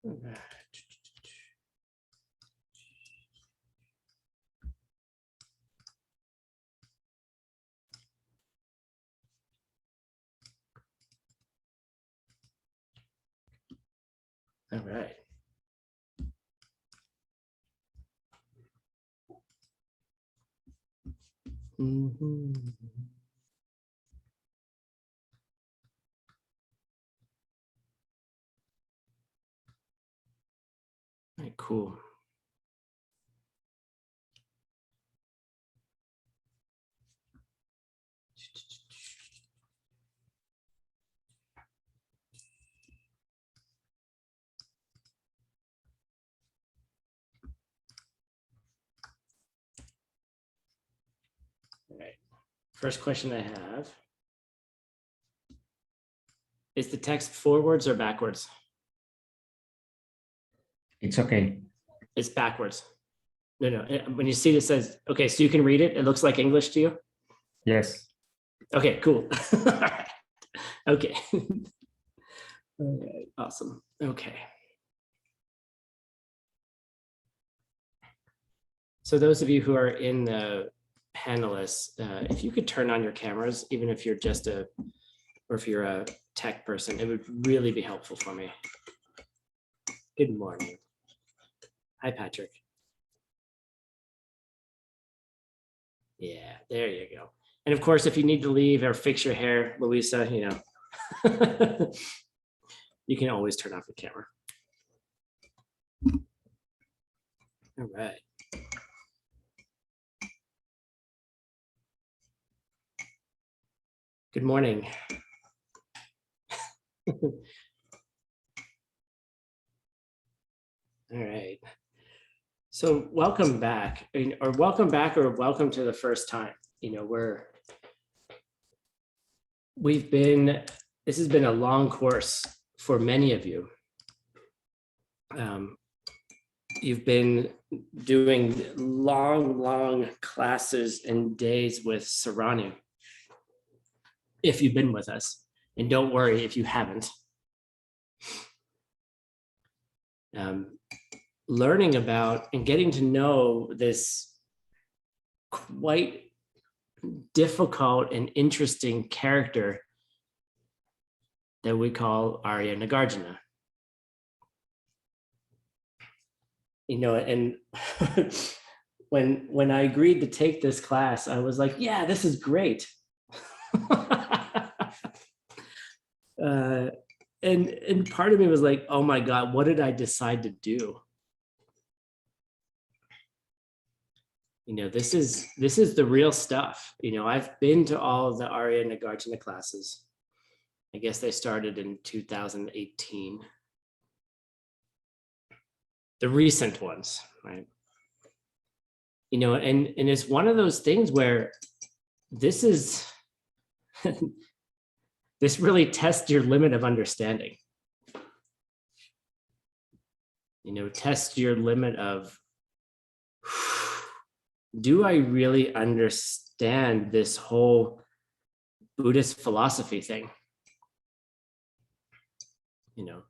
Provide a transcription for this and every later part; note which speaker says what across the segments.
Speaker 1: All right. Mm-hmm. All right, cool. All right. First question I have. Is the text forwards or backwards?
Speaker 2: It's okay.
Speaker 1: It's backwards. No. When you see it says, okay, so you can read it. It looks like English to you?
Speaker 2: Yes.
Speaker 1: Okay, cool. Okay. All right, awesome. Okay. So those of you who are in the panelists, if you could turn on your cameras, even if you're just or if you're a tech person, it would really be helpful for me. Good morning. Hi, Patrick. Yeah, there you go. And of course, if you need to leave or fix your hair, Louisa, you know, you can always turn off the camera. All right. Good morning. All right. So welcome back, or welcome back, or welcome to the first time. You know, this has been a long course for many of you. You've been doing long classes and days with Saranu, if you've been with us, and don't worry if you haven't. Learning about and getting to know this quite difficult and interesting character that we call Arya Nagarjuna. You know, and when I agreed to take this class, I was like, yeah, this is great. And part of me was like, oh my God, what did I decide to do? You know, this is the real stuff. You know, I've been to all of the Arya Nagarjuna classes. I guess they started in 2018. The recent ones, right? You know, and it's one of those things where this is, this really tests your limit of understanding. You know, test your limit of, do I really understand this whole Buddhist philosophy thing? You know,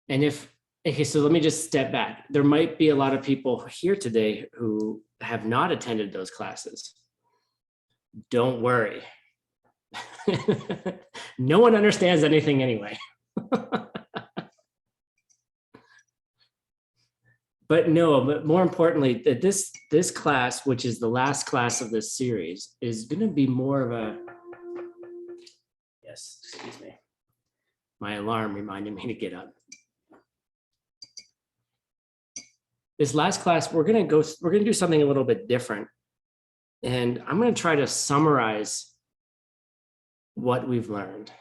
Speaker 1: and if, okay, so let me just step back. There might be a lot of people here today who have not attended those classes. Don't worry. No one understands anything anyway. But no, but more importantly, that this class, which is the last class of this series, is going to be more of a, yes, excuse me. My alarm reminded me to get up. This last class, we're going to do something a little bit different. And I'm going to try to summarize what we've learned.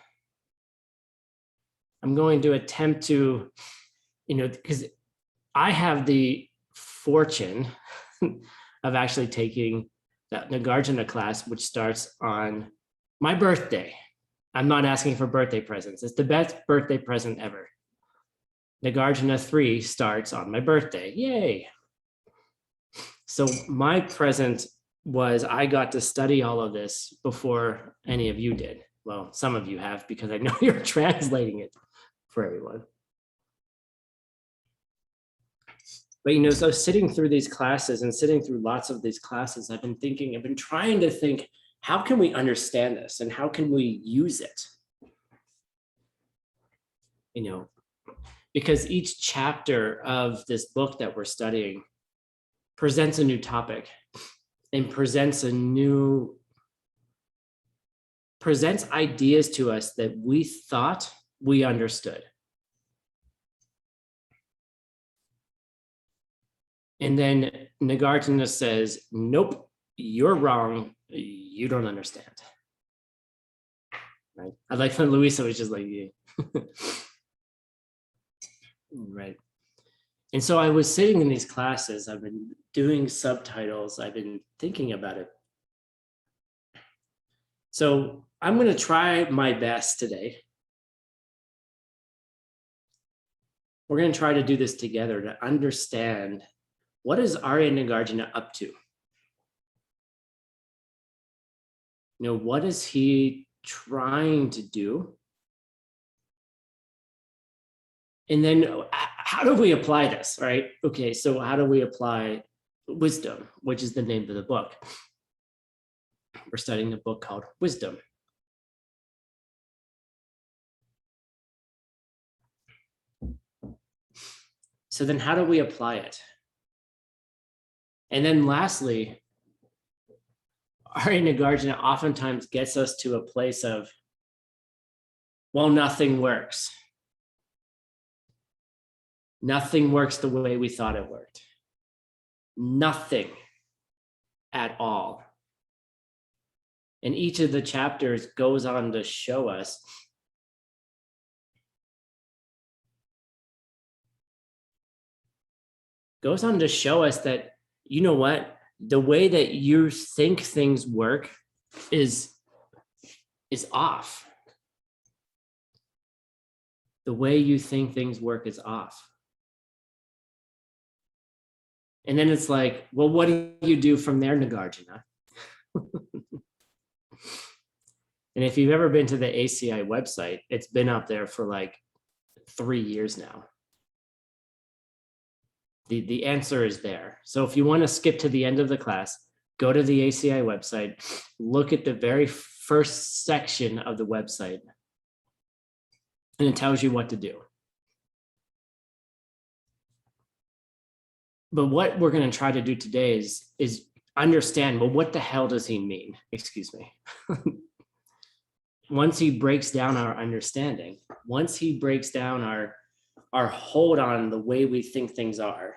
Speaker 1: I'm going to attempt to, you know, because I have the fortune of actually taking that Nagarjuna class, which starts on my birthday. I'm not asking for birthday presents. It's the best birthday present ever. Nagarjuna 3 starts on my birthday. Yay. So my present was I got to study all of this before any of you did. Well, some of you have, because I know you're translating it for everyone. But, so sitting through these classes and sitting through lots of these classes, I've been trying to think, how can we understand this and how can we use it? Because each chapter of this book that we're studying presents a new topic and presents ideas to us that we thought we understood. And then Nagarjuna says, nope, you're wrong. You don't understand. Right? I like when Luisa was just like, yeah. Right. And so I was sitting in these classes, I've been doing subtitles, I've been thinking about it. So I'm going to try my best today. We're going to try to do this together to understand, what is Arya Nagarjuna up to? What is he trying to do? And then how do we apply this, right? Okay, so how do we apply wisdom, which is the name of the book? We're studying a book called Wisdom. So then how do we apply it? And then lastly, Arya Nagarjuna oftentimes gets us to a place of, well, nothing works. Nothing works the way we thought it worked. Nothing at all. And each of the chapters goes on to show us that, you know what, the way that you think things work is off. The way you think things work is off. And then it's like, well, what do you do from there, Nagarjuna? And if you've ever been to the ACI website, it's been up there for like 3 years now. The answer is there. So if you want to skip to the end of the class, go to the ACI website, look at the very first section of the website, and it tells you what to do. But what we're going to try to do today is understand, well, what the hell does he mean? Excuse me. Once he breaks down our understanding, once he breaks down our hold on the way we think things are,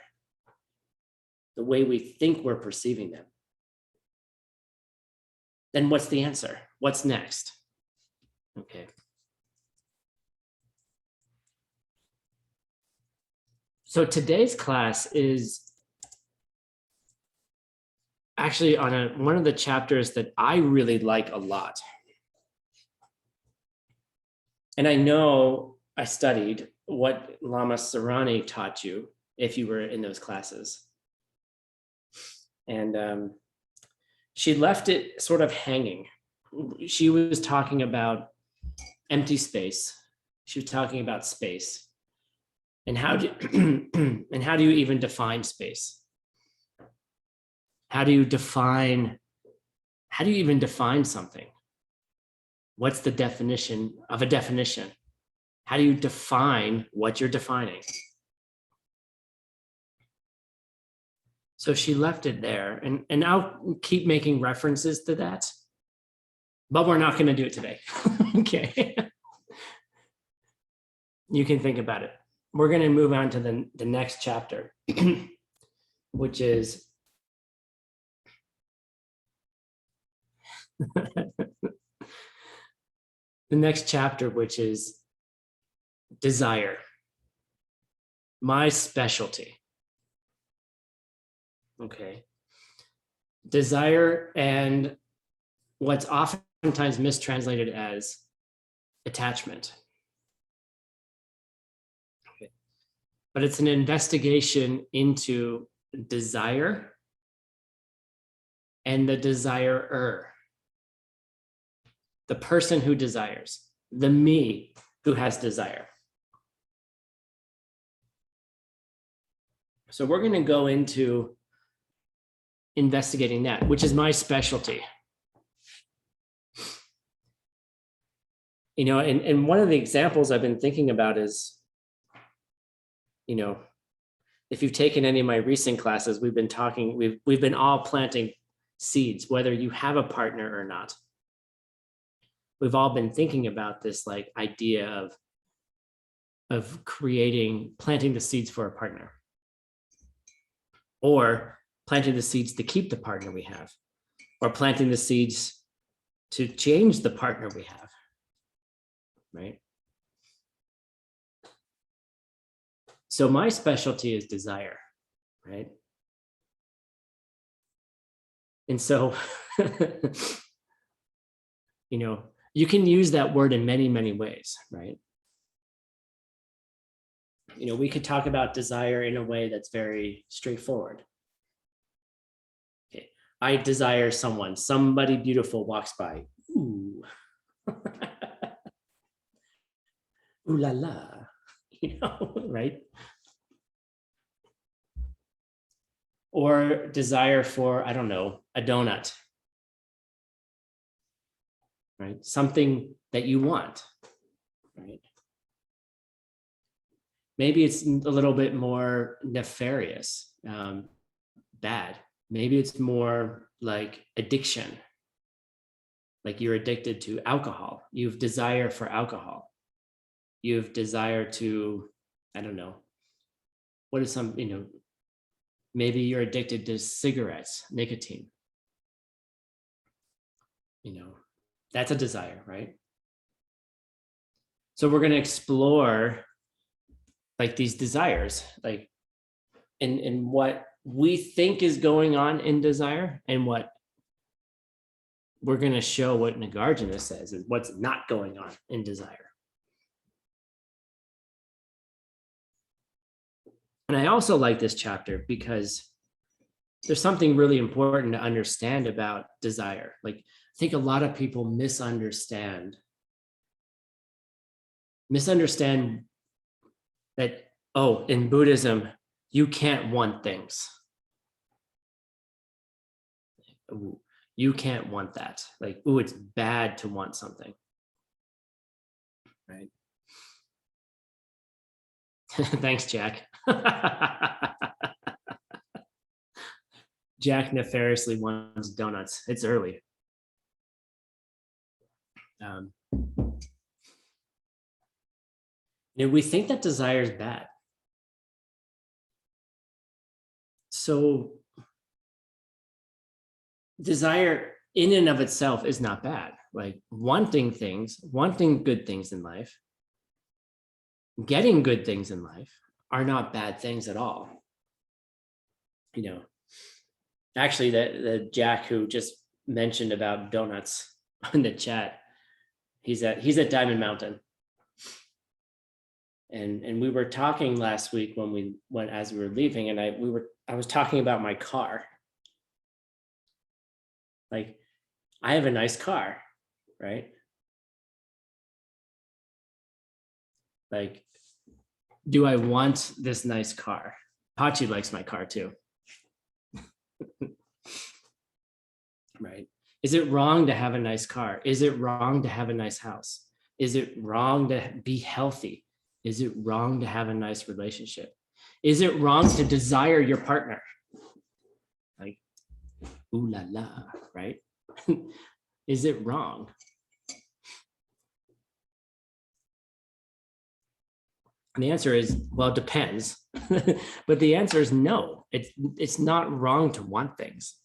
Speaker 1: the way we think we're perceiving them, then what's the answer? What's next? Okay. So today's class is actually on one of the chapters that I really like a lot. And I know I studied what Lama Sarani taught you if you were in those classes. And she left it sort of hanging. She was talking about empty space. She was talking about space. And how do you even define space? How do you even define something? What's the definition of a definition? How do you define what you're defining? So she left it there, and I'll keep making references to that, but we're not going to do it today. Okay. You can think about it. We're going to move on to the next chapter, which is the next chapter, which is desire, my specialty. Okay. Desire, and what's oftentimes mistranslated as attachment. Okay. But it's an investigation into desire and the desirer. The person who desires, the me who has desire. So we're going to go into investigating that, which is my specialty. And one of the examples I've been thinking about is, if you've taken any of my recent classes, we've been all planting seeds, whether you have a partner or not. We've all been thinking about this like idea of planting the seeds for a partner, or planting the seeds to keep the partner we have, or planting the seeds to change the partner we have, right? So my specialty is desire, right? And so, you can use that word in many, many ways, right? We could talk about desire in a way that's very straightforward. Okay, I desire somebody beautiful walks by. Ooh. Ooh la la, right? Or desire for, I don't know, a donut, right? Something that you want, right? Maybe it's a little bit more nefarious, bad. Maybe it's more like addiction, like you're addicted to alcohol. You have desire for alcohol. You have desire to, I don't know, what is some, maybe you're addicted to cigarettes, nicotine. That's a desire, right? So we're going to explore like these desires, like in what we think is going on in desire, and what we're going to show what Nagarjuna says is what's not going on in desire. And I also like this chapter because there's something really important to understand about desire. Like, I think a lot of people misunderstand that, oh, in Buddhism, you can't want things. Ooh, you can't want that. Like, ooh, it's bad to want something, right? Thanks, Jack. Jack nefariously wants donuts. It's early. We think that desire is bad. So desire in and of itself is not bad. Like wanting good things in life, getting good things in life are not bad things at all. Actually, the Jack who just mentioned about donuts in the chat, he's at Diamond Mountain. And we were talking last week as we were leaving, and I was talking about my car. Like, I have a nice car, right? Like, do I want this nice car? Pachi likes my car too. Right? Is it wrong to have a nice car? Is it wrong to have a nice house? Is it wrong to be healthy? Is it wrong to have a nice relationship? Is it wrong to desire your partner? Like, ooh la la, right? Is it wrong? And the answer is, well, it depends. But the answer is no. It's not wrong to want things.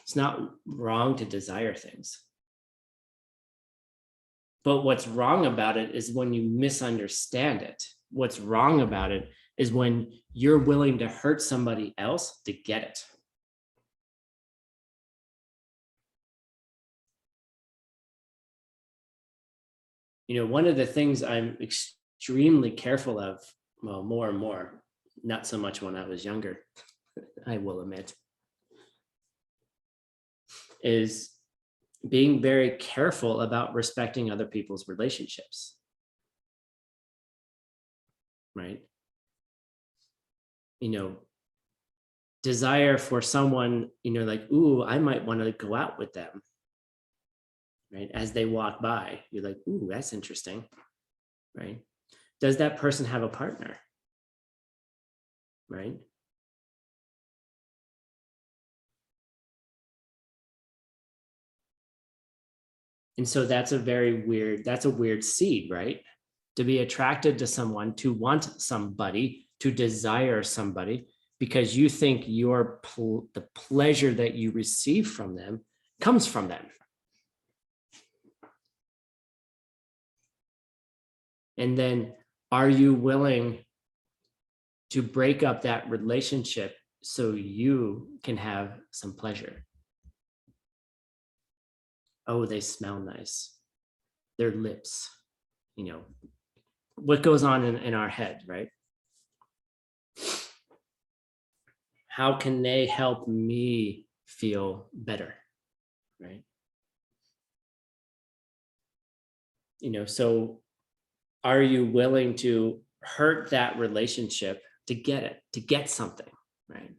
Speaker 1: It's not wrong to desire things. But what's wrong about it is when you misunderstand it. What's wrong about it is when you're willing to hurt somebody else to get it. One of the things I'm extremely careful of, well, more and more, not so much when I was younger, I will admit, is being very careful about respecting other people's relationships, right? desire for someone, like, ooh, I might want to go out with them, right? As they walk by, you're like, ooh, that's interesting, right? Does that person have a partner, right? And so that's a weird seed, right? To be attracted to someone, to want somebody, to desire somebody, because you think the pleasure that you receive from them comes from them. And then are you willing to break up that relationship so you can have some pleasure? Oh, they smell nice. Their lips, what goes on in our head, right? How can they help me feel better, right? So are you willing to hurt that relationship to get something, right?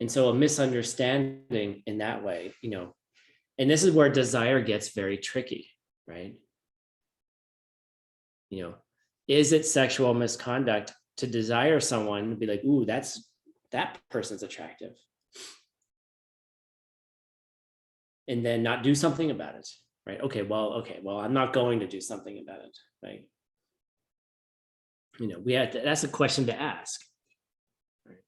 Speaker 1: And so a misunderstanding in that way, and this is where desire gets very tricky, right? Is it sexual misconduct to desire someone and be like, ooh, that person's attractive, and then not do something about it, right? Okay, well, I'm not going to do something about it, right? That's a question to ask, right?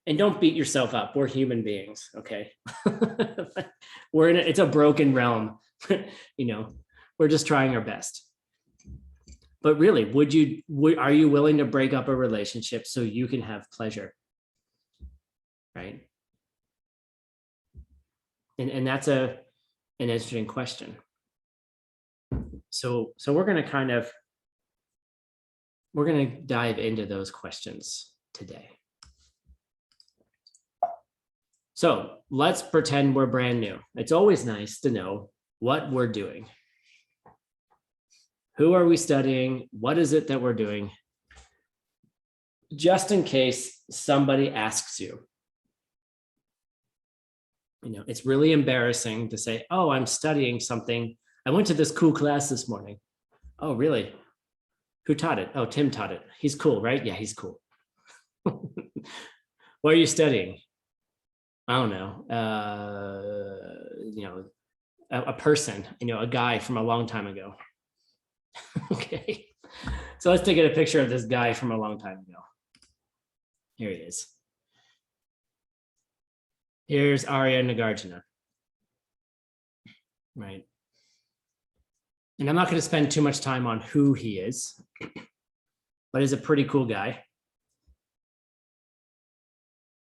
Speaker 1: And don't beat yourself up. We're human beings, okay? It's a broken realm. We're just trying our best. But really, are you willing to break up a relationship so you can have pleasure, right? And that's an interesting question. So we're going to dive into those questions today. So let's pretend we're brand new. It's always nice to know what we're doing. Who are we studying? What is it that we're doing? Just in case somebody asks you. It's really embarrassing to say, oh, I'm studying something. I went to this cool class this morning. Oh, really? Who taught it? Oh, Tim taught it. He's cool, right? Yeah, he's cool. What are you studying? I don't know. A person, a guy from a long time ago. Okay. So let's take a picture of this guy from a long time ago. Here he is. Here's Arya Nagarjuna. Right. And I'm not going to spend too much time on who he is, but he's a pretty cool guy.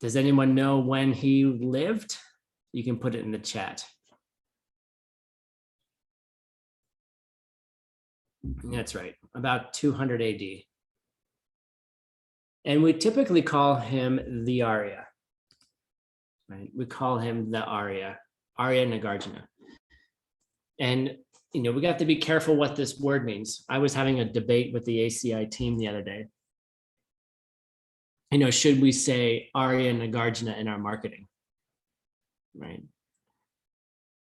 Speaker 1: Does anyone know when he lived? You can put it in the chat. That's right, about 200 AD. And we typically call him the Arya. Right? We call him the Arya Nagarjuna. And we got to be careful what this word means. I was having a debate with the ACI team the other day. Should we say Arya Nagarjuna in our marketing? Right.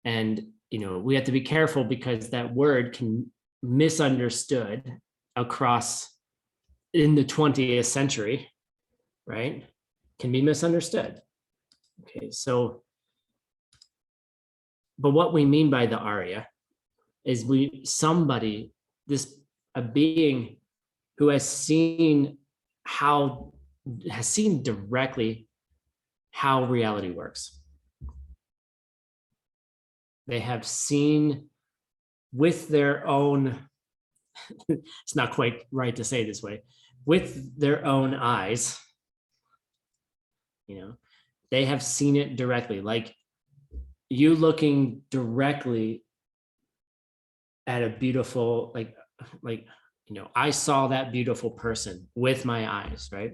Speaker 1: And, we have to be careful because that word can misunderstood across in the 20th century, right? Can be misunderstood. Okay, so, but what we mean by the Arya is a being who has seen directly how reality works. They have seen with their own, it's not quite right to say it this way, with their own eyes, they have seen it directly, like you looking directly at a beautiful, I saw that beautiful person with my eyes, right?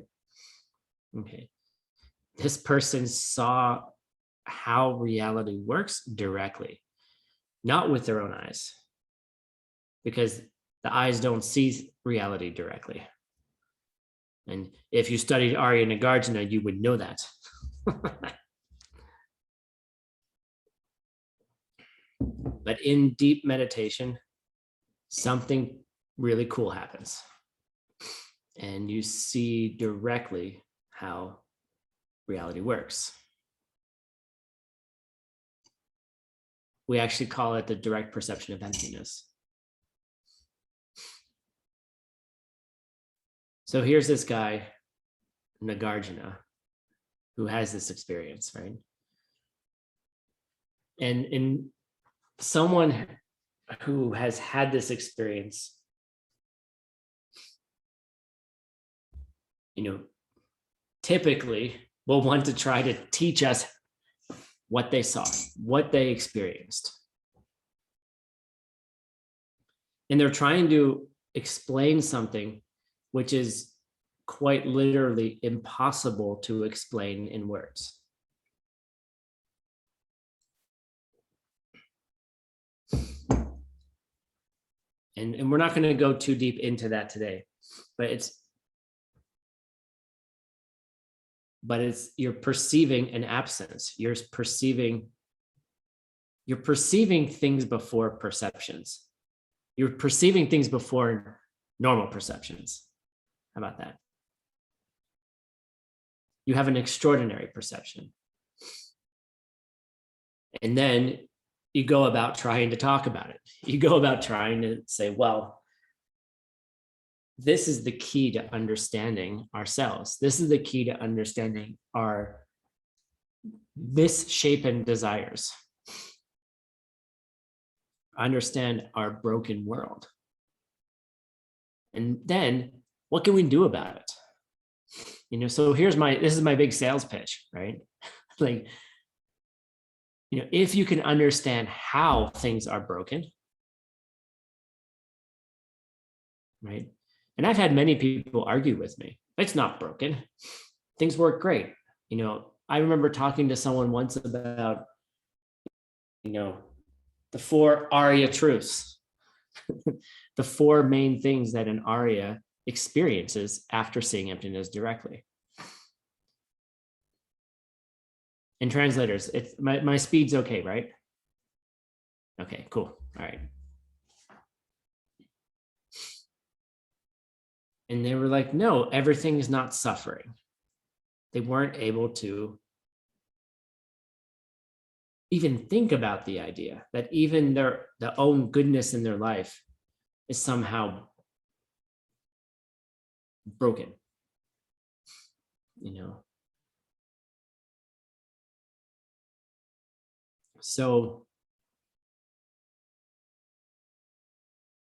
Speaker 1: Okay. This person saw how reality works directly, not with their own eyes, because the eyes don't see reality directly. And if you studied Arya Nagarjuna, you would know that. But in deep meditation, something really cool happens. And you see directly how reality works. We actually call it the direct perception of emptiness. So here's this guy, Nagarjuna, who has this experience, right? And in someone who has had this experience, typically will want to try to teach us what they saw, what they experienced. And they're trying to explain something which is quite literally impossible to explain in words. And we're not going to go too deep into that today, but it's you're perceiving an absence. You're perceiving things before perceptions. You're perceiving things before normal perceptions. How about that? You have an extraordinary perception. And then you go about trying to talk about it. You go about trying to say, well, this is the key to understanding ourselves. This is the key to understanding our misshapen desires. Understand our broken world. And then what can we do about it? So this is my big sales pitch, right? Like, if you can understand how things are broken, right? And I've had many people argue with me. It's not broken. Things work great. I remember talking to someone once about, the 4 Arya truths, the 4 main things that an Arya experiences after seeing emptiness directly. And translators, it's my speed's okay, right? Okay, cool. All right. And they were like, no, everything is not suffering. They weren't able to even think about the idea that even their own goodness in their life is somehow broken. So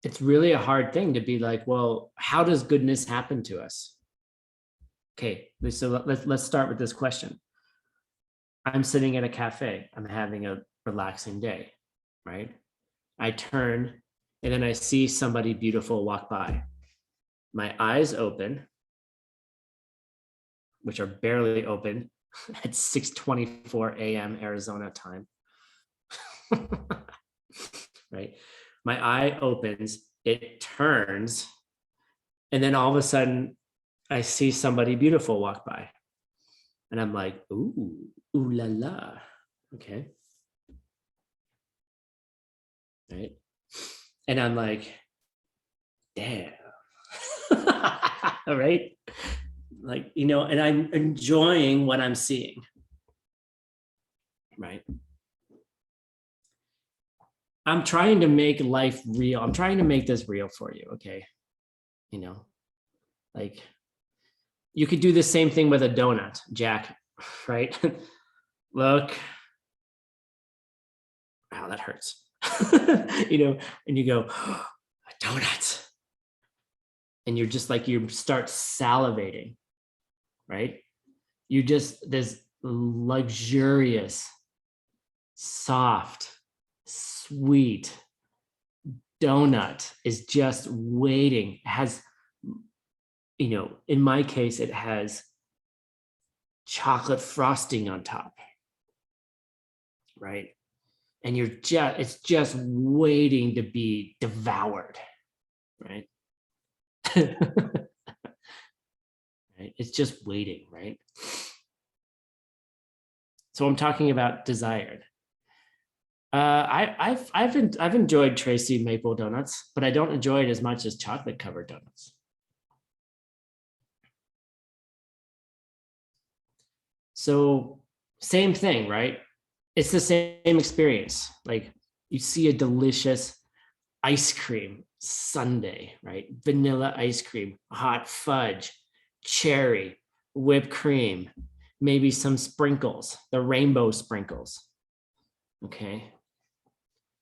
Speaker 1: it's really a hard thing to be like, well, how does goodness happen to us? Okay, so let's start with this question. I'm sitting at a cafe. I'm having a relaxing day, right? I turn and then I see somebody beautiful walk by. My eyes open, which are barely open at 6:24 a.m. Arizona time. Right? My eye opens, it turns, and then all of a sudden I see somebody beautiful walk by. And I'm like, ooh la la. Okay. Right. And I'm like, damn. All right. Like, and I'm enjoying what I'm seeing. Right. I'm trying to make life real. I'm trying to make this real for you. Okay. Like you could do the same thing with a donut, Jack, right? Look, wow, that hurts. And you go, oh, a donut. And you're just like, you start salivating, right? This luxurious, soft, sweet donut is just waiting. It has, in my case, it has chocolate frosting on top, right? And it's just waiting to be devoured, right? Right? right? It's just waiting, right? So I'm talking about desired. I've enjoyed Tracy maple donuts, but I don't enjoy it as much as chocolate covered donuts. So same thing, right? It's the same experience. Like you see a delicious ice cream sundae, right? Vanilla ice cream, hot fudge, cherry, whipped cream, maybe some sprinkles, the rainbow sprinkles. Okay.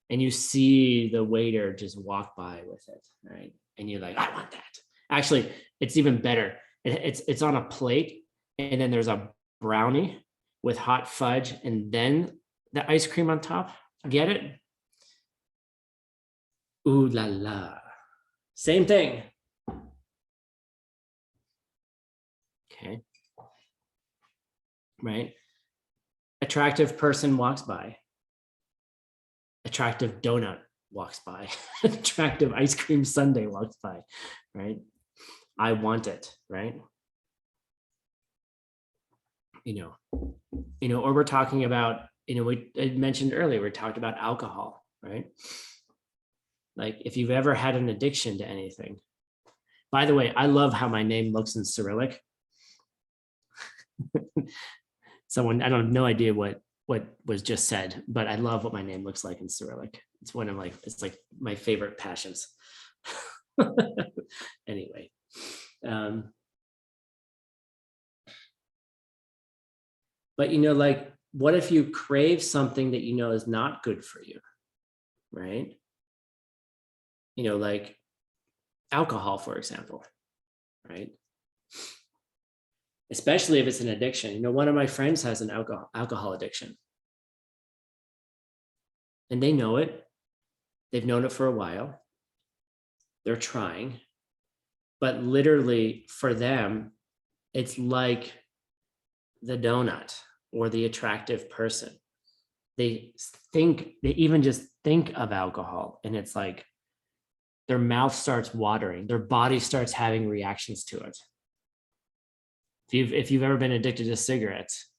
Speaker 1: And you see the waiter just walk by with it, right? And you're like, I want that. Actually, it's even better. It's on a plate, and then there's a brownie with hot fudge, and then the ice cream on top. Get it? Ooh la la. Same thing. Okay. Right? Attractive person walks by. Attractive donut walks by. Attractive ice cream sundae walks by, right? I want it, right? Or we're talking about, I mentioned earlier, we talked about alcohol, right? Like if you've ever had an addiction to anything. By the way, I love how my name looks in Cyrillic. I don't have no idea what was just said, but I love what my name looks like in Cyrillic. It's it's like my favorite passions. Anyway. But like, what if you crave something that is not good for you, right? Like alcohol, for example, right? Especially if it's an addiction. One of my friends has an alcohol addiction. And they know it. They've known it for a while. They're trying. But literally for them, it's like the donut or the attractive person. They even just think of alcohol, and it's like their mouth starts watering, their body starts having reactions to it. If you've ever been addicted to cigarettes.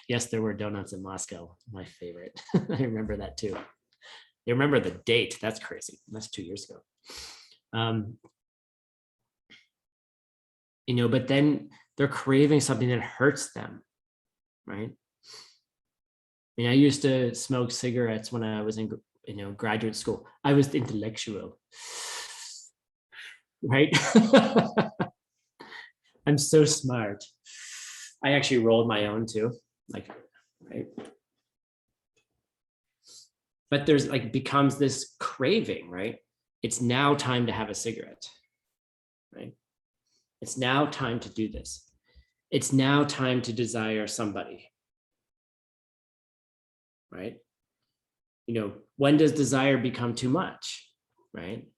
Speaker 1: Yes, there were donuts in Moscow, my favorite. I remember that too. I remember the date. That's crazy. That's 2 years ago. But then they're craving something that hurts them, right? I used to smoke cigarettes when I was in graduate school. I was intellectual, right? I'm so smart. I actually rolled my own too, right? But there's becomes this craving, right? It's now time to have a cigarette, right? It's now time to do this. It's now time to desire somebody, right? When does desire become too much, right?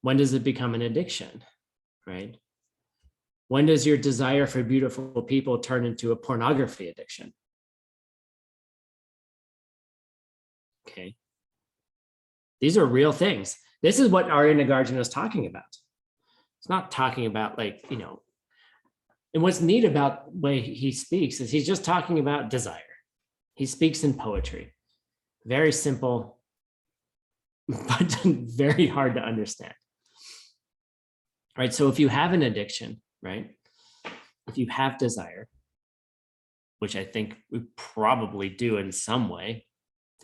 Speaker 1: When does it become an addiction, right? When does your desire for beautiful people turn into a pornography addiction? Okay. These are real things. This is what Arya Nagarjuna is talking about. It's not talking about and what's neat about the way he speaks is he's just talking about desire. He speaks in poetry. Very simple, but very hard to understand. Right? So if you have an addiction, right? If you have desire, which I think we probably do in some way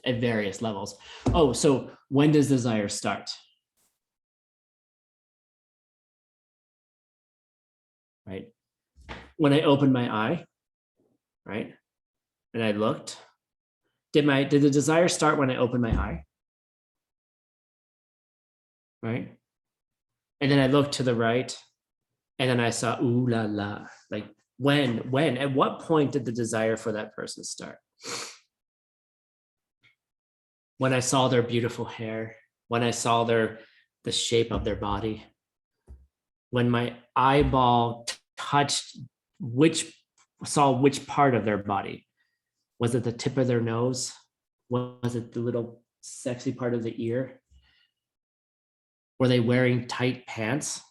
Speaker 1: at various levels. Oh, so when does desire start? Right? When I opened my eye, right? And I looked, did the desire start when I opened my eye? Right? And then I looked to the right, and then I saw, ooh la la. Like when, at what point did the desire for that person start? When I saw their beautiful hair, when I saw the shape of their body, when my eyeball touched saw which part of their body. Was it the tip of their nose? Was it the little sexy part of the ear? Were they wearing tight pants?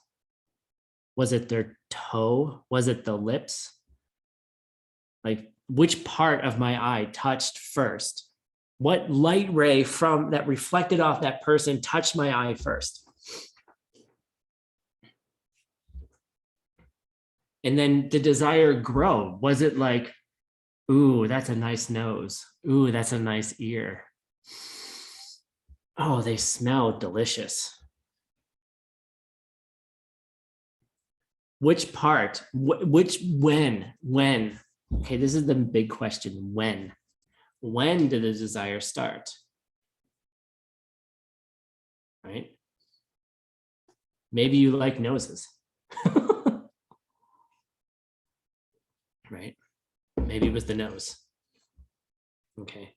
Speaker 1: Was it their toe? Was it the lips? Like, which part of my eye touched first? What light ray from that reflected off that person touched my eye first? And then the desire grow. Was it like, ooh, that's a nice nose. Ooh, that's a nice ear. Oh, they smell delicious. Which part, when? Okay, this is the big question. When did the desire start? Right? Maybe you like noses. Right? Maybe it was the nose. Okay.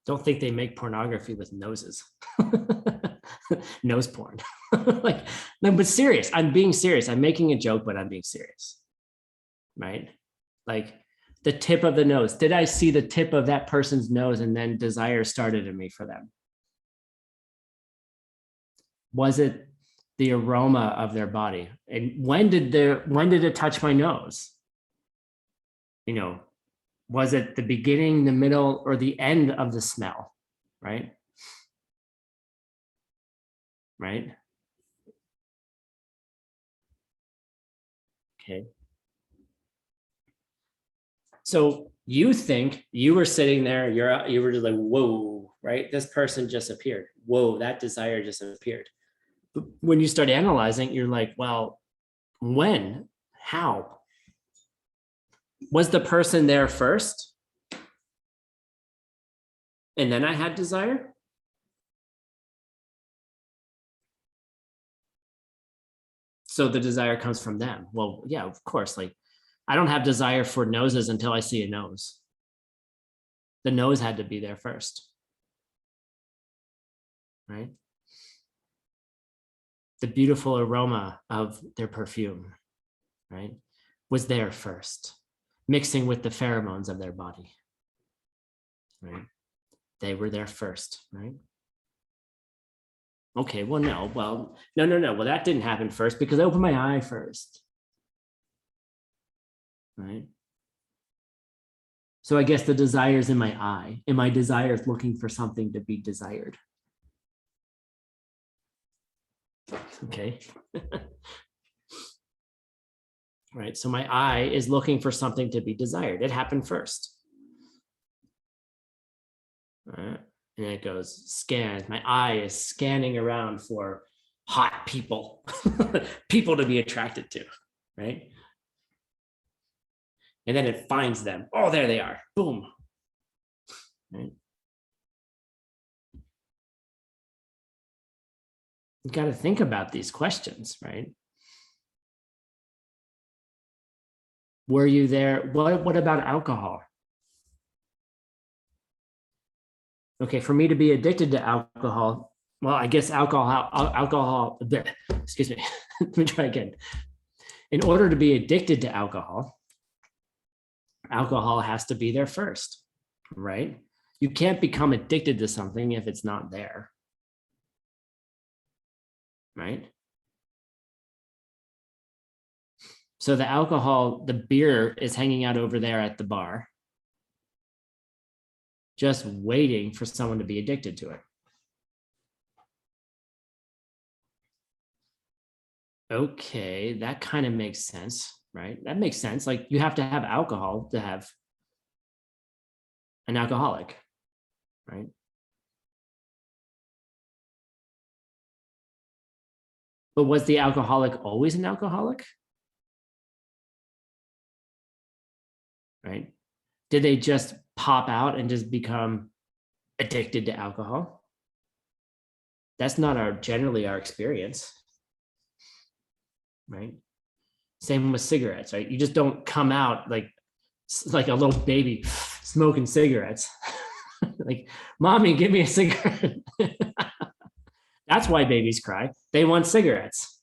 Speaker 1: Don't think they make pornography with noses. Nose porn. Like, no, but serious. I'm being serious. I'm making a joke, but I'm being serious. Right? Like the tip of the nose. Did I see the tip of that person's nose and then desire started in me for them? Was it the aroma of their body? And when did it touch my nose? You know, was it the beginning, the middle, or the end of the smell? Right? Right? Okay. So you think you were sitting there, you were just like, whoa, right? This person just appeared. Whoa, that desire just appeared. But when you start analyzing, you're like, well, when? How? Was the person there first? And then I had desire? So the desire comes from them. Well, yeah, of course. Like, I don't have desire for noses until I see a nose. The nose had to be there first. Right? The beautiful aroma of their perfume, right, was there first, mixing with the pheromones of their body. Right? They were there first, right? Okay, well, no. Well, no. Well, that didn't happen first because I opened my eye first. Right? So I guess the desire is in my eye, and my desire is looking for something to be desired. Okay. Right. So my eye is looking for something to be desired. It happened first. And it goes scans. My eye is scanning around for hot people, people to be attracted to, right? And then it finds them. Oh, there they are. Boom. Right? You got to think about these questions, right? Were you there? What about alcohol? Okay, for me to be addicted to alcohol, well, I guess alcohol, excuse me, let me try again. In order to be addicted to alcohol has to be there first, right? You can't become addicted to something if it's not there, right? So the alcohol, the beer is hanging out over there at the bar, just waiting for someone to be addicted to it. Okay, that kind of makes sense, right? That makes sense. Like you have to have alcohol to have an alcoholic, right? But was the alcoholic always an alcoholic? Right? Did they just pop out and just become addicted to alcohol? That's not generally our experience, right? Same with cigarettes, right? You just don't come out like a little baby smoking cigarettes. Like, mommy, give me a cigarette. That's why babies cry. They want cigarettes.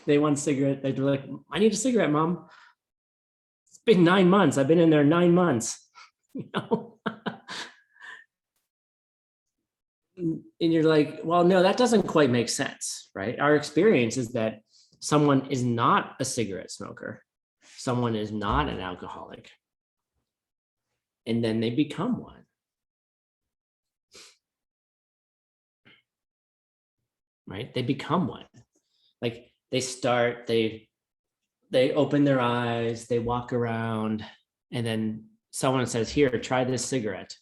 Speaker 1: They want cigarette. They're like, I need a cigarette, mom. It's been 9 months. I've been in there 9 months. You know? And you're like, well, no, that doesn't quite make sense, right? Our experience is that someone is not a cigarette smoker, someone is not an alcoholic, and then they become one. Right? They become one. Like they start, they open their eyes, they walk around, and then someone says, here, try this cigarette.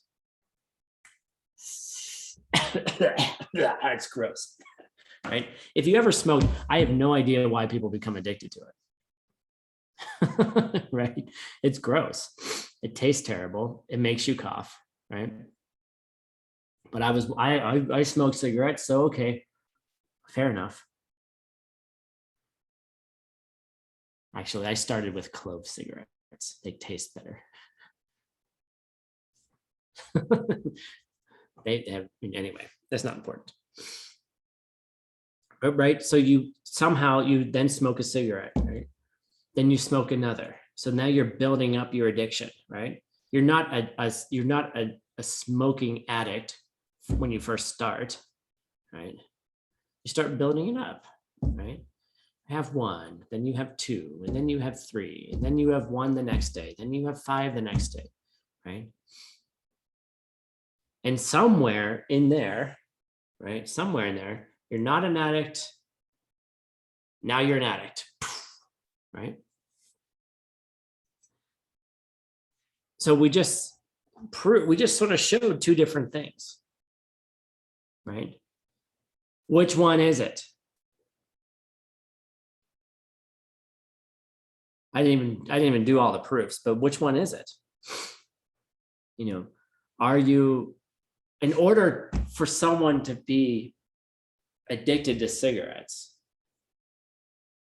Speaker 1: It's gross. Right? If you ever smoked, I have no idea why people become addicted to it. Right? It's gross. It tastes terrible. It makes you cough, right? But I smoked cigarettes, so okay, fair enough. Actually, I started with clove cigarettes. They taste better. They have, anyway, that's not important. But right, so you then smoke a cigarette, right? Then you smoke another. So now you're building up your addiction, right? You're not a smoking addict when you first start, right? You start building it up, right? Have one, then you have two, and then you have three, and then you have one the next day, then you have five the next day, right? And somewhere in there, right? Somewhere in there, you're not an addict. Now you're an addict, right? So we just sort of showed two different things, right? Which one is it? I didn't even do all the proofs, but which one is it? You know, are you, in order for someone to be addicted to cigarettes,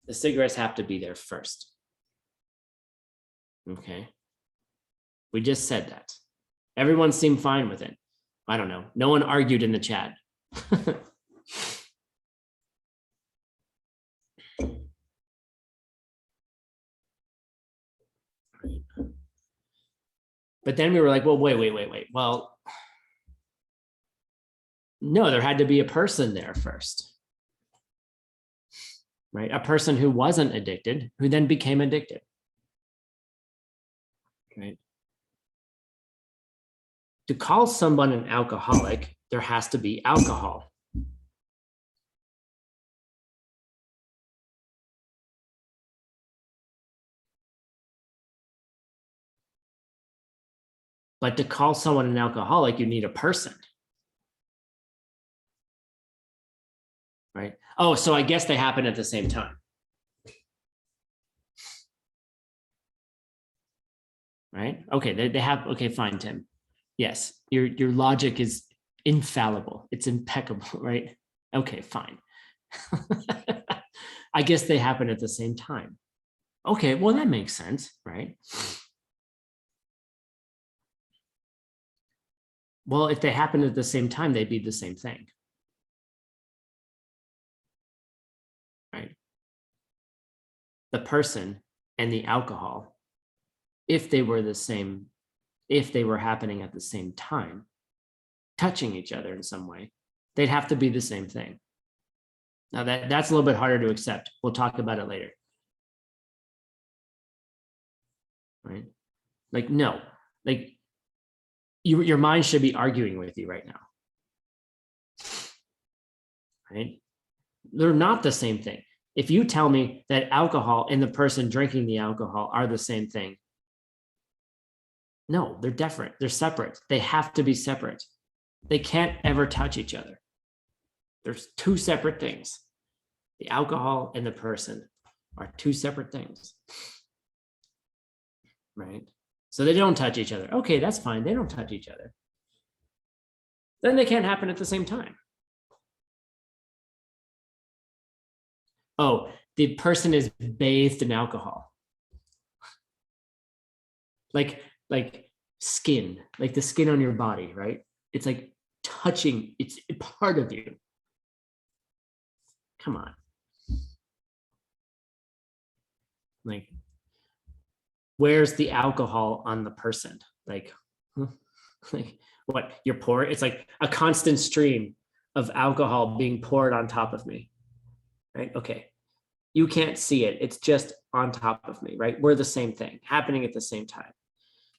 Speaker 1: the cigarettes have to be there first. Okay. We just said that. Everyone seemed fine with it. I don't know. No one argued in the chat. But then we were like, well, wait. Well, no, there had to be a person there first, right? A person who wasn't addicted, who then became addicted, right? To call someone an alcoholic, there has to be alcohol. But to call someone an alcoholic, you need a person. Right? Oh, so I guess they happen at the same time. Right? Okay, they have, okay, fine, Tim. Yes, your logic is infallible. It's impeccable, right? Okay, fine. I guess they happen at the same time. Okay, well, that makes sense, right? Well, if they happen at the same time, they'd be the same thing. Right? The person and the alcohol, if they were the same, if they were happening at the same time, touching each other in some way, they'd have to be the same thing. Now that's a little bit harder to accept. We'll talk about it later. Right? Like, no, like your mind should be arguing with you right now. Right? They're not the same thing. If you tell me that alcohol and the person drinking the alcohol are the same thing, no, they're different. They're separate. They have to be separate. They can't ever touch each other. There's two separate things. The alcohol and the person are two separate things. Right? So they don't touch each other. Okay, that's fine. They don't touch each other. Then they can't happen at the same time. Oh, the person is bathed in alcohol. Like skin, like the skin on your body, right? It's like touching, it's a part of you. Come on. Like, where's the alcohol on the person? Like, like what you're pouring? It's like a constant stream of alcohol being poured on top of me, right? Okay. You can't see it. It's just on top of me, right? We're the same thing happening at the same time.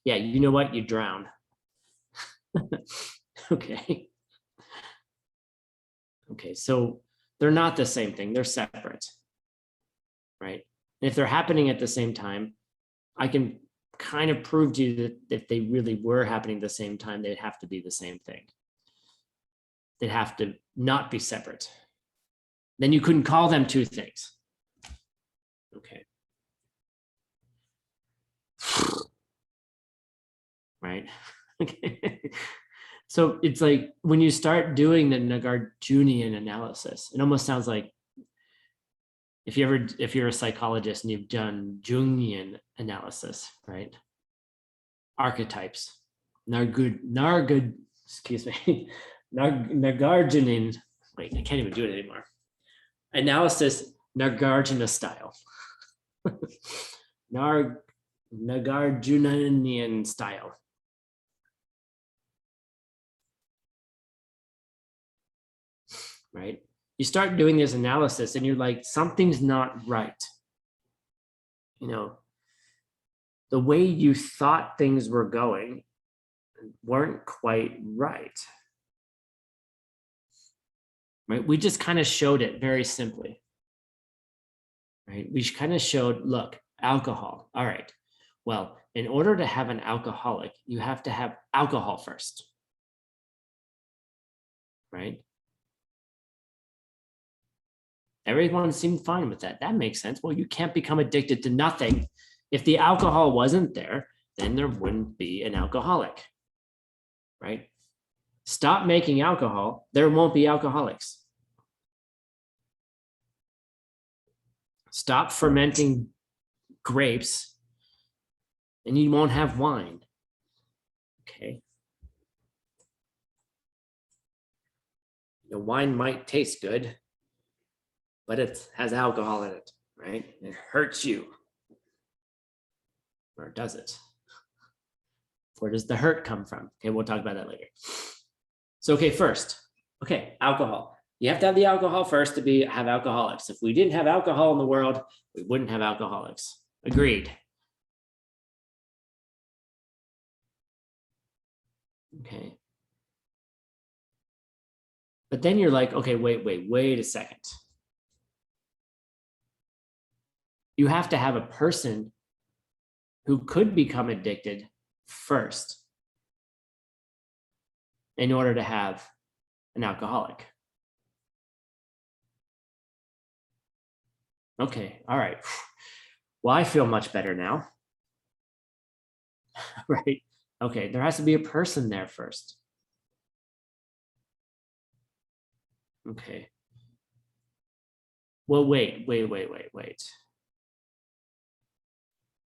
Speaker 1: Yeah, you know what? You drown. Okay. Okay, so they're not the same thing. They're separate, right? And if they're happening at the same time, I can kind of prove to you that if they really were happening at the same time, they'd have to be the same thing. They'd have to not be separate. Then you couldn't call them two things. Okay. Right? Okay. So it's like when you start doing the Nagarjunian analysis, it almost sounds like if you're a psychologist and you've done Jungian analysis, right? Archetypes, excuse me, Nagarjunin. Wait, I can't even do it anymore. Analysis, Nagarjuna style. Nagarjunian style. Right? You start doing this analysis and you're like, something's not right. You know, the way you thought things were going weren't quite right. Right? We just kind of showed it very simply. Right? We kind of showed, look, alcohol. All right. Well, in order to have an alcoholic, you have to have alcohol first. Right? Everyone seemed fine with that. That makes sense. Well, you can't become addicted to nothing. If the alcohol wasn't there, then there wouldn't be an alcoholic, right? Stop making alcohol, there won't be alcoholics. Stop fermenting grapes, and you won't have wine. Okay. The wine might taste good, but it has alcohol in it, right? It hurts you. Or does it? Where does the hurt come from? Okay, we'll talk about that later. So, okay, first, okay, alcohol. You have to have the alcohol first to have alcoholics. If we didn't have alcohol in the world, we wouldn't have alcoholics. Agreed. Okay. But then you're like, okay, wait a second. You have to have a person who could become addicted first in order to have an alcoholic. Okay, all right. Well, I feel much better now. Right? Okay, there has to be a person there first. Okay. Well, wait.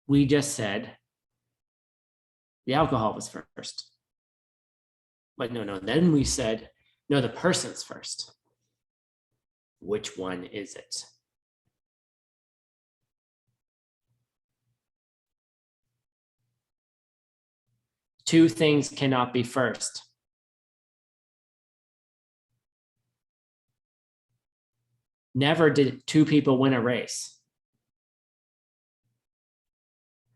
Speaker 1: We just said the alcohol was first. But no, then we said, no, the person's first. Which one is it? Two things cannot be first. Never did two people win a race.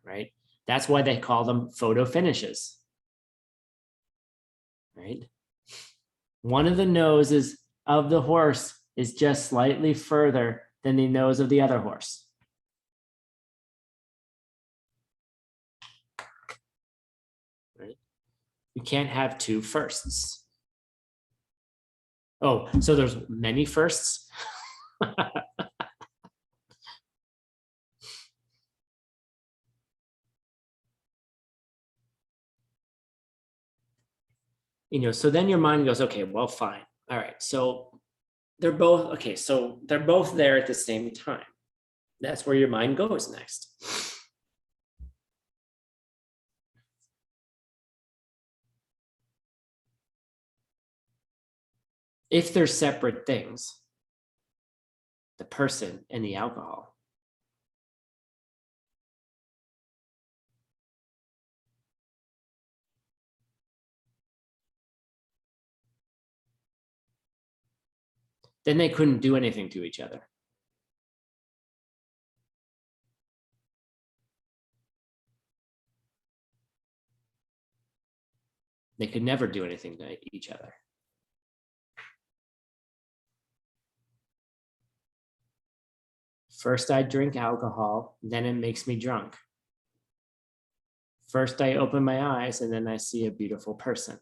Speaker 1: Right? That's why they call them photo finishes. Right? One of the noses of the horse is just slightly further than the nose of the other horse. Right? You can't have two firsts. Oh, so there's many firsts? So then your mind goes, okay, well, fine. All right, so they're both there at the same time. That's where your mind goes next. If they're separate things, the person and the alcohol, then they couldn't do anything to each other. They could never do anything to each other. First, I drink alcohol, then it makes me drunk. First, I open my eyes, and then I see a beautiful person.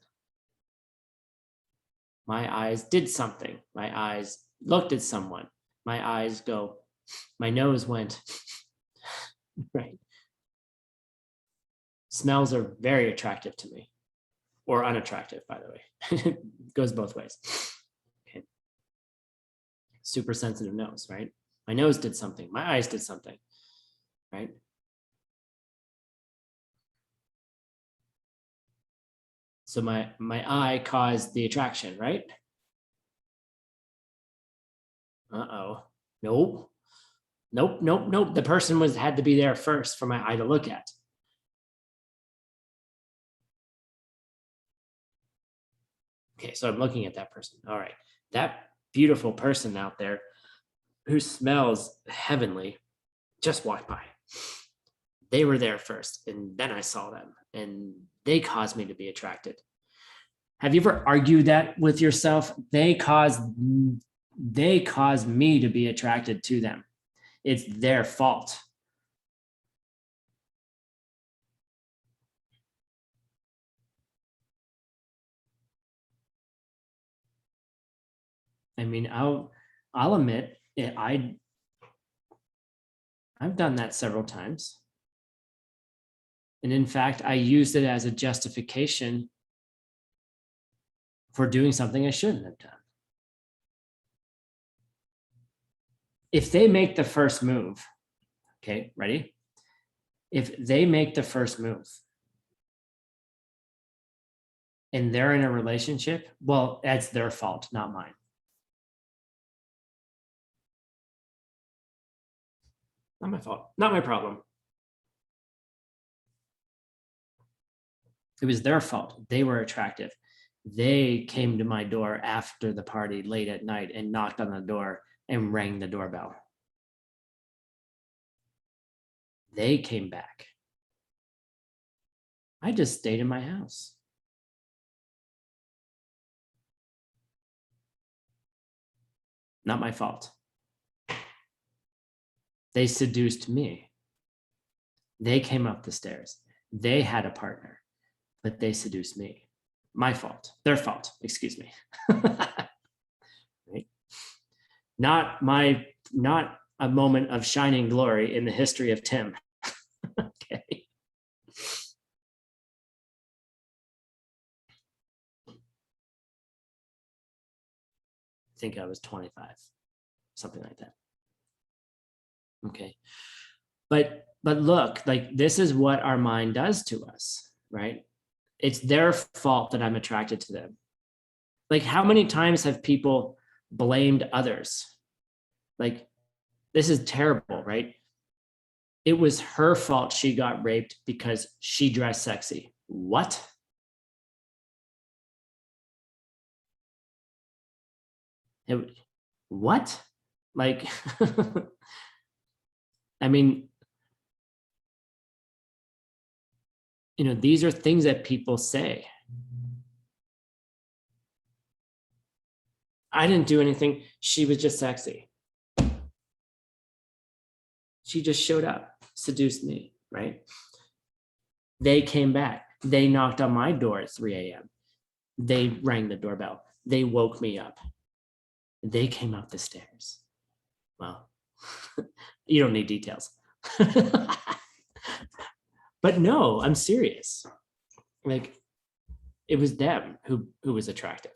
Speaker 1: My eyes did something. My eyes looked at someone. My eyes go, my nose went, right? Smells are very attractive to me, or unattractive, by the way. It goes both ways. Okay. Super sensitive nose, right? My nose did something. My eyes did something, right? So my eye caused the attraction, right? Uh-oh. Nope. Nope. The person had to be there first for my eye to look at. Okay, so I'm looking at that person. All right. That beautiful person out there who smells heavenly just walked by. They were there first, and then I saw them, and they caused me to be attracted. Have you ever argued that with yourself? They caused me to be attracted to them. It's their fault. I mean, I'll admit it, I've done that several times. And in fact, I used it as a justification for doing something I shouldn't have done. If they make the first move, okay, ready? If they make the first move and they're in a relationship, well, that's their fault, not mine. Not my fault, not my problem. It was their fault. They were attractive. They came to my door after the party late at night and knocked on the door and rang the doorbell. They came back. I just stayed in my house. Not my fault. They seduced me. They came up the stairs. They had a partner, but they seduced me. My fault, their fault, excuse me. Right? Not a moment of shining glory in the history of Tim. Okay. I think I was 25, something like that. Okay. But look, like this is what our mind does to us, right? It's their fault that I'm attracted to them. Like how many times have people blamed others? Like this is terrible, right? It was her fault she got raped because she dressed sexy. What? What? Like, I mean, you know, these are things that people say. I didn't do anything. She was just sexy. She just showed up, seduced me, right? They came back. They knocked on my door at 3 a.m. They rang the doorbell. They woke me up. They came up the stairs. Well, you don't need details. But no, I'm serious. Like, it was them who was attractive.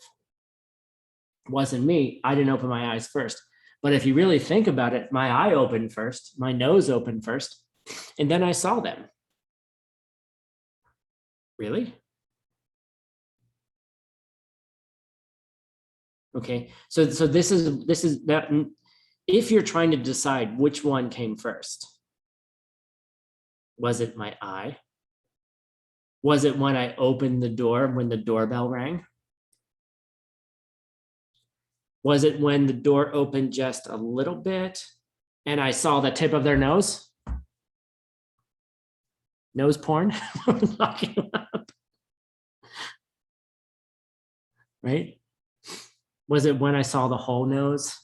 Speaker 1: It wasn't me. I didn't open my eyes first. But if you really think about it, my eye opened first, my nose opened first, and then I saw them. Really? Okay, so this is that. If you're trying to decide which one came first, was it my eye? Was it when I opened the door when the doorbell rang? Was it when the door opened just a little bit and I saw the tip of their nose? Nose porn? Right? Was it when I saw the whole nose?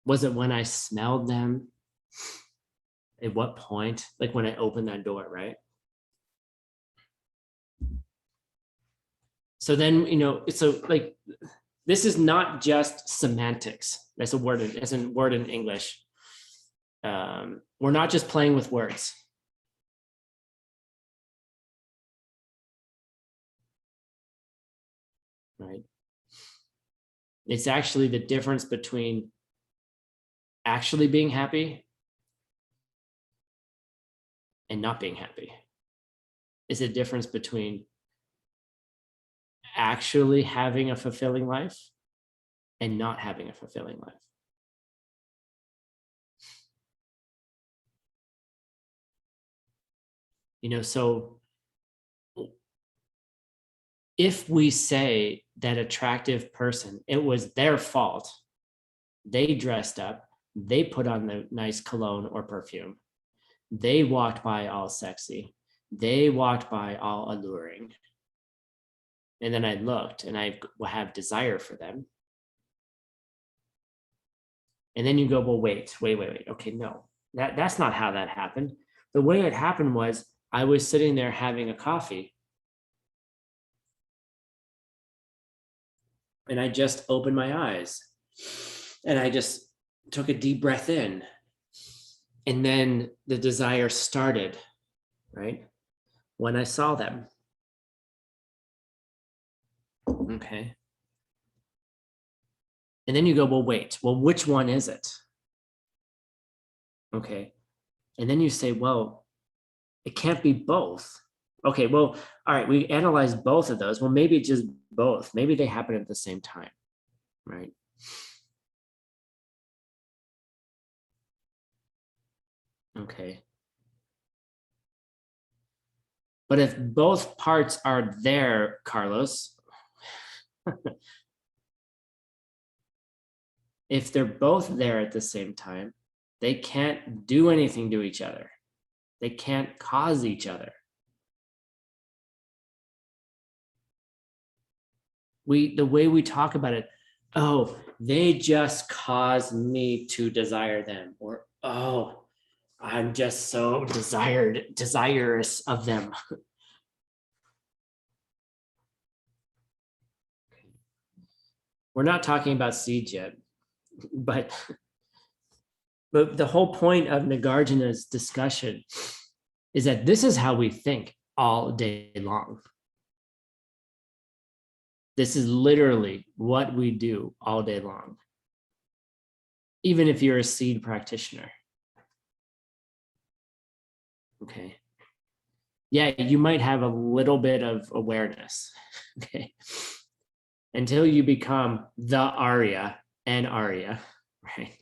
Speaker 1: Was it when I smelled them? At what point? Like when I opened that door, right? So then, so like, this is not just semantics. That's a word, it's a word in English. We're not just playing with words. Right? It's actually the difference between actually being happy and not being happy. It's a difference between actually having a fulfilling life and not having a fulfilling life. So if we say that attractive person, it was their fault, they dressed up, they put on the nice cologne or perfume, they walked by all sexy, they walked by all alluring, and then I looked and I have desire for them. And then you go, well, wait. Okay, no, that's not how that happened. The way it happened was I was sitting there having a coffee and I just opened my eyes and I just took a deep breath in. And then the desire started, right? When I saw them. Okay. And then you go, well, wait, which one is it? Okay. And then you say, well, it can't be both. Okay, well, all right, we analyzed both of those. Well, maybe just both. Maybe they happen at the same time, right? Okay. But if both parts are there, Carlos, if they're both there at the same time, they can't do anything to each other. They can't cause each other. The way we talk about it, oh, they just cause me to desire them, or oh, I'm just so desirous of them. We're not talking about seeds yet, but the whole point of Nagarjuna's discussion is that this is how we think all day long. This is literally what we do all day long, even if you're a seed practitioner. Okay. Yeah, you might have a little bit of awareness. Okay. Until you become the Arya and Arya, right?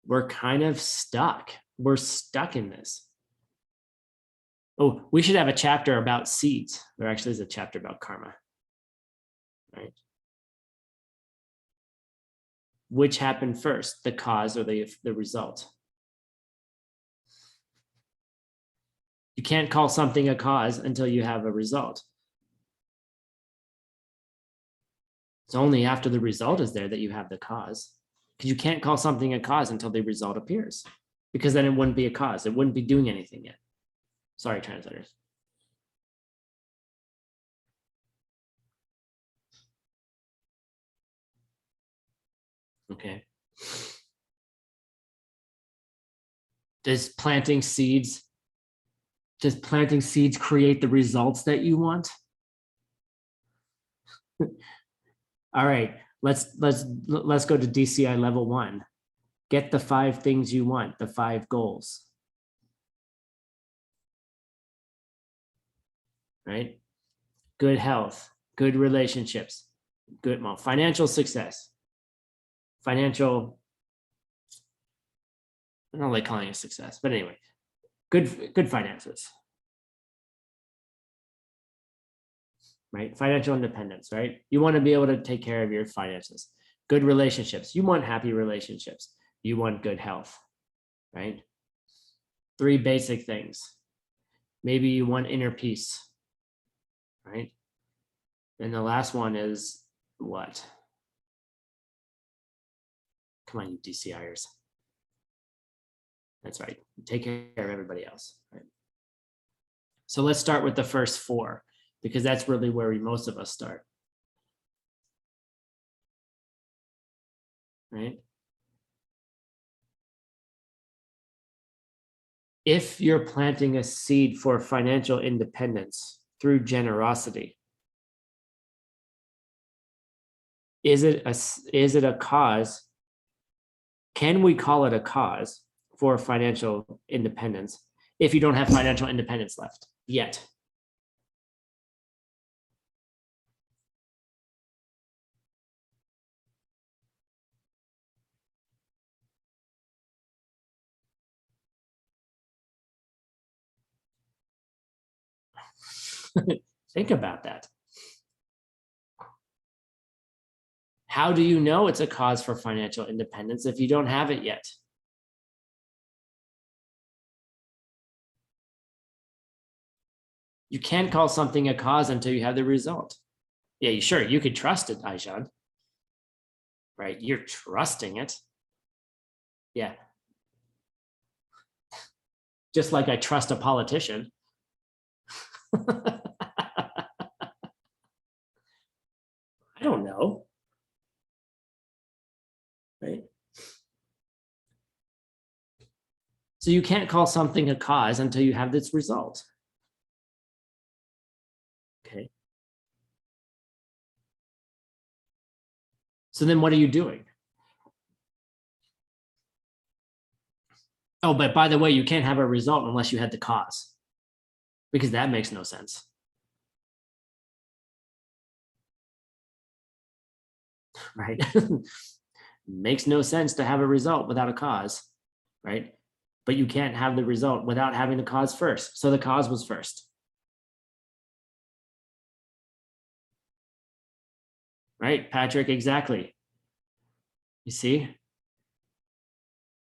Speaker 1: We're kind of stuck. We're stuck in this. Oh, we should have a chapter about seeds. There actually is a chapter about karma, right? Which happened first, the cause or the result? You can't call something a cause until you have a result. It's only after the result is there that you have the cause. Because you can't call something a cause until the result appears. Because then it wouldn't be a cause. It wouldn't be doing anything yet. Sorry, translators. Okay. Does planting seeds create the results that you want? All right, let's go to DCI level 1. Get the 5 things you want, the 5 goals. Right? Good health, good relationships, good financial success. Financial, I don't like calling it success, but anyway, good finances. right? Financial independence, right? You want to be able to take care of your finances. Good relationships. You want happy relationships. You want good health, right? 3 basic things. Maybe you want inner peace, right? And the last one is what? Come on, you DCIers. That's right. Take care of everybody else, right? So let's start with the first 4, because that's really where most of us start, right? If you're planting a seed for financial independence through generosity, is it a cause? Can we call it a cause for financial independence if you don't have financial independence left yet? Think about that. How do you know it's a cause for financial independence if you don't have it yet? You can't call something a cause until you have the result. Yeah, sure, you could trust it, Aishan. Right? You're trusting it. Yeah. Just like I trust a politician. I don't know. Right? So you can't call something a cause until you have this result. Okay. So then what are you doing? Oh, but by the way, you can't have a result unless you had the cause, because that makes no sense. Right? Makes no sense to have a result without a cause, right? But you can't have the result without having the cause first. So the cause was first. Right, Patrick, exactly. You see?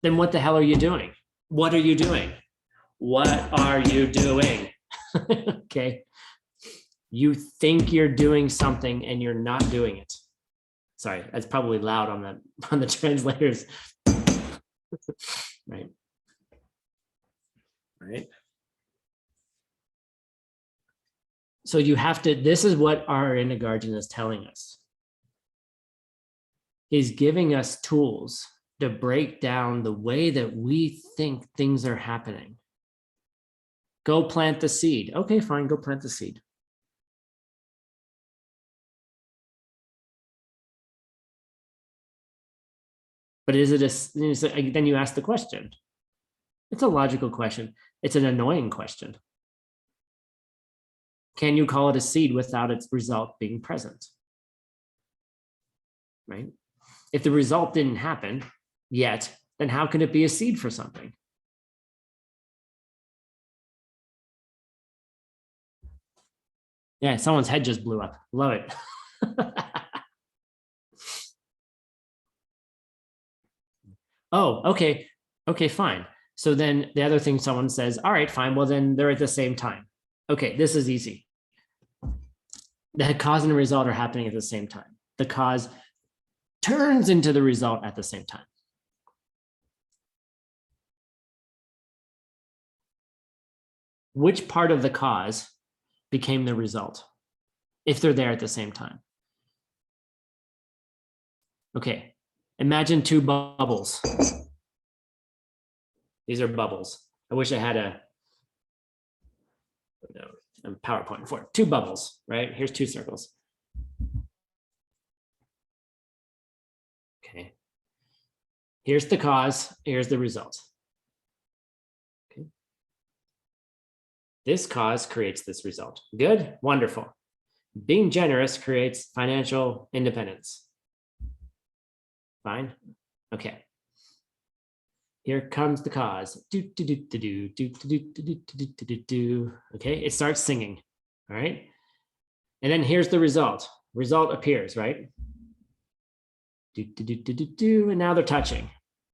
Speaker 1: Then what the hell are you doing? What are you doing? What are you doing? Okay. You think you're doing something and you're not doing it. Sorry, that's probably loud on the translators. Right. Right. So you have to, this is what our Nagarjuna is telling us. He's giving us tools to break down the way that we think things are happening. Go plant the seed. Okay, fine, go plant the seed. But is it a, then you ask the question. It's a logical question. It's an annoying question. Can you call it a seed without its result being present? Right? If the result didn't happen yet, then how can it be a seed for something? Yeah, someone's head just blew up. Love it. Oh, okay. Okay, fine. So then the other thing someone says, all right, fine. Well, then they're at the same time. Okay, this is easy. The cause and the result are happening at the same time. The cause turns into the result at the same time. Which part of the cause became the result if they're there at the same time? Okay, imagine 2 bubbles. These are bubbles. I wish I had a PowerPoint for it. 2 bubbles, right? Here's 2 circles. Okay. Here's the cause, here's the result. Okay. This cause creates this result. Good, wonderful. Being generous creates financial independence. Fine, okay. Here comes the cause. Okay, it starts singing, all right? And then here's the result. Result appears, right? And now they're touching.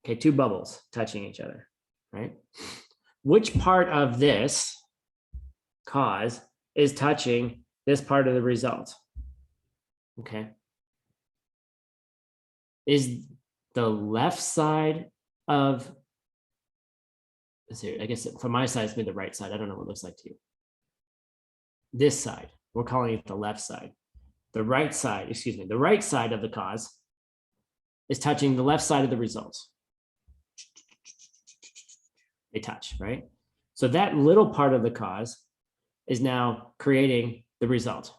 Speaker 1: Okay, two bubbles touching each other, right? Which part of this cause is touching this part of the result? Okay. Is the left side of, I guess from my side, it's been the right side. I don't know what it looks like to you. This side, we're calling it the left side. The right side, excuse me, the right side of the cause is touching the left side of the result. They touch, right? So that little part of the cause is now creating the result.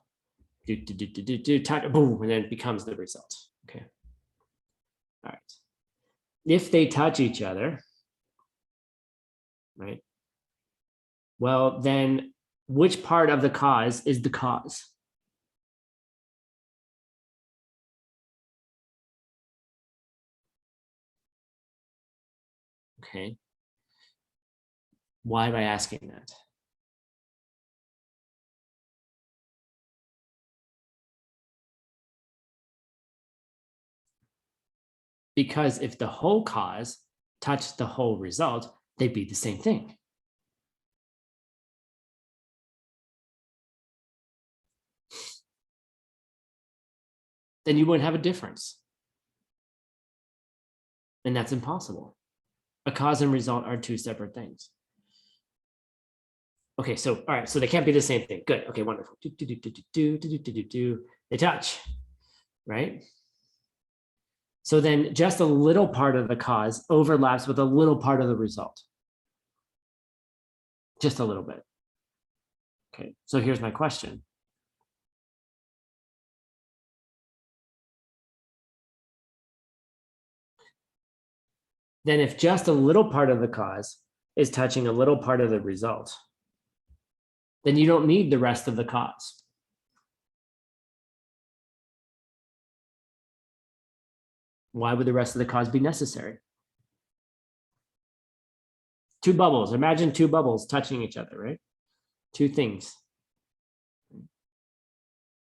Speaker 1: Touch, boom, and then it becomes the result. Okay. All right. If they touch each other, right? Well, then which part of the cause is the cause? Okay. Why am I asking that? Because if the whole cause touched the whole result, they'd be the same thing. Then you wouldn't have a difference. And that's impossible. A cause and result are two separate things. Okay, so, all right, so they can't be the same thing. Good, okay, wonderful. They touch, right? So then just a little part of the cause overlaps with a little part of the result. Just a little bit. Okay, so here's my question. Then if just a little part of the cause is touching a little part of the result, then you don't need the rest of the cause. Why would the rest of the cause be necessary? Two bubbles, imagine two bubbles touching each other, right? Two things.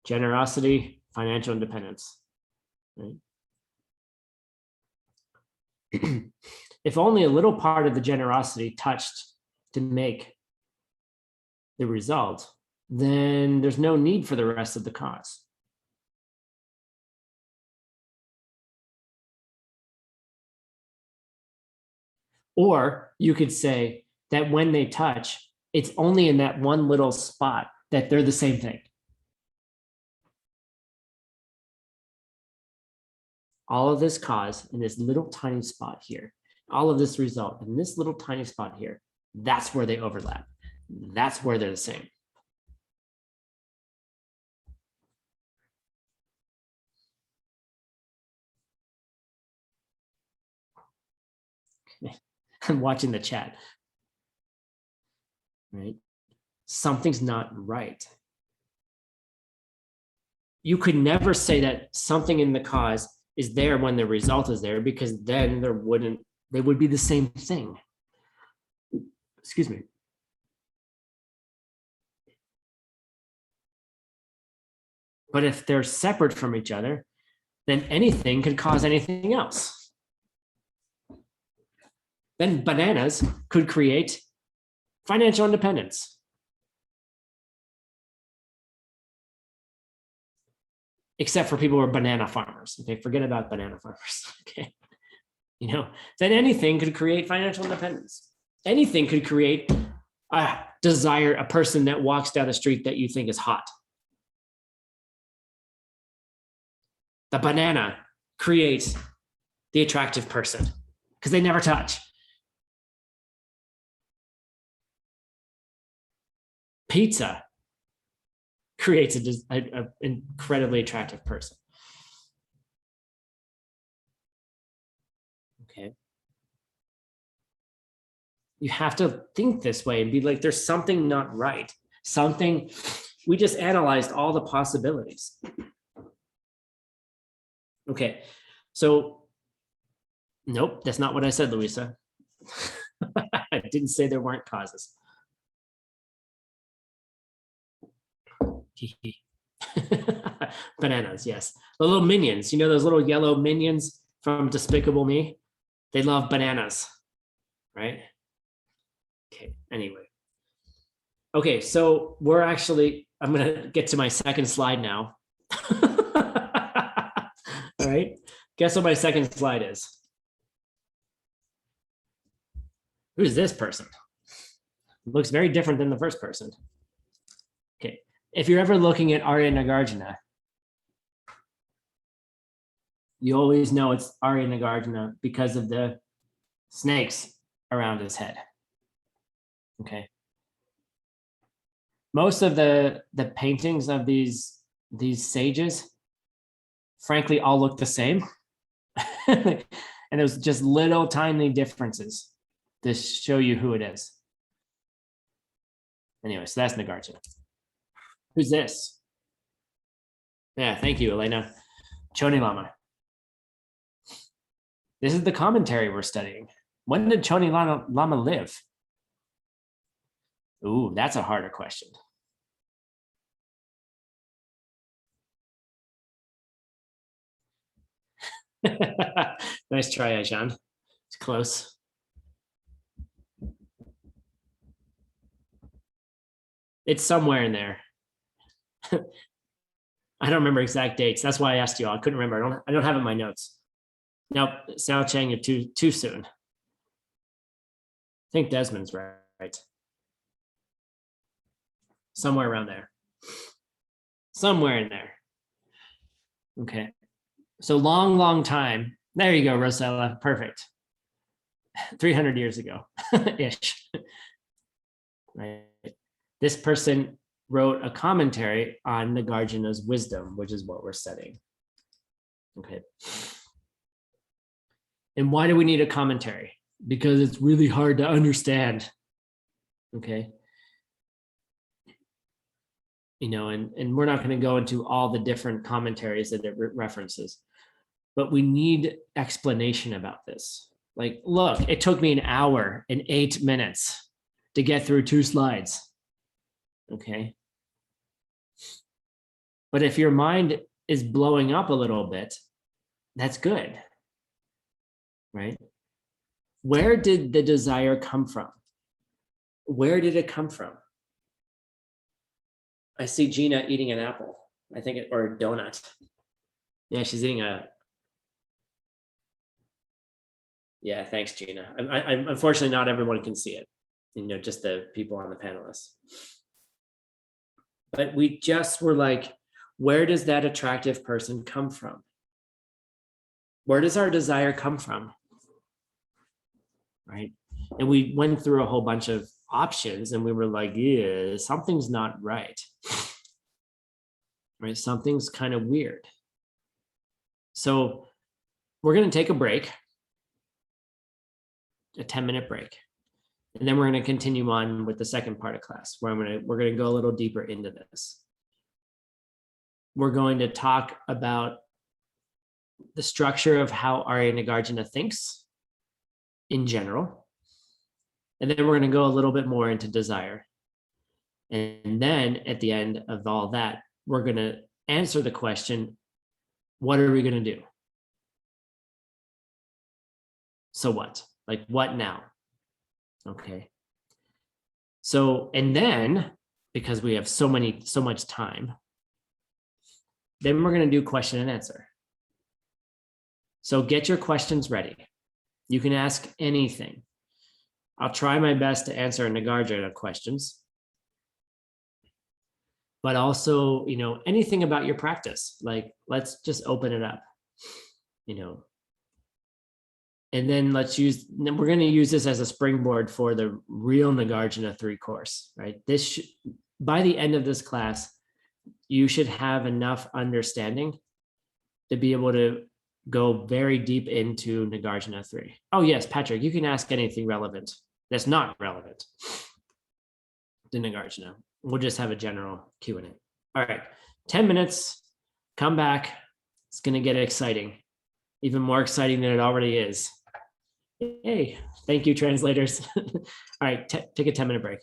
Speaker 1: Generosity, financial independence, right? If only a little part of the generosity touched to make the result, then there's no need for the rest of the cause. Or you could say that when they touch, it's only in that one little spot that they're the same thing. All of this cause in this little tiny spot here, all of this result in this little tiny spot here, that's where they overlap. That's where they're the same. I'm watching the chat. Right? Something's not right. You could never say that something in the cause is there when the result is there, because then they would be the same thing. Excuse me. But if they're separate from each other, then anything could cause anything else. Then bananas could create financial independence. Except for people who are banana farmers. Okay, forget about banana farmers. Okay, then anything could create financial independence. Anything could create a person that walks down the street that you think is hot. The banana creates the attractive person because they never touch. Pizza creates an incredibly attractive person. Okay. You have to think this way and be like, there's something not right. We just analyzed all the possibilities. Okay, so nope, that's not what I said, Louisa. I didn't say there weren't causes. Bananas, yes. The little minions, you know, those little yellow minions from Despicable Me? They love bananas, right? Okay, anyway. Okay, so I'm gonna get to my second slide now. All right, guess what my second slide is? Who's this person? Looks very different than the first person. Okay, if you're ever looking at Arya Nagarjuna, you always know it's Arya Nagarjuna because of the snakes around his head. Okay. Most of the paintings of these sages, frankly, all look the same. And there's just little tiny differences to show you who it is. Anyway, so that's Nagarjuna. Who's this? Yeah, thank you, Elena. Choni Lama. This is the commentary we're studying. When did Choni Lama live? Ooh, that's a harder question. Nice try, Ajan. It's close. It's somewhere in there. I don't remember exact dates. That's why I asked you all. I couldn't remember. I don't have it in my notes. Nope, Sao Chang, you're too soon. I think Desmond's right. Somewhere around there. Somewhere in there. Okay. So long time. There you go, Rosella. Perfect. 300 years ago, ish. Right. This person wrote a commentary on Nagarjuna's wisdom, which is what we're studying. Okay. And why do we need a commentary? Because it's really hard to understand. Okay. You know, and we're not going to go into all the different commentaries that it references, but we need explanation about this. Like, look, it took me an hour and 8 minutes to get through 2 slides. Okay. But if your mind is blowing up a little bit, that's good. Right? Where did the desire come from? Where did it come from? I see Gina eating an apple, I think, or a donut. Yeah, she's eating yeah, thanks, Gina. I'm unfortunately, not everyone can see it, you know, just the people on the panelists. But we just were like, where does that attractive person come from? Where does our desire come from? Right? And we went through a whole bunch of options and we were like, yeah, something's not right. Right? Something's kind of weird. So we're going to take a break, a 10-minute break. And then we're going to continue on with the second part of class where we're going to go a little deeper into this. We're going to talk about the structure of how Arya Nagarjuna thinks in general. And then we're going to go a little bit more into desire. And then at the end of all that, we're going to answer the question, what are we going to do? So what? Like, what now? Okay. So, and then, because we have so much time, then we're going to do question and answer. So get your questions ready. You can ask anything. I'll try my best to answer Nagarjuna questions, but also, you know, anything about your practice. Like, let's just open it up, you know. And then we're going to use this as a springboard for the real Nagarjuna 3 course, right? By the end of this class, you should have enough understanding to be able to go very deep into Nagarjuna 3. Oh yes, Patrick, you can ask anything relevant that's not relevant to Nagarjuna. We'll just have a general Q&A. All right, 10 minutes, come back. It's going to get exciting, even more exciting than it already is. Hey, thank you, translators. All right, take a 10-minute break.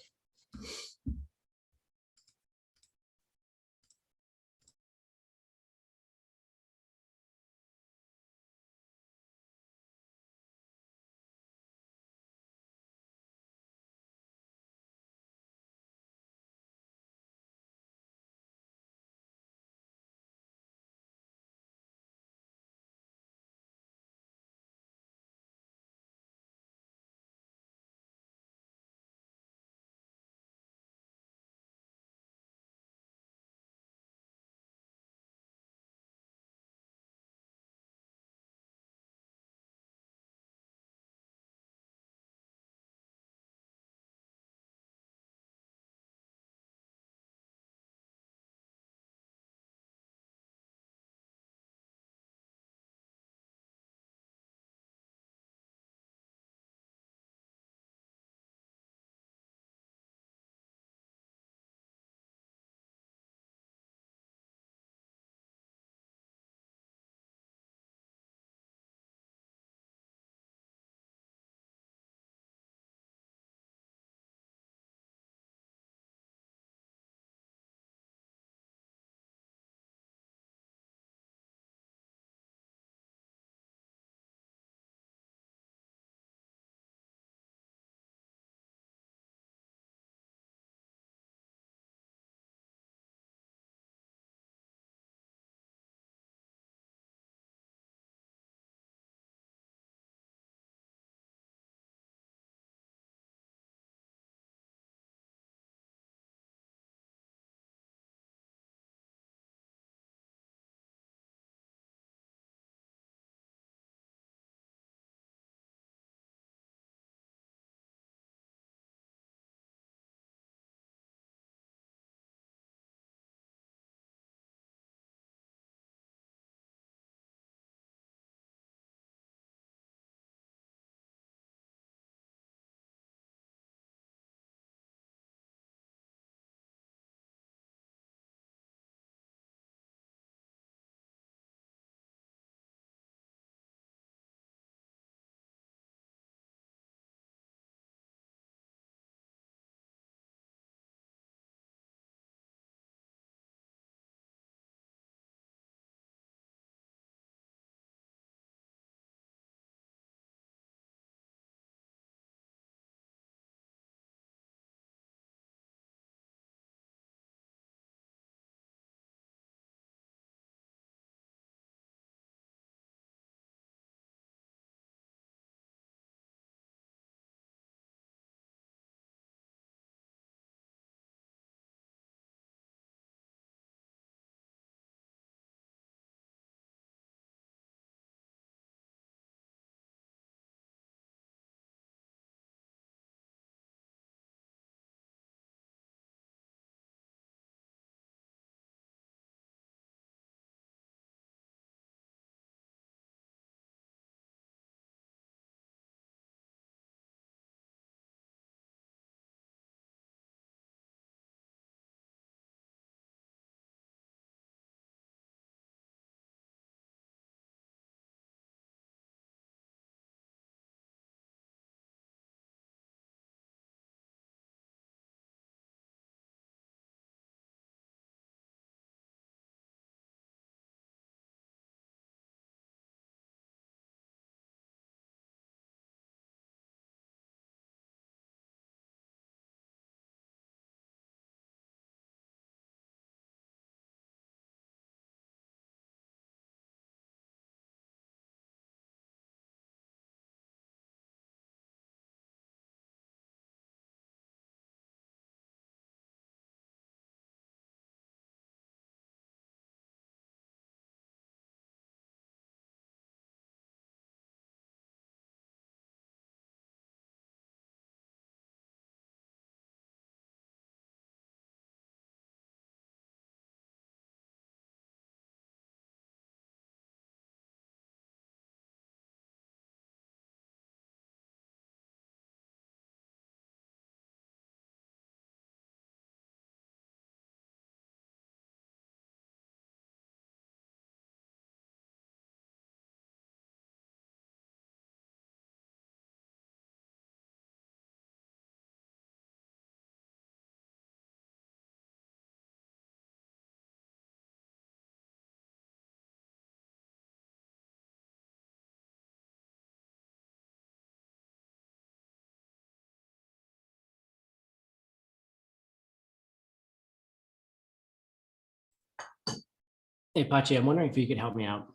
Speaker 1: Hey, Pachi, I'm wondering if you could help me out.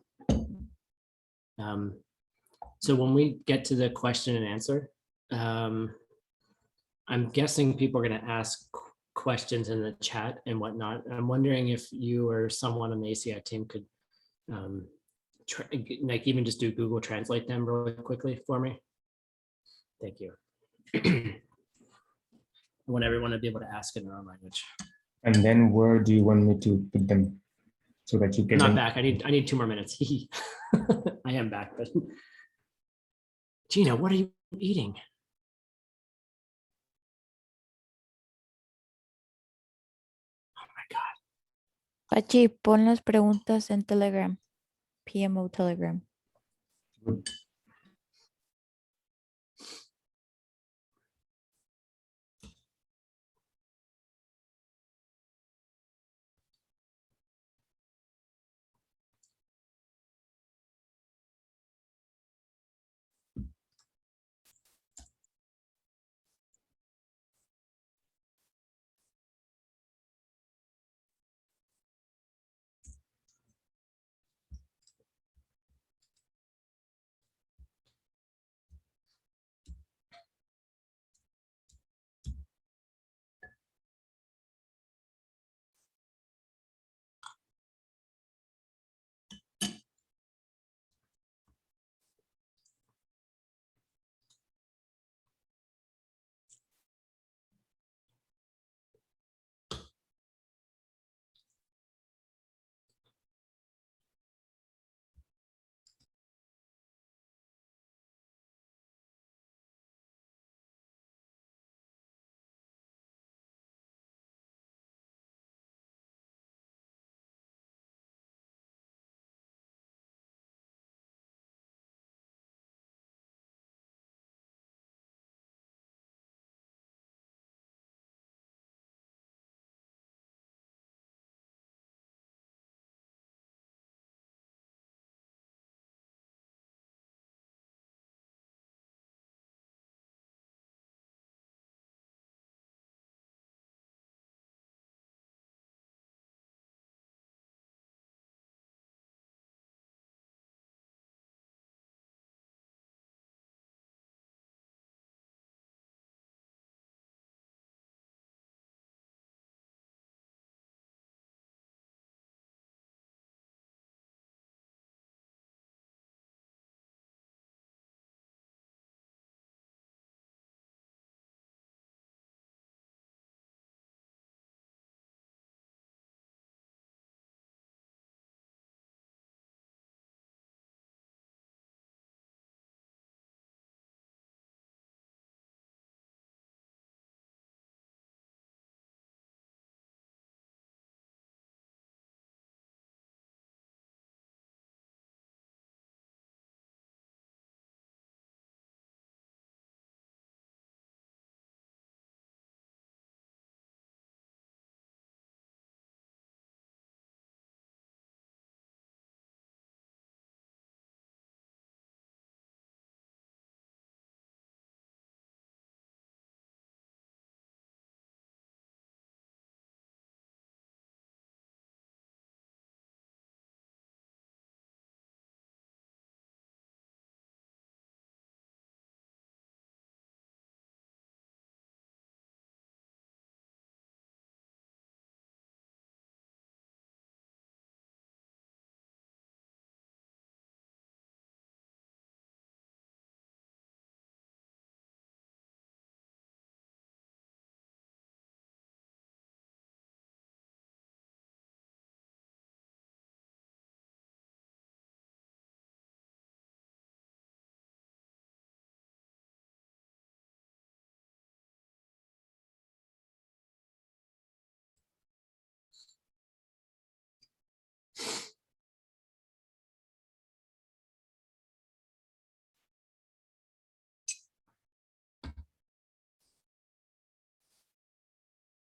Speaker 1: So when we get to the question and answer, I'm guessing people are going to ask questions in the chat and whatnot. I'm wondering if you or someone on the ACI team could like even just do Google Translate them really quickly for me. Thank you. I want everyone to be able to ask in their own language.
Speaker 2: And then where do you want me to put them so that you
Speaker 1: I'm
Speaker 2: get
Speaker 1: not
Speaker 2: them?
Speaker 1: back. I need 2 more minutes. I am back, but Gina, what are you eating? Oh my God.
Speaker 3: Pachi, pon las preguntas en Telegram, PMO Telegram.
Speaker 2: Good.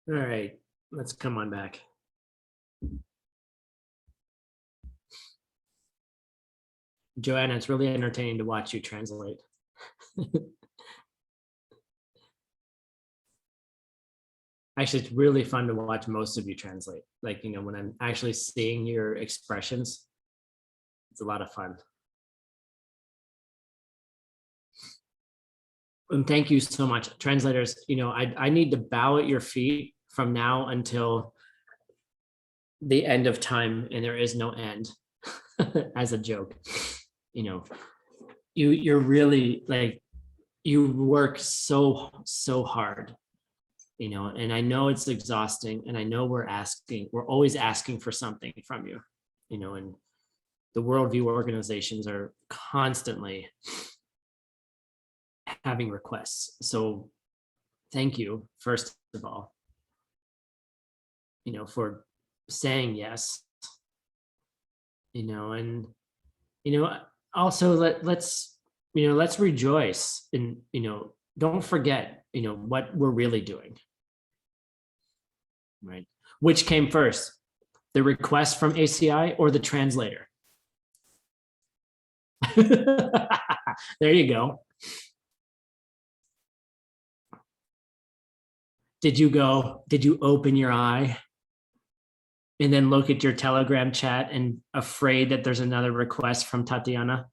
Speaker 1: All right, let's come on back. Joanna, it's really entertaining to watch you translate. Actually, it's really fun to watch most of you translate. Like, when I'm actually seeing your expressions, it's a lot of fun. And thank you so much, translators. I need to bow at your feet from now until the end of time, and there is no end. As a joke, you're really like, you work so hard, and I know it's exhausting, and I know we're always asking for something from you, and the worldview organizations are constantly having requests. So thank you, first of all, for saying yes, and also let's rejoice, and don't forget what we're really doing, right? Which came first, the request from ACI or the translator? There you go. Did you open your eye and then look at your Telegram chat and afraid that there's another request from Tatiana?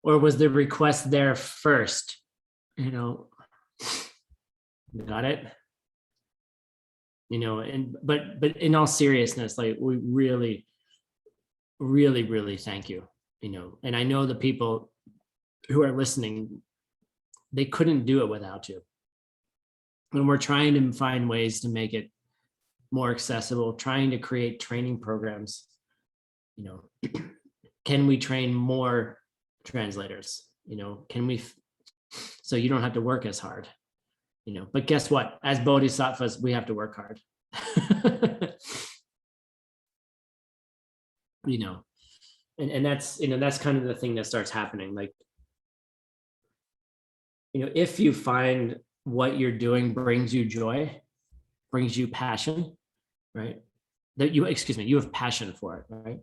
Speaker 1: Or was the request there first? Got it? But in all seriousness, like, we really, really, really thank you. And I know the people who are listening, they couldn't do it without you. And we're trying to find ways to make it more accessible, trying to create training programs. Can we train more translators? Can we, so you don't have to work as hard? But guess what? As bodhisattvas, we have to work hard. And that's kind of the thing that starts happening. Like, if you find what you're doing brings you joy, brings you passion, right? You have passion for it, right?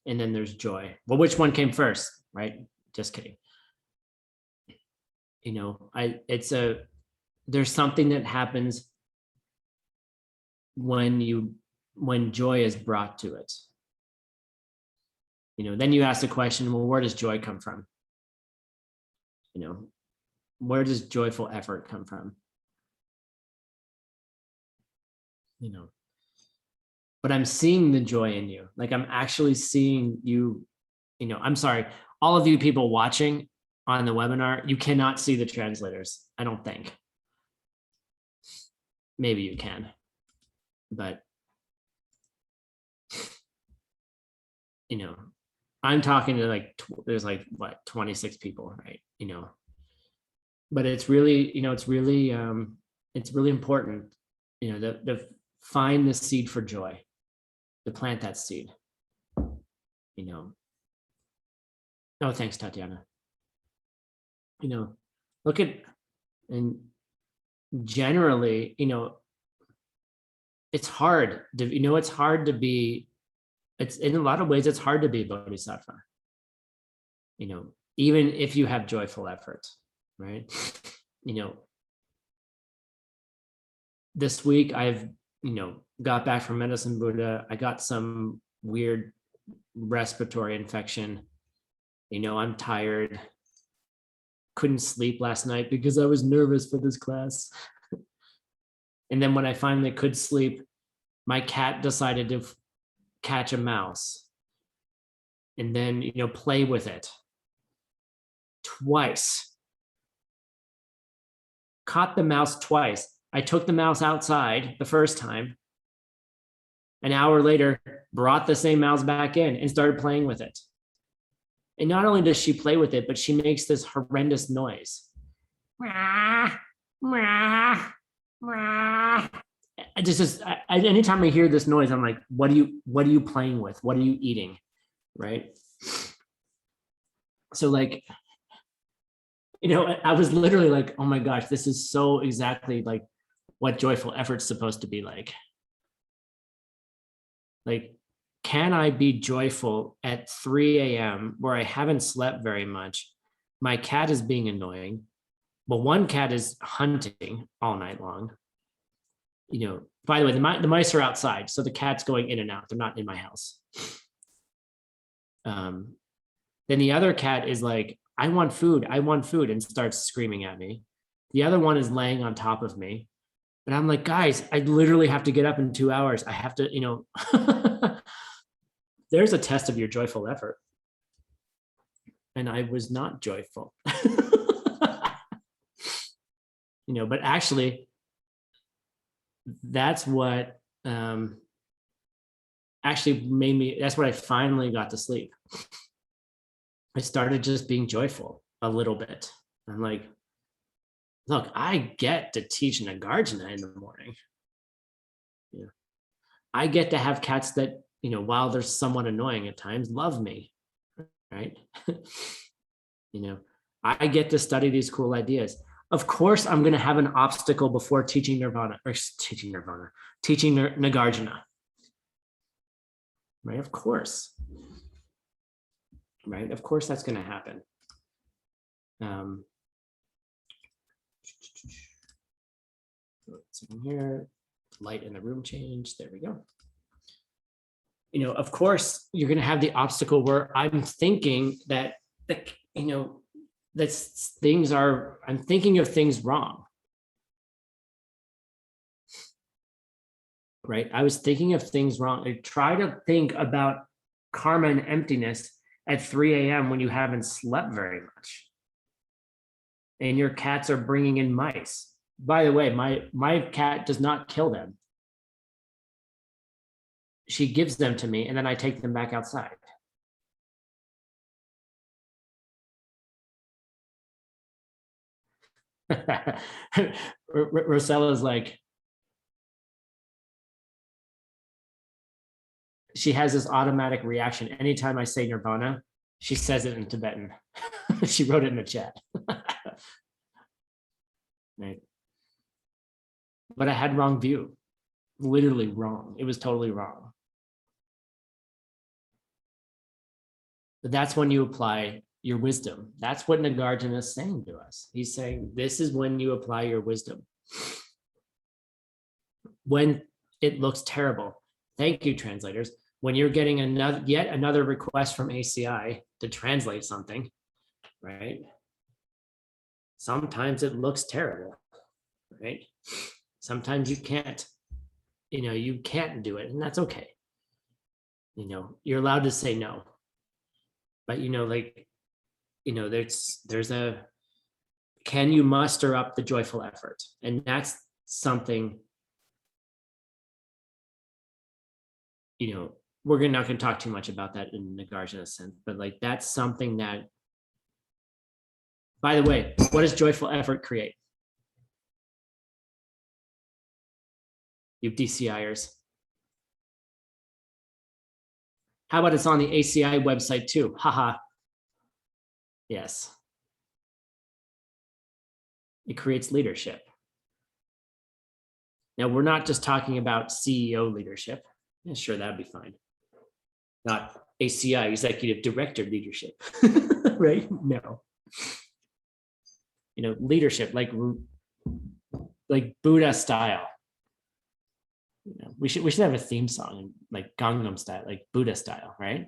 Speaker 1: And then there's joy. Well, which one came first, right? Just kidding. There's something that happens when joy is brought to it. Then you ask the question, well, where does joy come from? Where does joyful effort come from? But I'm seeing the joy in you. Like, I'm actually seeing you, I'm sorry, all of you people watching on the webinar, you cannot see the translators, I don't think. Maybe you can, but I'm talking to there's what, 26 people, right? But it's really, it's really important, to find the seed for joy, to plant that seed. Oh, thanks, Tatiana. Look at, and generally, it's hard to, it's hard to be, it's in a lot of ways, it's hard to be a bodhisattva, even if you have joyful effort, right? This week I've, got back from Medicine Buddha. I got some weird respiratory infection. I'm tired. Couldn't sleep last night because I was nervous for this class. And then when I finally could sleep, my cat decided to catch a mouse and then, play with it twice. Caught the mouse twice. I took the mouse outside the first time. An hour later, brought the same mouse back in and started playing with it. And not only does she play with it, but she makes this horrendous noise. Anytime I hear this noise, I'm like, what are you playing with? What are you eating? Right? So I was literally like, oh my gosh, this is so exactly like what joyful effort's supposed to be like. Like, can I be joyful at 3 a.m. where I haven't slept very much? My cat is being annoying. Well, one cat is hunting all night long. By the way, the mice are outside, so the cat's going in and out. They're not in my house. Then the other cat is like, I want food, and starts screaming at me. The other one is laying on top of me. And I'm like, guys, I literally have to get up in 2 hours. I have to, there's a test of your joyful effort. And I was not joyful. But actually, that's what actually made me, that's what I finally got to sleep. I started just being joyful a little bit. I'm like, look, I get to teach Nagarjuna in the morning. I get to have cats that, while they're somewhat annoying at times, love me, right? I get to study these cool ideas. Of course, I'm going to have an obstacle before teaching Nagarjuna, right? Of course, right? Of course, that's going to happen. It's in here, light in the room change. There we go. Of course, you're going to have the obstacle where I'm thinking that, I'm thinking of things wrong. Right? I was thinking of things wrong. I try to think about karma and emptiness at 3 a.m. when you haven't slept very much. And your cats are bringing in mice. By the way, my cat does not kill them. She gives them to me and then I take them back outside. Rosella's like, she has this automatic reaction. Anytime I say nirvana, she says it in Tibetan. She wrote it in the chat. Right. But I had wrong view, literally wrong. It was totally wrong. But that's when you apply your wisdom. That's what Nagarjuna is saying to us. He's saying, this is when you apply your wisdom. When it looks terrible. Thank you, translators. When you're getting yet another request from ACI to translate something, right? Sometimes it looks terrible, right? Sometimes you can't, you can't do it, and that's okay. You're allowed to say no. But there's a, can you muster up the joyful effort? And that's something, we're not going to talk too much about that in Nagarjuna sense, but that's something that, by the way, what does joyful effort create? You DCIers. How about it's on the ACI website too? Haha. Yes. It creates leadership. Now, we're not just talking about CEO leadership. Yeah, sure, that'd be fine. Not ACI, executive director leadership, right? No. Leadership, like Buddha style. We should have a theme song, like Gangnam style, like Buddha style, right?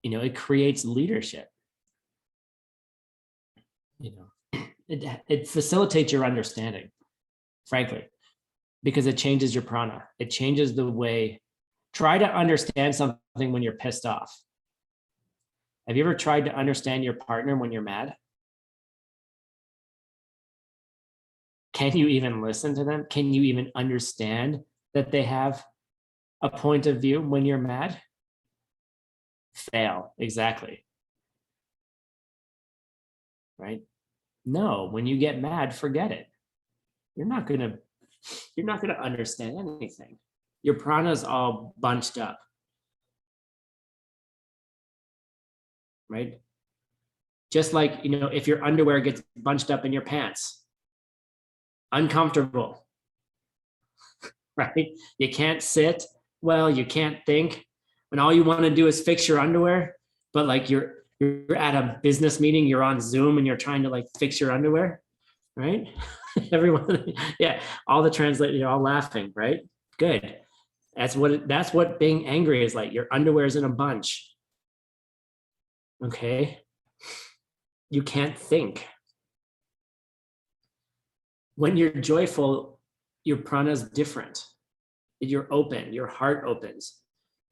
Speaker 1: It creates leadership. It facilitates your understanding, frankly, because it changes your prana. It changes the way. Try to understand something when you're pissed off. Have you ever tried to understand your partner when you're mad? Can you even listen to them? Can you even understand that they have a point of view when you're mad? Fail, exactly. Right? No, when you get mad, forget it. You're not gonna understand anything. Your prana's all bunched up. Right? Just like, if your underwear gets bunched up in your pants, uncomfortable, right? You can't sit well, you can't think, and all you want to do is fix your underwear, but your You're at a business meeting, you're on Zoom and you're trying to like fix your underwear, right? Everyone, yeah, all the translate, you're all laughing, right? Good. That's what being angry is like. Your underwear is in a bunch. Okay. You can't think. When you're joyful, your prana is different. You're open, your heart opens.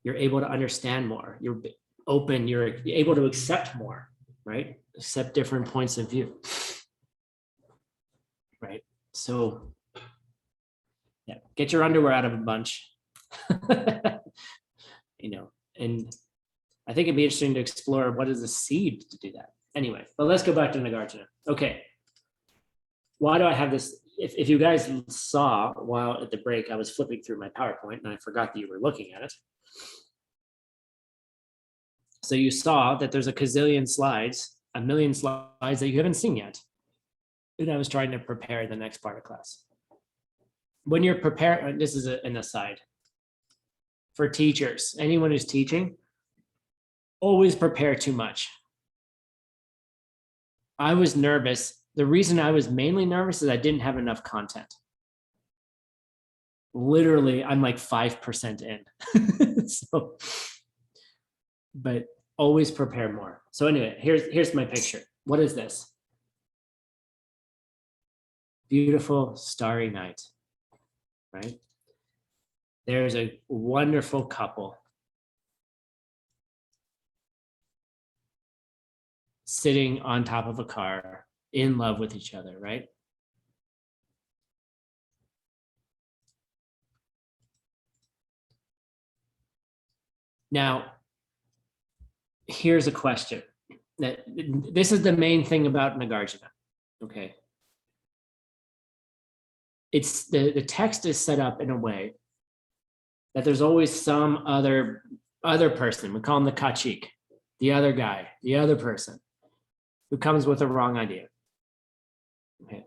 Speaker 1: You're able to understand more. You're open, you're able to accept more, right? Accept different points of view. Right. So yeah, get your underwear out of a bunch. And I think it'd be interesting to explore what is the seed to do that. Anyway, but let's go back to Nagarjuna. Okay. Why do I have this? If you guys saw while at the break, I was flipping through my PowerPoint and I forgot that you were looking at it. So you saw that there's a gazillion slides, a million slides that you haven't seen yet. And I was trying to prepare the next part of class. When you're preparing, this is an aside. For teachers, anyone who's teaching, always prepare too much. I was nervous. The reason I was mainly nervous is I didn't have enough content. Literally, I'm like 5% in. So, but always prepare more. So anyway, here's my picture. What is this? Beautiful starry night, right? There's a wonderful couple sitting on top of a car in love with each other, right? Now, here's a question. This is the main thing about Nagarjuna, okay? It's the text is set up in a way that there's always some other person, we call him the kachik, the other guy, the other person, who comes with a wrong idea. Okay.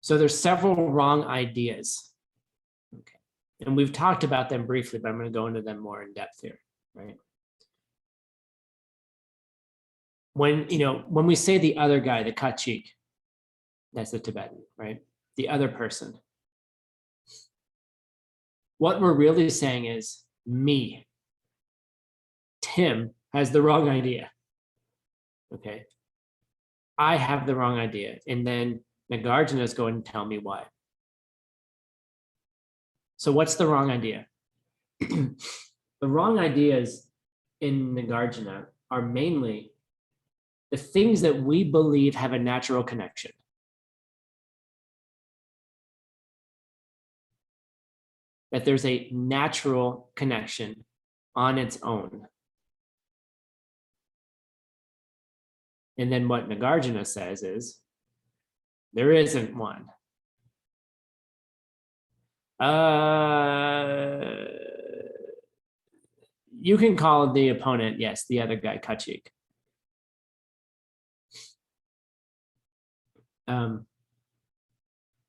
Speaker 1: So there's several wrong ideas. Okay. And we've talked about them briefly, but I'm going to go into them more in depth here, right? When we say the other guy, the kachik, that's the Tibetan, right? The other person. What we're really saying is me. Tim has the wrong idea. Okay. I have the wrong idea. And then Nagarjuna is going to tell me why. So what's the wrong idea? The wrong ideas in Nagarjuna are mainly the things that we believe have a natural connection. That there's a natural connection on its own. And then what Nagarjuna says is, there isn't one. You can call the opponent, yes, the other guy, kachik.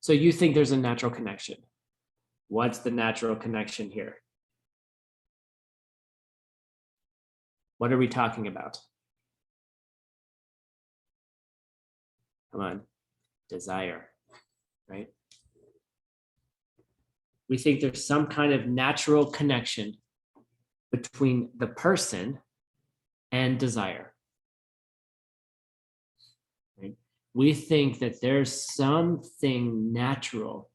Speaker 1: So you think there's a natural connection. What's the natural connection here? What are we talking about? Come on, desire, right? We think there's some kind of natural connection between the person and desire. Right? We think that there's something natural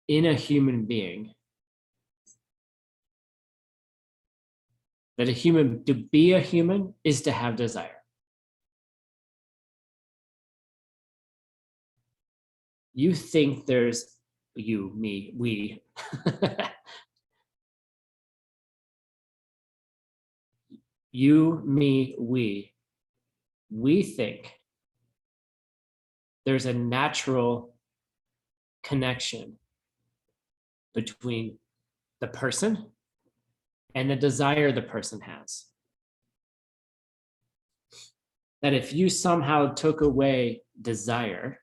Speaker 1: in a human being, that to be a human is to have desire. You think there's you, me, we. You, me, we think there's a natural connection between the person and the desire the person has. That if you somehow took away desire,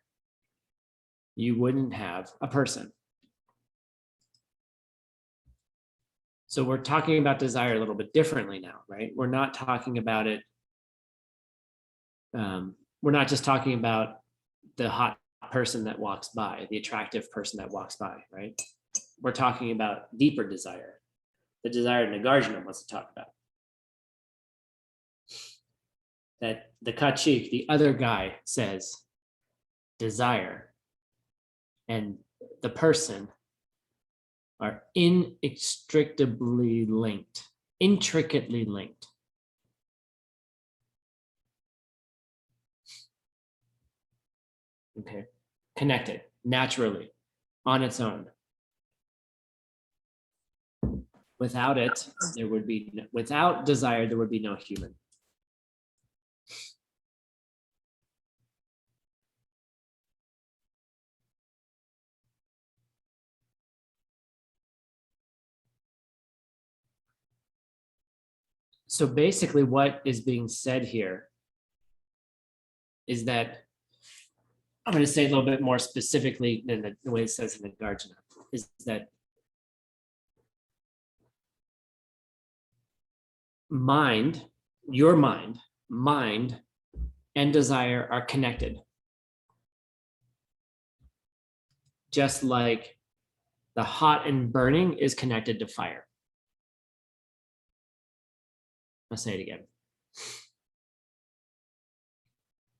Speaker 1: you wouldn't have a person. So we're talking about desire a little bit differently now, right? We're not talking about it. We're not just talking about the hot person that walks by, the attractive person that walks by, right? We're talking about deeper desire, the desire Nagarjuna wants to talk about. That the Kachik, the other guy, says desire and the person are inextricably linked, intricately linked. Okay, connected naturally on its own. Without it, there would be without desire, there would be no human. So basically what is being said here is that, I'm going to say a little bit more specifically than the way it says in the Nagarjuna, is that mind, your mind and desire are connected. Just like the hot and burning is connected to fire. I'll say it again.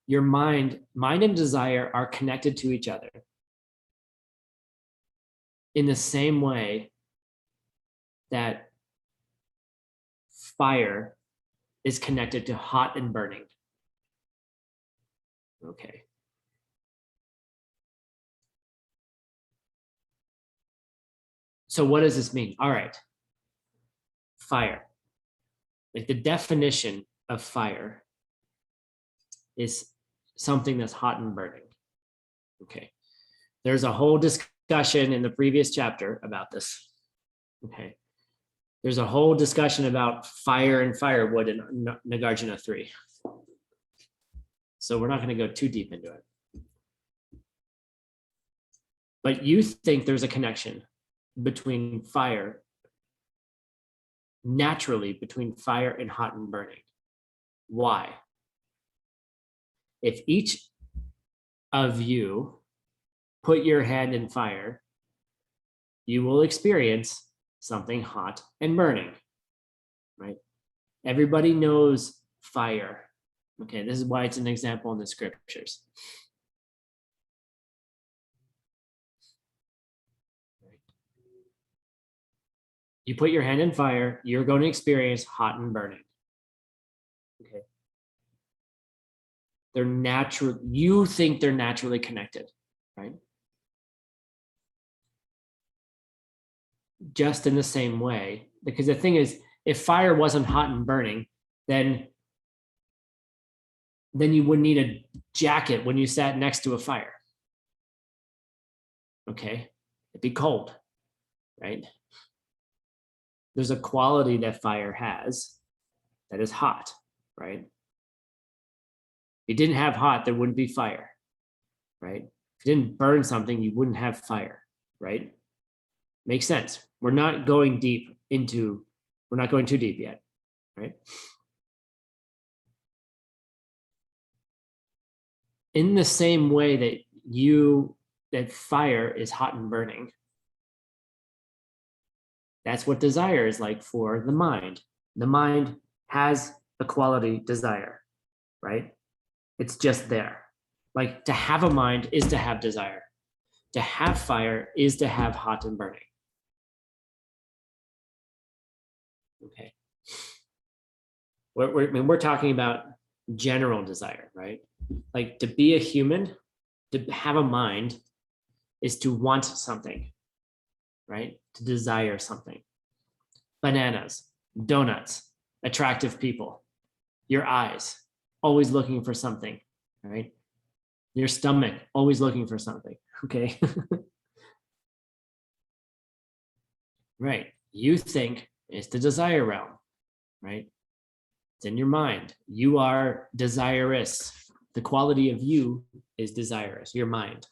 Speaker 1: Your mind and desire are connected to each other in the same way that fire is connected to hot and burning. Okay. So what does this mean? All right. Fire. Like the definition of fire is something that's hot and burning. Okay. There's a whole discussion in the previous chapter about this. Okay. There's a whole discussion about fire and firewood in Nagarjuna 3. So we're not going to go too deep into it. But you think there's a connection between fire, naturally between fire and hot and burning. Why? If each of you put your hand in fire, you will experience something hot and burning, right? Everybody knows fire. Okay, this is why it's an example in the scriptures. You put your hand in fire, you're going to experience hot and burning. Okay. They're natural, you think they're naturally connected, right? Just in the same way, because the thing is, if fire wasn't hot and burning, then you wouldn't need a jacket when you sat next to a fire. Okay, it'd be cold, right? There's a quality that fire has that is hot, right? If it didn't have hot, there wouldn't be fire, right? If you didn't burn something, you wouldn't have fire, right? Makes sense. We're not going too deep yet, right? In the same way that fire is hot and burning, that's what desire is like for the mind. The mind has a quality desire, right? It's just there. Like to have a mind is to have desire. To have fire is to have hot and burning. Okay. We're talking about general desire, right? Like to be a human, to have a mind is to want something, right? To desire something. Bananas, donuts, attractive people, your eyes, always looking for something, right? Your stomach, always looking for something, okay? Right. You think it's the desire realm, right? It's in your mind. You are desirous. The quality of you is desirous, your mind,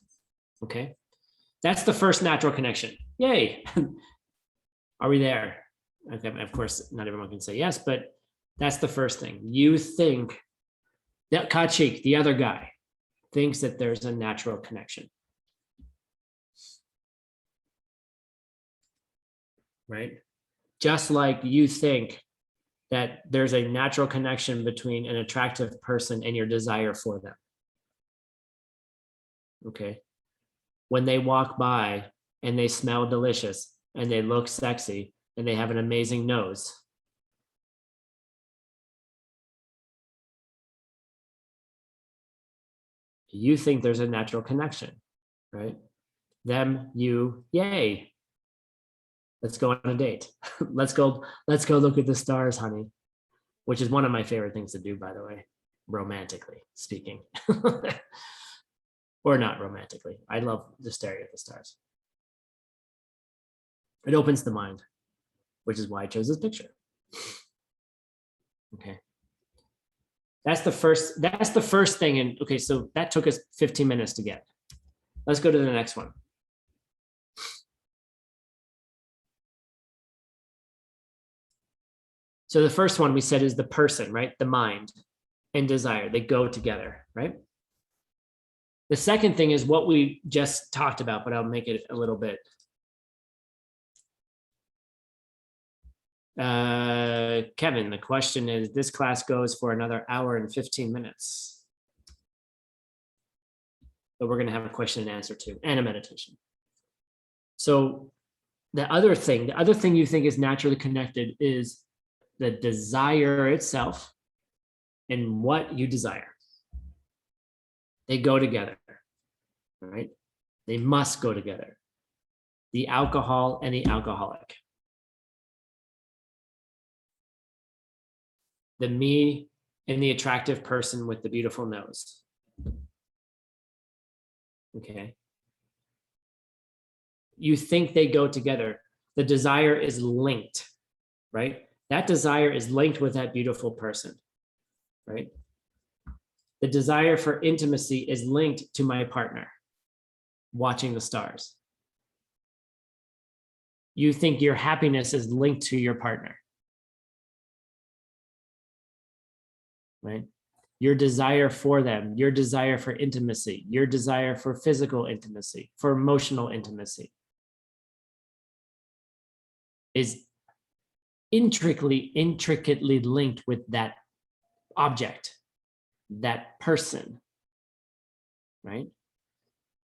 Speaker 1: okay? That's the first natural connection. Yay. Are we there? Okay, of course, not everyone can say yes, but that's the first thing. You think that Kachik, the other guy, thinks that there's a natural connection. Right? Just like you think that there's a natural connection between an attractive person and your desire for them. Okay. When they walk by and they smell delicious and they look sexy and they have an amazing nose, you think there's a natural connection, right? Them, you, yay. Let's go on a date. let's go look at the stars, honey, which is one of my favorite things to do, by the way, romantically speaking. Or not romantically. I love just staring at the stars. It opens the mind, which is why I chose this picture. Okay. That's the first thing. And okay, so that took us 15 minutes to get. Let's go to the next one. So the first one we said is the person, right? The mind and desire, they go together, right? The second thing is what we just talked about, but I'll make it a little bit. Kevin, the question is, this class goes for another hour and 15 minutes. But we're going to have a question and answer too, and a meditation. So the other thing you think is naturally connected is the desire itself and what you desire. They go together, right? They must go together. The alcohol and the alcoholic. The me and the attractive person with the beautiful nose. Okay. You think they go together. The desire is linked, right? That desire is linked with that beautiful person, right? The desire for intimacy is linked to my partner, watching the stars. You think your happiness is linked to your partner, right? Your desire for them, your desire for intimacy, your desire for physical intimacy, for emotional intimacy is intricately linked with that object, that person, right?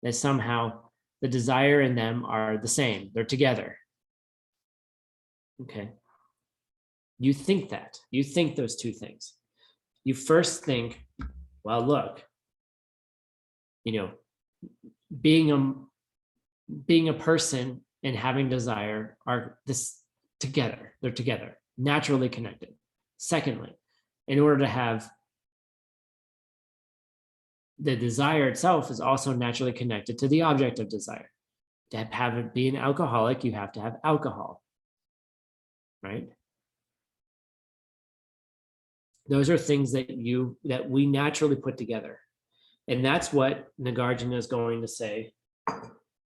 Speaker 1: That somehow the desire and them are the same, they're together. Okay. You think that, you think those two things. You first think, well, look, being a person and having desire are this together. They're together, naturally connected. Secondly, in order to have the desire itself is also naturally connected to the object of desire. To have it be an alcoholic, you have to have alcohol, right? Those are things that we naturally put together. And that's what Nagarjuna is going to say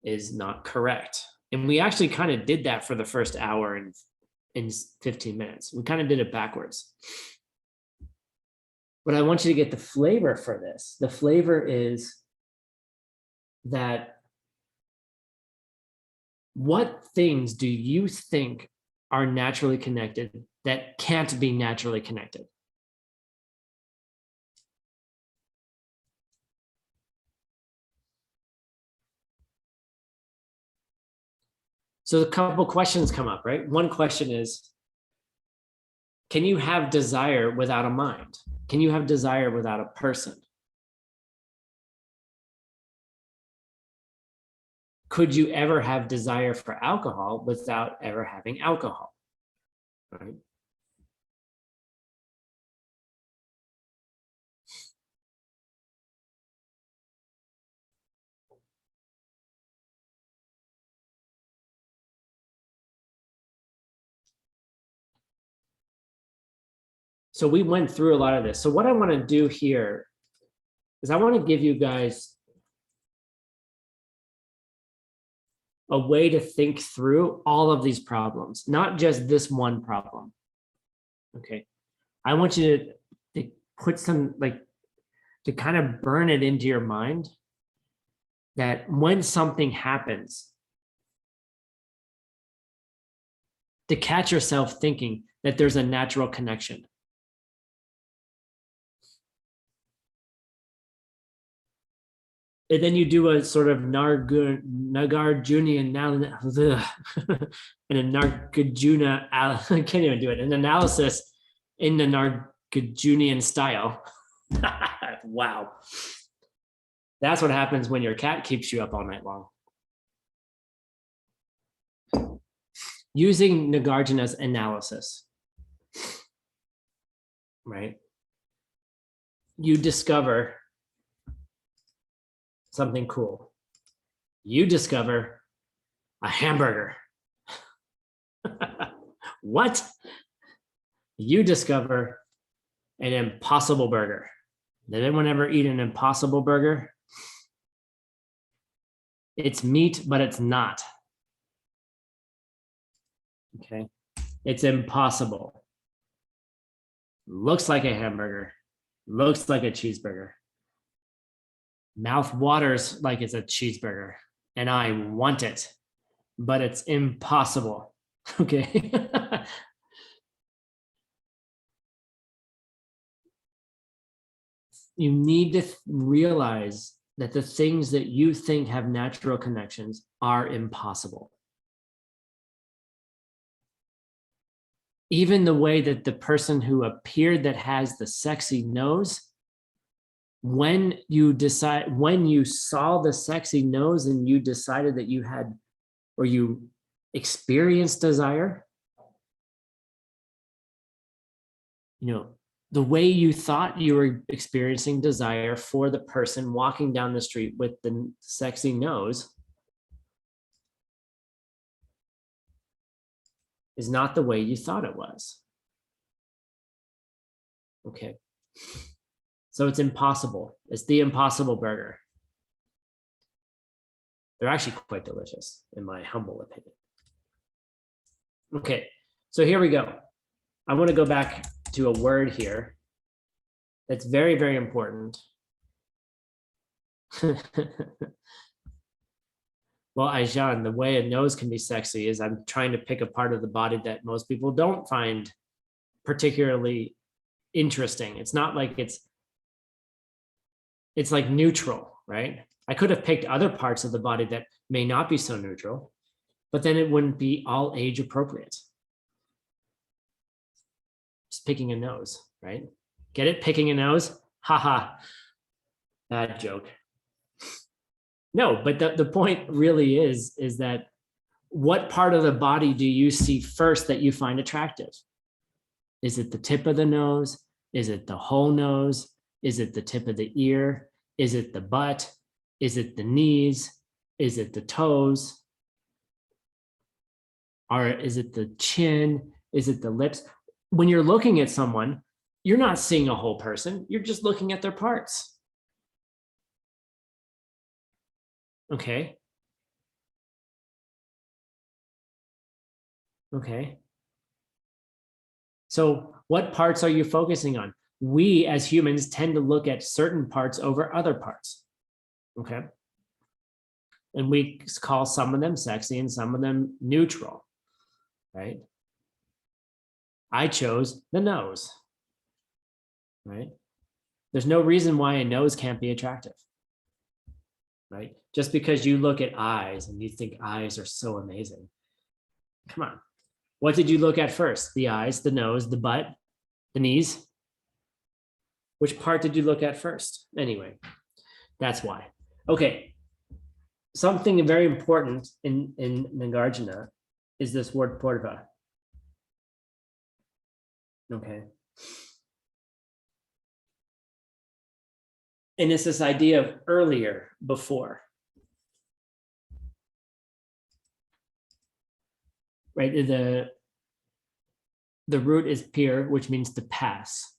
Speaker 1: is not correct. And we actually kind of did that for the first hour and in 15 minutes. We kind of did it backwards. But I want you to get the flavor for this. The flavor is that what things do you think are naturally connected that can't be naturally connected? So a couple questions come up, right? One question is, can you have desire without a mind? Can you have desire without a person? Could you ever have desire for alcohol without ever having alcohol? Right? So we went through a lot of this. So what I want to do here is I want to give you guys a way to think through all of these problems, not just this one problem. Okay. I want you to put some, like, to kind of burn it into your mind that when something happens, to catch yourself thinking that there's a natural connection. And then you do a sort of Nagarjunian and a Nagarjuna, I can't even do it, an analysis in the Nagarjunian style. Wow. That's what happens when your cat keeps you up all night long. Using Nagarjuna's analysis, right? You discover something cool. You discover a hamburger. What? You discover an impossible burger. Did anyone ever eat an impossible burger? It's meat, but it's not. Okay. It's impossible. Looks like a hamburger. Looks like a cheeseburger. Mouth waters like it's a cheeseburger. And I want it, but it's impossible. Okay. You need to realize that the things that you think have natural connections are impossible. Even the way that the person who appeared that has the sexy nose, when you saw the sexy nose and you decided that you had, or you experienced desire, the way you thought you were experiencing desire for the person walking down the street with the sexy nose is not the way you thought it was. Okay. So it's impossible. It's the impossible burger. They're actually quite delicious, in my humble opinion. Okay, so here we go. I want to go back to a word here that's very, very important. Well, Aijan, the way a nose can be sexy is I'm trying to pick a part of the body that most people don't find particularly interesting. It's not like it's like neutral, right? I could have picked other parts of the body that may not be so neutral, but then it wouldn't be all age appropriate. Just picking a nose, right? Get it? Picking a nose? Haha. Bad joke. No, but the point really is that what part of the body do you see first that you find attractive? Is it the tip of the nose? Is it the whole nose? Is it the tip of the ear? Is it the butt? Is it the knees? Is it the toes? Or is it the chin? Is it the lips? When you're looking at someone, you're not seeing a whole person. You're just looking at their parts. Okay. Okay. So what parts are you focusing on? We as humans tend to look at certain parts over other parts. Okay. And we call some of them sexy and some of them neutral, right? I chose the nose, right? There's no reason why a nose can't be attractive, right? Just because you look at eyes and you think eyes are so amazing. Come on. What did you look at first? The eyes, the nose, the butt, the knees? Which part did you look at first? Anyway, that's why. Okay. Something very important in Nagarjuna is this word porva. Okay. And it's this idea of earlier, before. Right? The root is pir, which means to pass.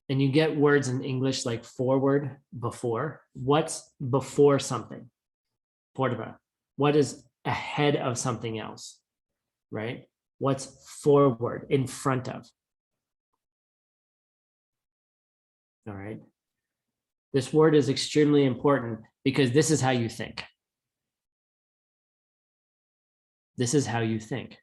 Speaker 1: And you get words in English like forward, before. What's before something? Porva. What is ahead of something else, right? What's forward, in front of. All right. This word is extremely important because this is how you think. This is how you think.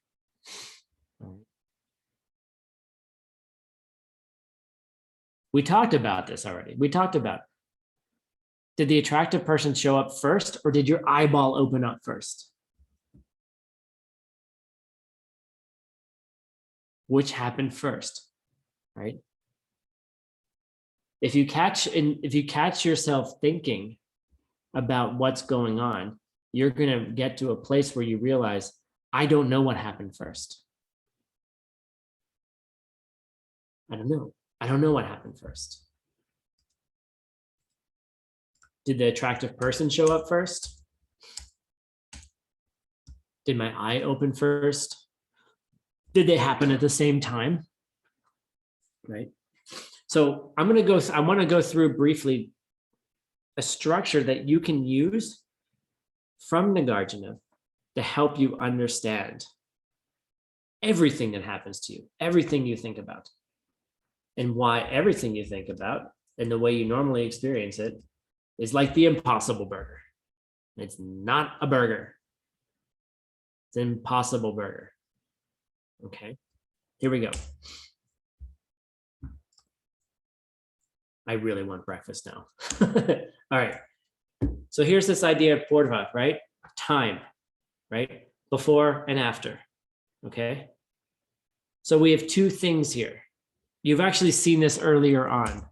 Speaker 1: We talked about this already. We talked about, did the attractive person show up first, or did your eyeball open up first? Which happened first, right? If you catch yourself thinking about what's going on, you're going to get to a place where you realize, I don't know what happened first. I don't know. I don't know what happened first. Did the attractive person show up first? Did my eye open first? Did they happen at the same time? Right. So I want to go through briefly a structure that you can use from Nagarjuna to help you understand everything that happens to you, everything you think about, and why everything you think about and the way you normally experience it is like the impossible burger. It's not a burger. It's an impossible burger. Okay, here we go. I really want breakfast now. All right. So here's this idea of purva, right? Time, right? Before and after. Okay. So we have two things here. You've actually seen this earlier on.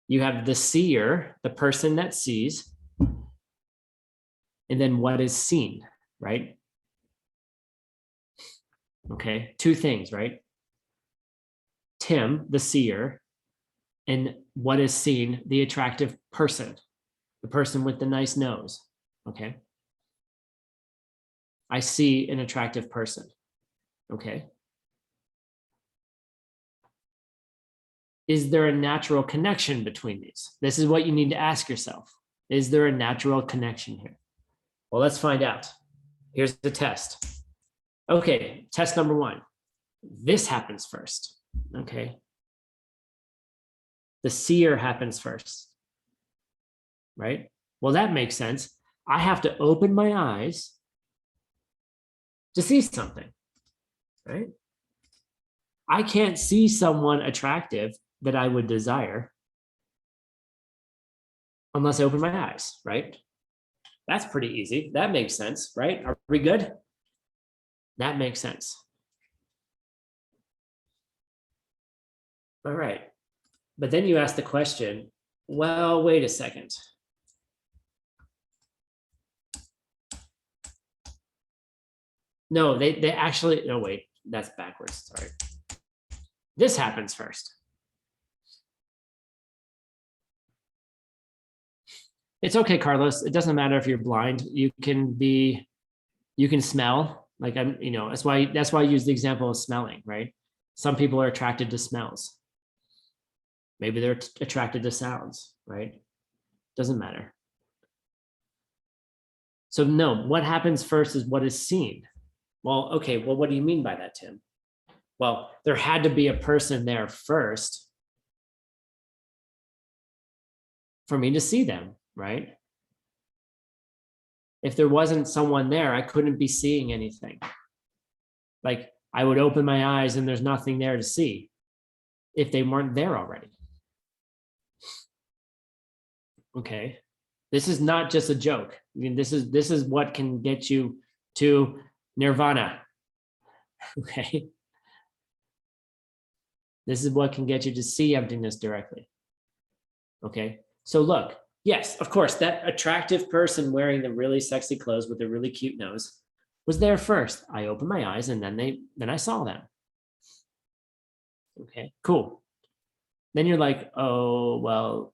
Speaker 1: You have the seer, the person that sees, and then what is seen, right? Okay, two things, right? Tim, the seer, and what is seen, the attractive person, the person with the nice nose, okay? I see an attractive person, okay? Is there a natural connection between these? This is what you need to ask yourself. Is there a natural connection here? Well, let's find out. Here's the test. Okay, test number one. This happens first, okay? The seer happens first, right? Well, that makes sense. I have to open my eyes to see something, right? I can't see someone attractive that I would desire unless I open my eyes, right? That's pretty easy. That makes sense, right? Are we good? That makes sense. All right. But then you ask the question, well, wait a second. No, they actually, no, wait, that's backwards, sorry. This happens first. It's okay, Carlos. It doesn't matter if you're blind. You can smell. Like that's why I use the example of smelling, right? Some people are attracted to smells. Maybe they're attracted to sounds, right? Doesn't matter. So no, what happens first is what is seen. Well, okay, well, what do you mean by that, Tim? Well, there had to be a person there first for me to see them, right? If there wasn't someone there, I couldn't be seeing anything. Like I would open my eyes and there's nothing there to see if they weren't there already. Okay. This is not just a joke. I mean, this is what can get you to nirvana. Okay. This is what can get you to see emptiness directly. Okay. So look, yes, of course, that attractive person wearing the really sexy clothes with a really cute nose was there first. I opened my eyes and then I saw them. Okay, cool. Then you're like, oh, well,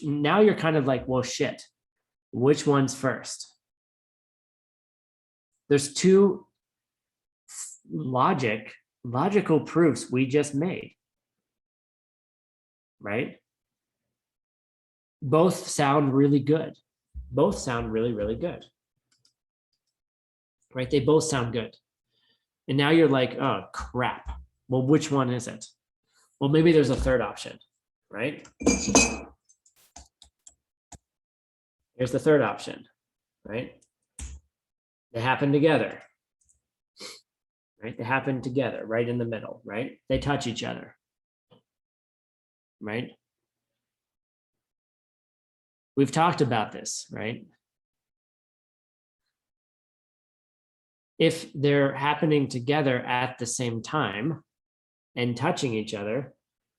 Speaker 1: now you're kind of like, well, shit, which one's first? There's two logical proofs we just made, right? Both sound really good. both sound really, really good. Right? They both sound good. And now you're like, oh, crap. Well, which one is it? Well, maybe there's a third option, right? Here's the third option, right? They happen together, right? They happen together, right in the middle, right? They touch each other, right? We've talked about this, right? If they're happening together at the same time and touching each other,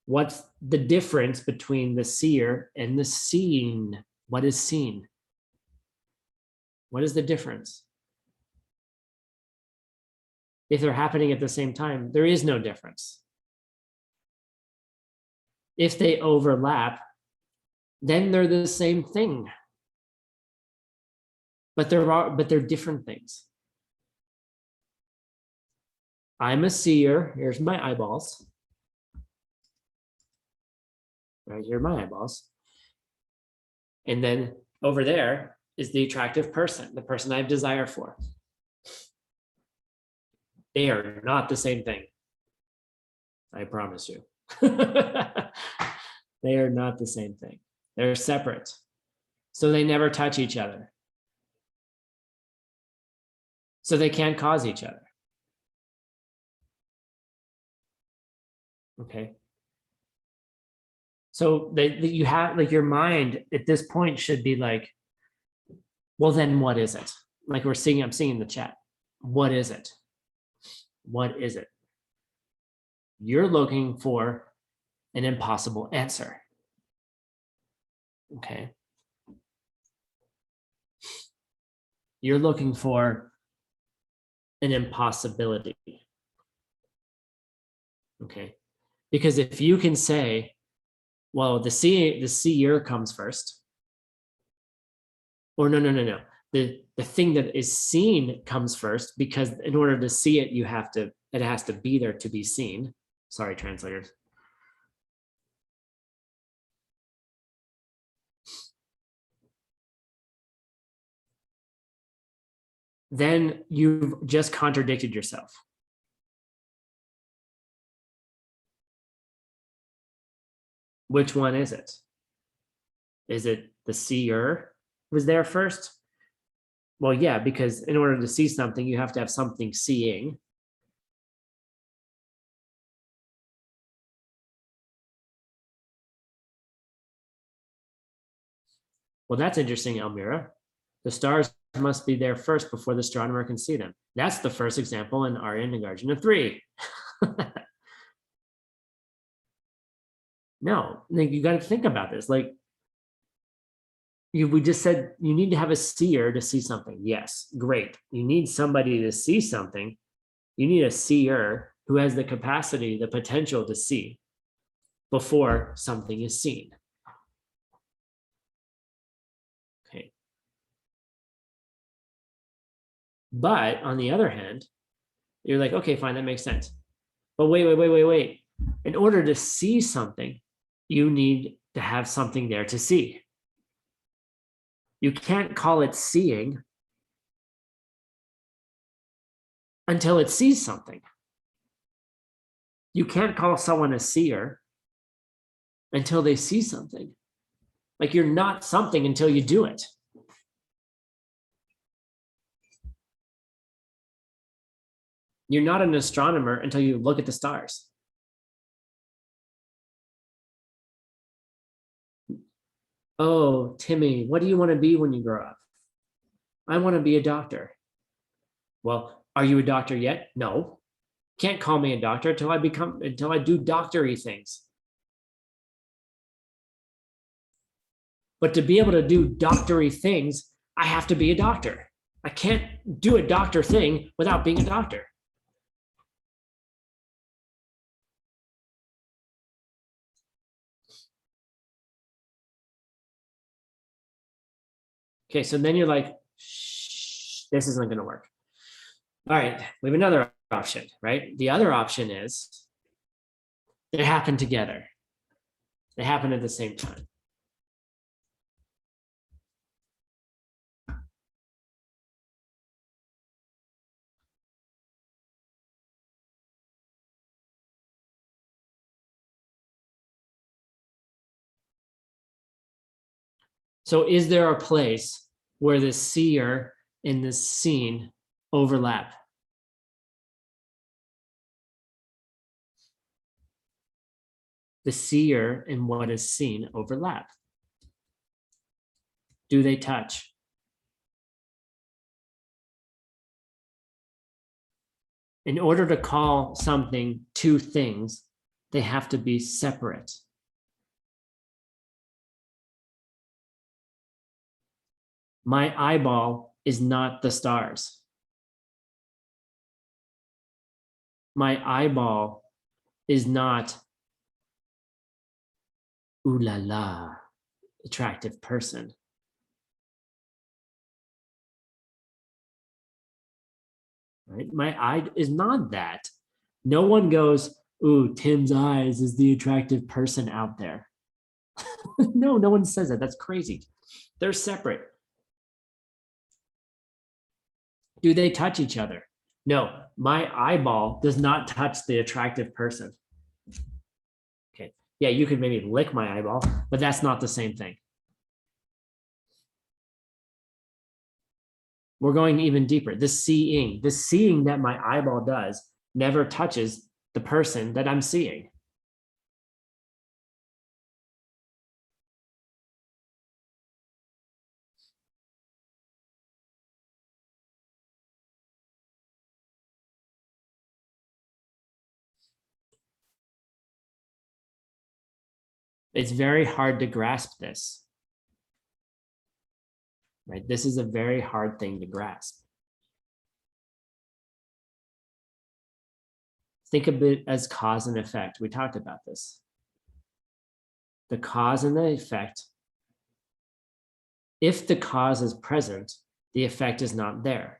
Speaker 1: what's the difference between the seer and the seen? What is seen? What is the difference? If they're happening at the same time, there is no difference. If they overlap, then they're the same thing. But they're different things. I'm a seer. Here's my eyeballs. Right here are my eyeballs. And then over there is the attractive person, the person I have desire for. They are not the same thing. I promise you. They are not the same thing. They're separate. So they never touch each other. So they can't cause each other. Okay. So you have like your mind at this point should be like, well, then what is it? Like I'm seeing in the chat. What is it? What is it? You're looking for an impossible answer. Okay. You're looking for an impossibility. Okay. Because if you can say, well, the seer comes first. Or no. The thing that is seen comes first, because in order to see it, it has to be there to be seen. Sorry, translators. Then you've just contradicted yourself. Which one is it? Is it the seer was there first? Well, yeah, because in order to see something, you have to have something seeing. Well, that's interesting, Elmira. The stars must be there first before the astronomer can see them. That's the first example in Arya Nagarjuna 3. No, like you got to think about this. Like we just said, you need to have a seer to see something. Yes, great. You need somebody to see something. You need a seer who has the capacity, the potential to see before something is seen. Okay. But on the other hand, you're like, okay, fine, that makes sense. But wait. In order to see something, you need to have something there to see. You can't call it seeing until it sees something. You can't call someone a seer until they see something. Like you're not something until you do it. You're not an astronomer until you look at the stars. Oh, Timmy, what do you want to be when you grow up? I want to be a doctor. Well, are you a doctor yet? No. Can't call me a doctor until I do doctory things. But to be able to do doctory things, I have to be a doctor. I can't do a doctor thing without being a doctor. Okay, so then you're like, shh, this isn't going to work. All right, we have another option, right? The other option is they happen together. They happen at the same time. So is there a place where the seer and the seen overlap? The seer and what is seen overlap. Do they touch? In order to call something two things, they have to be separate. My eyeball is not the stars. My eyeball is not, ooh la la, attractive person. Right? My eye is not that. No one goes, ooh, Tim's eyes is the attractive person out there. No, no one says that. That's crazy. They're separate. Do they touch each other? No, my eyeball does not touch the attractive person. Okay. Yeah, you could maybe lick my eyeball, but that's not the same thing. We're going even deeper. The seeing that my eyeball does never touches the person that I'm seeing. It's very hard to grasp this. Right? This is a very hard thing to grasp. Think of it as cause and effect. We talked about this. The cause and the effect. If the cause is present, the effect is not there.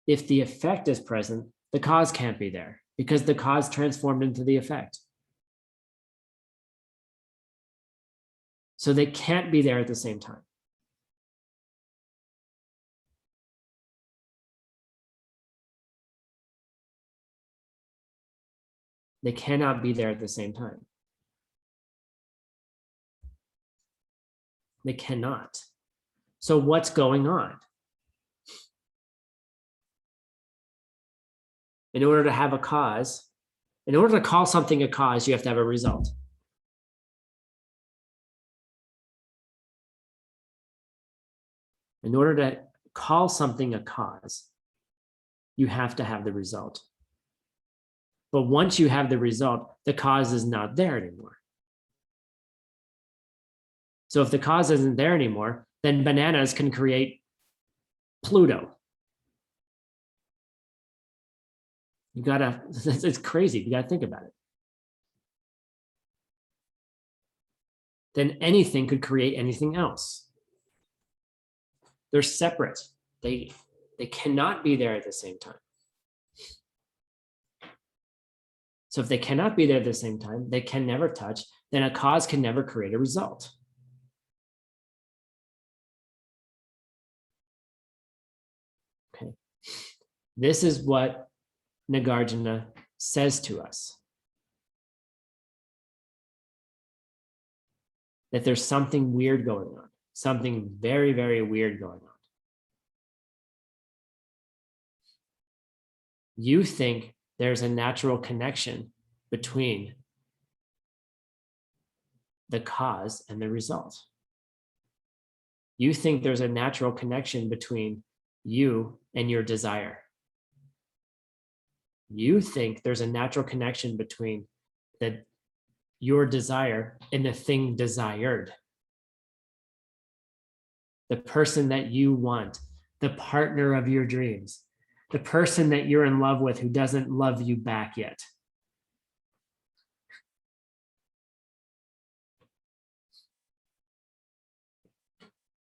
Speaker 1: If the effect is present, the cause can't be there because the cause transformed into the effect. So they can't be there at the same time. They cannot be there at the same time. They cannot. So what's going on? In order to have a cause, in order to call something a cause, you have to have a result. In order to call something a cause, you have to have the result. But once you have the result, the cause is not there anymore. So if the cause isn't there anymore, then bananas can create Pluto. You gotta, it's crazy. You gotta think about it. Then anything could create anything else. They're separate. They cannot be there at the same time. So if they cannot be there at the same time, they can never touch, then a cause can never create a result. Okay. This is what Nagarjuna says to us. That there's something weird going on, something very, very weird going on. You think there's a natural connection between the cause and the result. You think there's a natural connection between you and your desire. You think there's a natural connection between your desire and the thing desired. The person that you want, the partner of your dreams, the person that you're in love with who doesn't love you back yet.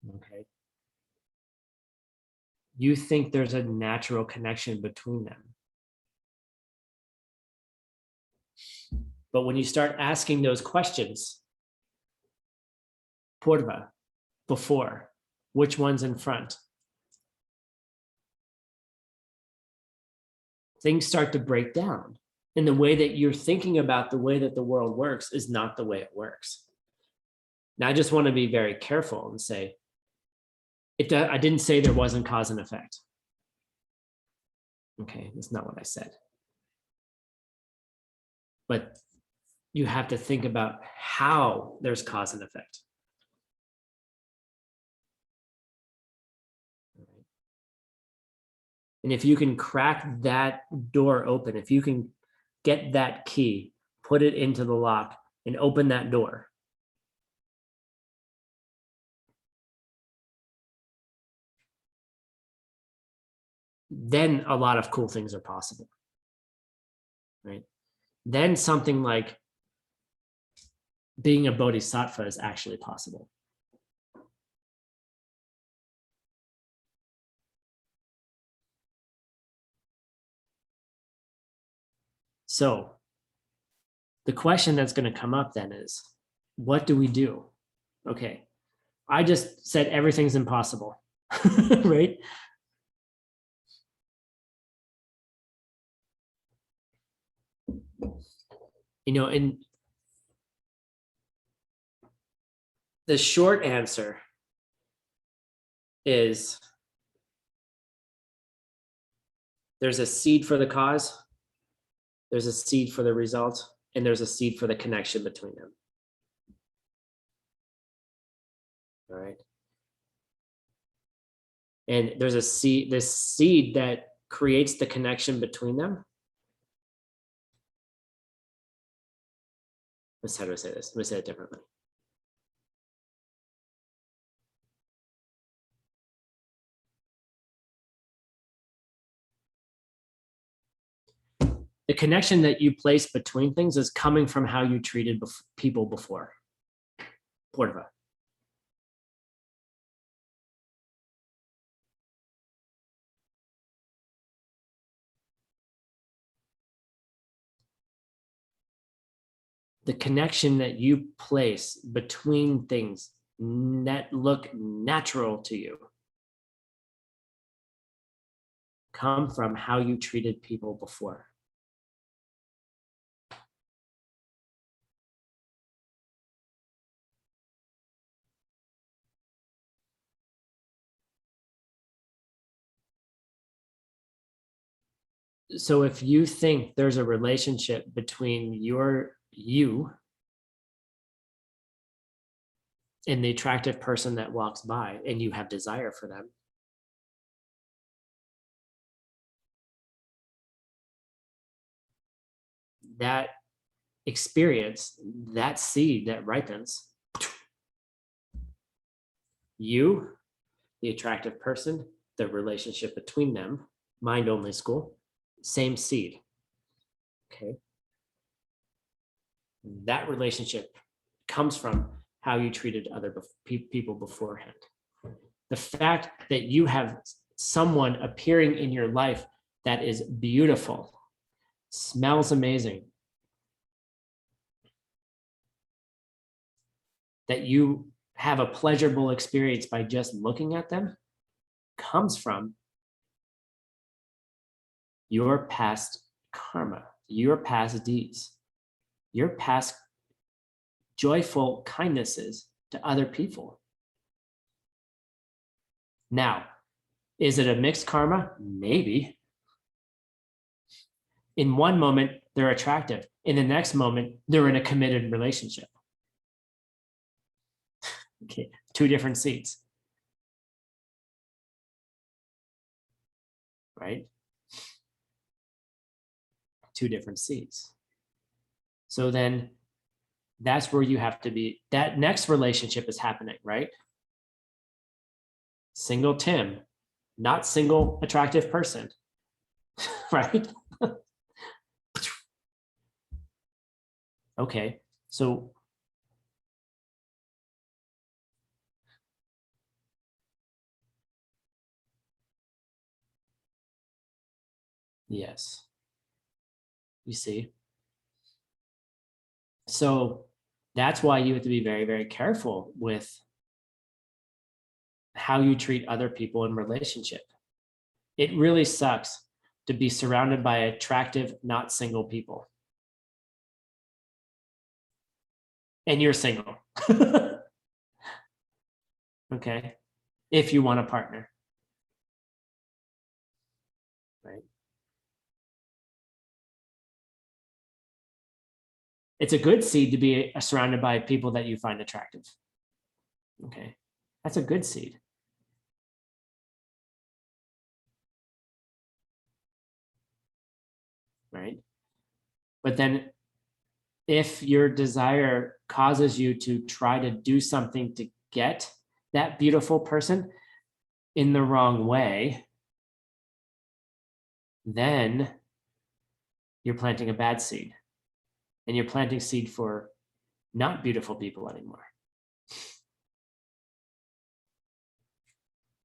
Speaker 1: Okay. You think there's a natural connection between them. But when you start asking those questions, Purva, before, which one's in front? Things start to break down. And the way that you're thinking about the way that the world works is not the way it works. Now, I just want to be very careful and say, I didn't say there wasn't cause and effect. Okay, that's not what I said. But you have to think about how there's cause and effect. And if you can crack that door open, if you can get that key, put it into the lock and open that door, then a lot of cool things are possible, right? Then something like being a bodhisattva is actually possible. So the question that's going to come up then is, what do we do? Okay, I just said everything's impossible, right? You know, and the short answer is there's a seed for the cause, there's a seed for the result, and there's a seed for the connection between them. All right. And there's a seed, this seed that creates the connection between them. How do I say this? Let me say it differently. The connection that you place between things is coming from how you treated people before. Portava. The connection that you place between things that look natural to you come from how you treated people before. So if you think there's a relationship between you and the attractive person that walks by and you have desire for them, that experience, that seed that ripens, you, the attractive person, the relationship between them, mind only school, same seed. Okay. That relationship comes from how you treated other people beforehand. The fact that you have someone appearing in your life that is beautiful, smells amazing, that you have a pleasurable experience by just looking at them, comes from your past karma, your past deeds, your past joyful kindnesses to other people. Now, is it a mixed karma? Maybe. In one moment, they're attractive. In the next moment, they're in a committed relationship. Okay, two different seeds. Right? Two different seeds. So then that's where you have to be. That next relationship is happening, right? Single Tim, not single attractive person, right? Okay, so yes, you see. So that's why you have to be very, very careful with how you treat other people in relationship. It really sucks to be surrounded by attractive, not single people. And you're single. Okay. If you want a partner. Right. It's a good seed to be surrounded by people that you find attractive. Okay. That's a good seed. Right. But then if your desire causes you to try to do something to get that beautiful person in the wrong way, then you're planting a bad seed, and you're planting seed for not beautiful people anymore.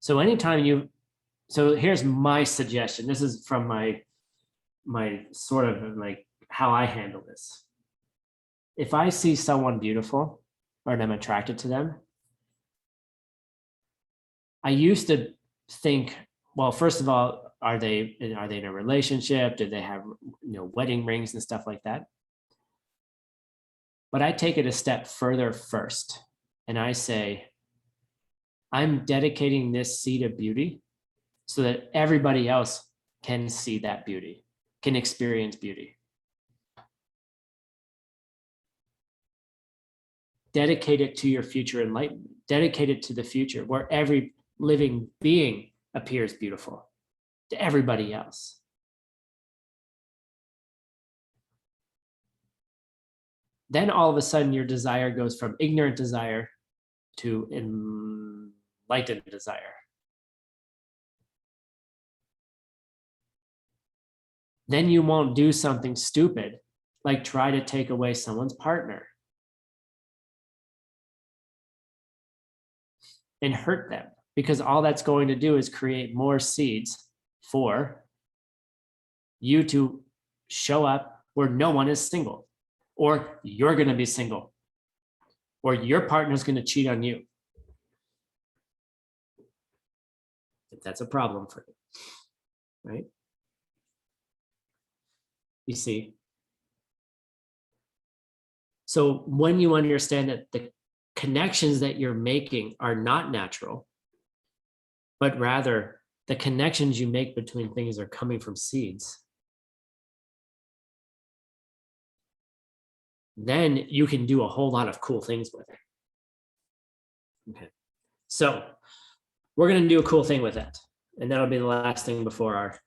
Speaker 1: So so here's my suggestion. This is from my sort of like how I handle this. If I see someone beautiful or I'm attracted to them, I used to think, well, first of all, are they in a relationship? Do they have wedding rings and stuff like that? But I take it a step further first, and I say, I'm dedicating this seed of beauty so that everybody else can see that beauty, can experience beauty. Dedicate it to your future enlightenment. Dedicate it to the future where every living being appears beautiful to everybody else. Then all of a sudden your desire goes from ignorant desire to enlightened desire. Then you won't do something stupid like try to take away someone's partner and hurt them, because all that's going to do is create more seeds for you to show up where no one is single, or you're going to be single, or your partner's going to cheat on you. If that's a problem for you, right? You see? So when you understand that the connections that you're making are not natural, but rather the connections you make between things are coming from seeds, then you can do a whole lot of cool things with it. Okay. So we're going to do a cool thing with that. And that'll be the last thing before our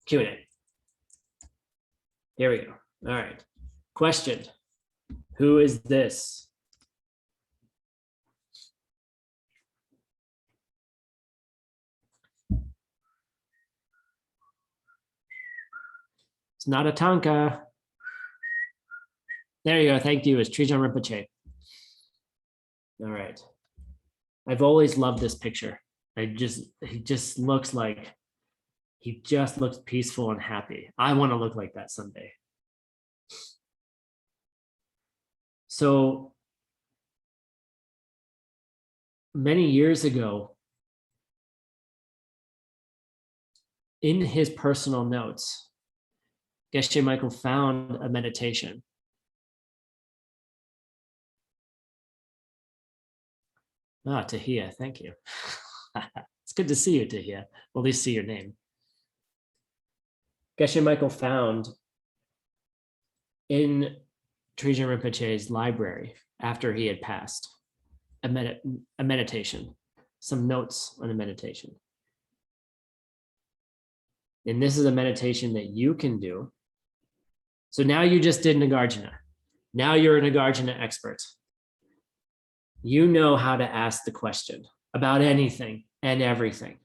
Speaker 1: Q&A. Here we go. All right. Question. Who is this? It's not a Tanka. There you go. Thank you. It's Trijang Rinpoche. All right. I've always loved this picture. He just looks peaceful and happy. I want to look like that someday. So many years ago, in his personal notes, Geshe Michael found a meditation. Ah, Tahia, thank you. It's good to see you, Tahia. Well, at least see your name. Geshe Michael found in Trijang Rinpoche's library after he had passed a meditation, some notes on a meditation. And this is a meditation that you can do. So now you just did Nagarjuna. Now you're a Nagarjuna expert. You know how to ask the question about anything and everything,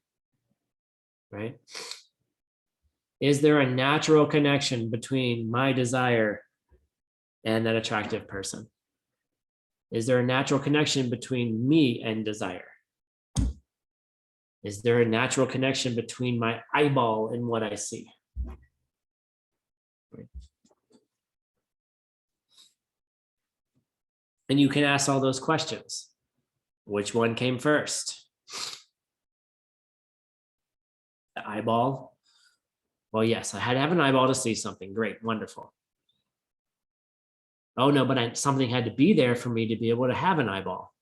Speaker 1: right? Is there a natural connection between my desire and that attractive person? Is there a natural connection between me and desire? Is there a natural connection between my eyeball and what I see? Right. And you can ask all those questions. Which one came first? The eyeball? Well, yes, I had to have an eyeball to see something. Great, wonderful. Oh no, but something had to be there for me to be able to have an eyeball,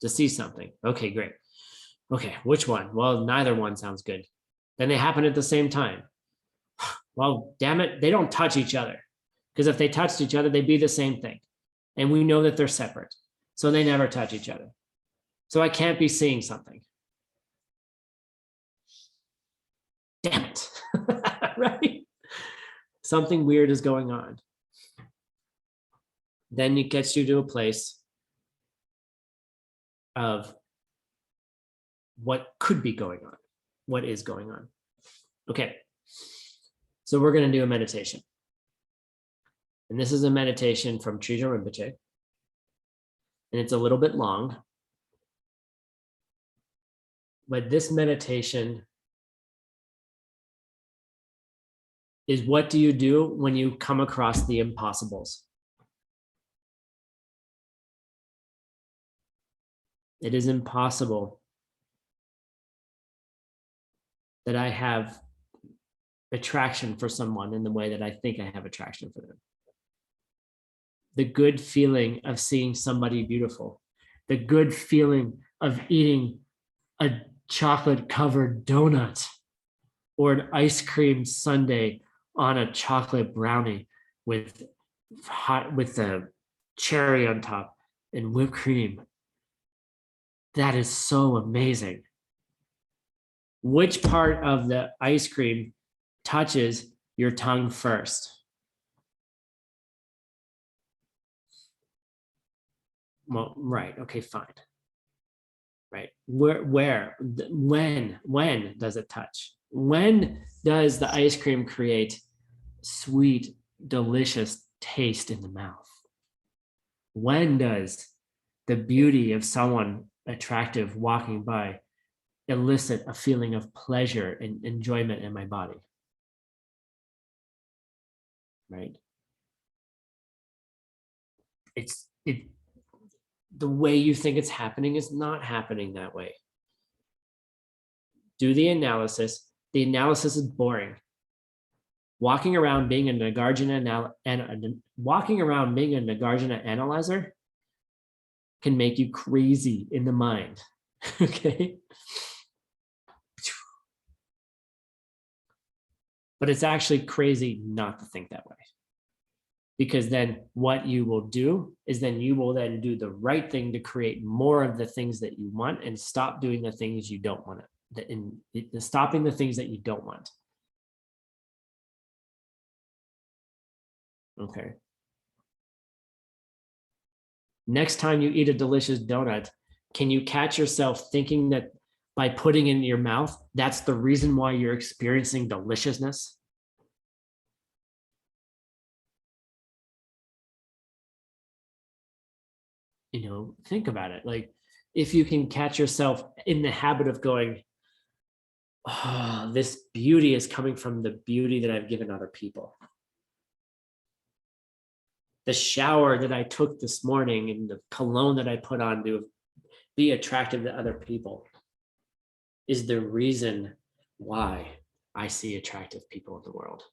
Speaker 1: to see something. Okay, great. Okay, which one? Well, neither one sounds good. Then they happen at the same time. Well, damn it, they don't touch each other. Because if they touched each other, they'd be the same thing. And we know that they're separate. So they never touch each other. So I can't be seeing something. Damn it. Right? Something weird is going on. Then it gets you to a place of what could be going on, what is going on. Okay, so we're going to do a meditation. And this is a meditation from Trija Rinpoche. And it's a little bit long. But this meditation is, what do you do when you come across the impossibles? It is impossible that I have attraction for someone in the way that I think I have attraction for them. The good feeling of seeing somebody beautiful, the good feeling of eating a chocolate covered donut or an ice cream sundae on a chocolate brownie with the cherry on top and whipped cream. That is so amazing. Which part of the ice cream touches your tongue first? Well, right. Okay, fine. Right. When does it touch? When does the ice cream create sweet, delicious taste in the mouth? When does the beauty of someone attractive walking by elicit a feeling of pleasure and enjoyment in my body? Right. The way you think it's happening is not happening that way. Do the analysis. The analysis is boring. Walking around being a Nagarjuna analyzer can make you crazy in the mind. Okay. But it's actually crazy not to think that way. Because then what you will do is then you will then do the right thing to create more of the things that you want and stop doing the things you don't want. Stopping the things that you don't want. Okay. Next time you eat a delicious donut, can you catch yourself thinking that by putting it in your mouth, that's the reason why you're experiencing deliciousness? You know, think about it. Like, if you can catch yourself in the habit of going, oh, this beauty is coming from the beauty that I've given other people. The shower that I took this morning and the cologne that I put on to be attractive to other people is the reason why I see attractive people in the world.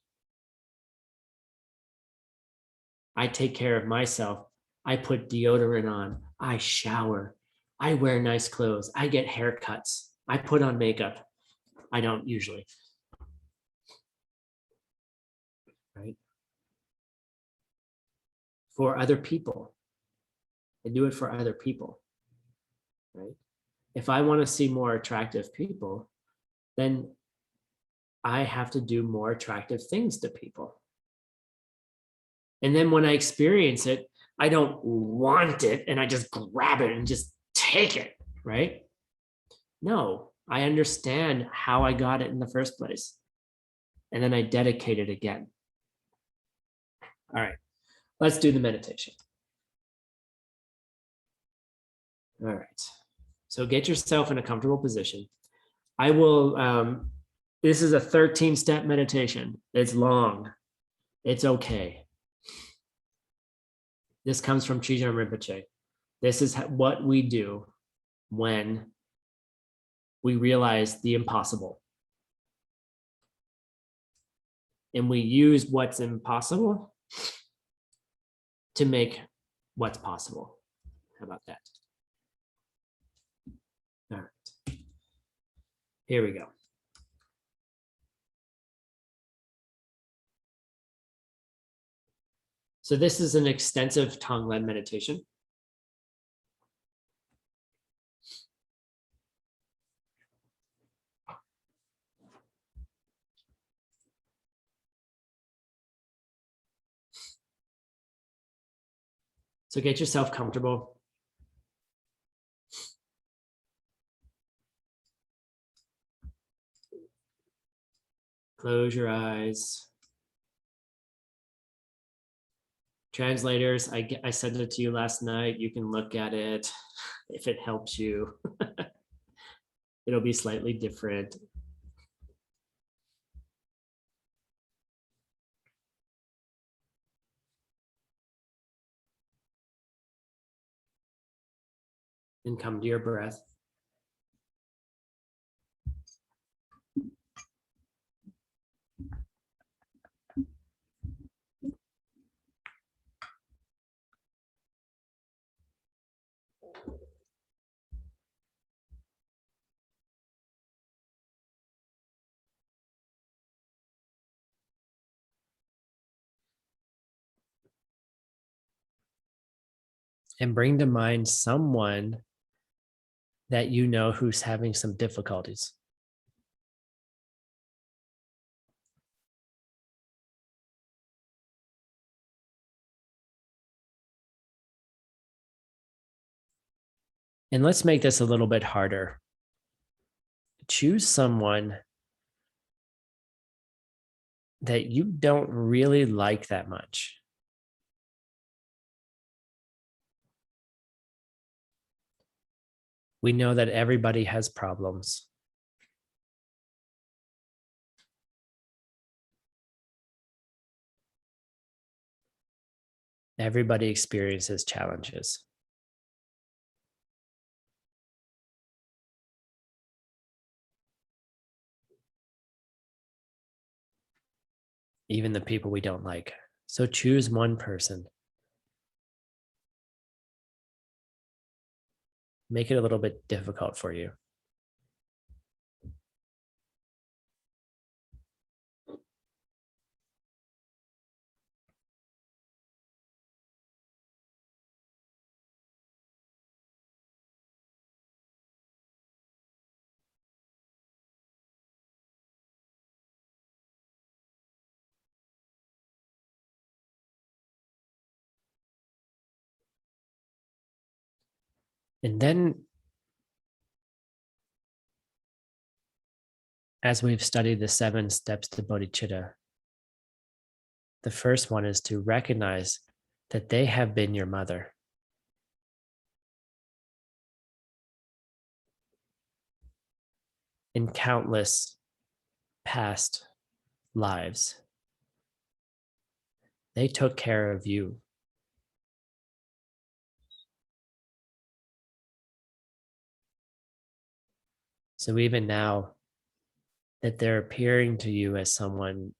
Speaker 1: I take care of myself. I put deodorant on. I shower. I wear nice clothes. I get haircuts. I put on makeup. I don't usually. Right? For other people. I do it for other people. Right? If I want to see more attractive people, then I have to do more attractive things to people. And then when I experience it, I don't want it and I just grab it and just take it, right? No, I understand how I got it in the first place. And then I dedicate it again. All right, let's do the meditation. All right, so get yourself in a comfortable position. I will, this is a 13-step meditation. It's long. It's okay. This comes from Trija Rinpoche. This is what we do when we realize the impossible. And we use what's impossible to make what's possible. How about that? All right. Here we go. So this is an extensive tongue-led meditation. So get yourself comfortable. Close your eyes. Translators, I sent it to you last night. You can look at it if it helps you. It'll be slightly different. And come to your breath. And bring to mind someone that you know who's having some difficulties. And let's make this a little bit harder. Choose someone that you don't really like that much. We know that everybody has problems. Everybody experiences challenges. Even the people we don't like. So choose one person. Make it a little bit difficult for you. And then, as we've studied the 7 steps to bodhicitta, the first one is to recognize that they have been your mother. In countless past lives. They took care of you. So even now that they're appearing to you as someone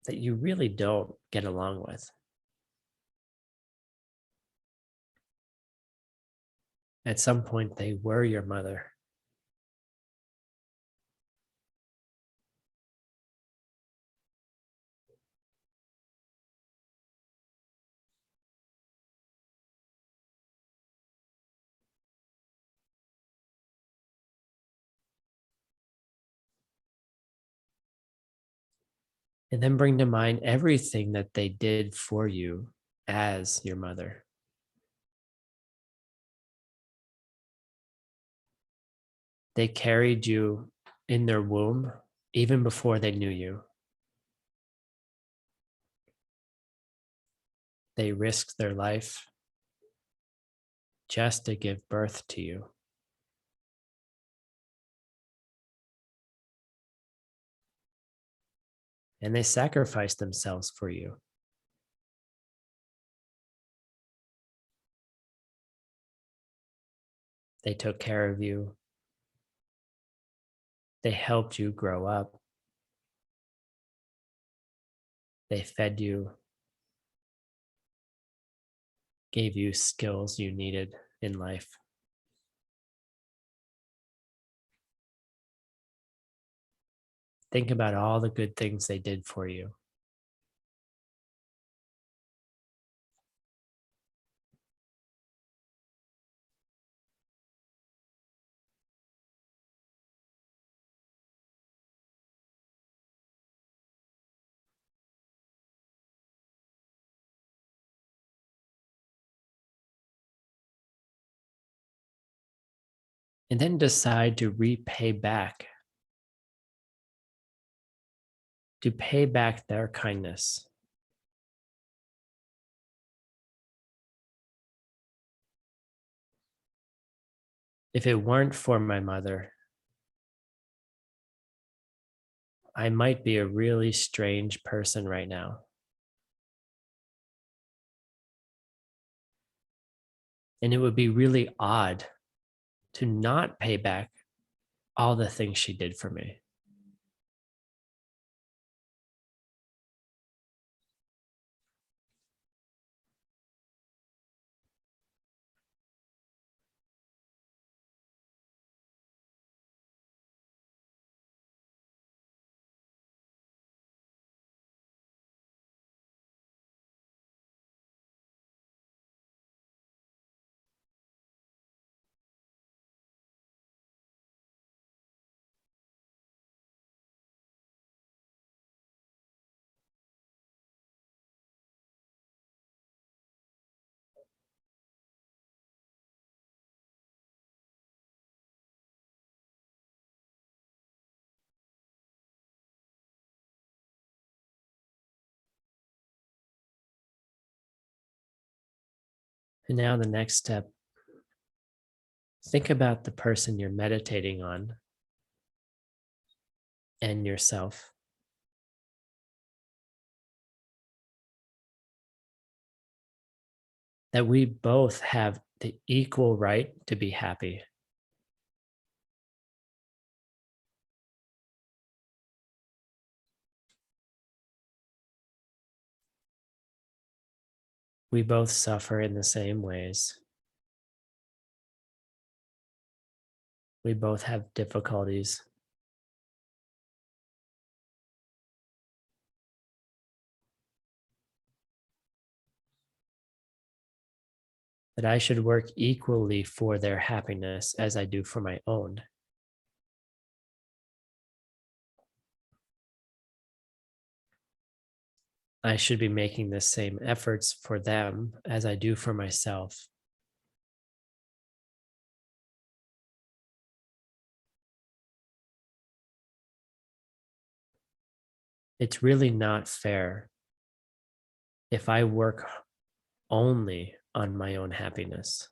Speaker 1: that you really don't get along with, at some point they were your mother. And then bring to mind everything that they did for you as your mother. They carried you in their womb even before they knew you. They risked their life just to give birth to you. And they sacrificed themselves for you. They took care of you. They helped you grow up. They fed you. gave you skills you needed in life. Think about all the good things they did for you. And then decide to repay back, to pay back their kindness. If it weren't for my mother, I might be a really strange person right now. And it would be really odd to not pay back all the things she did for me. And now the next step, think about the person you're meditating on and yourself. That we both have the equal right to be happy. We both suffer in the same ways. We both have difficulties. That I should work equally for their happiness as I do for my own. I should be making the same efforts for them as I do for myself. It's really not fair if I work only on my own happiness.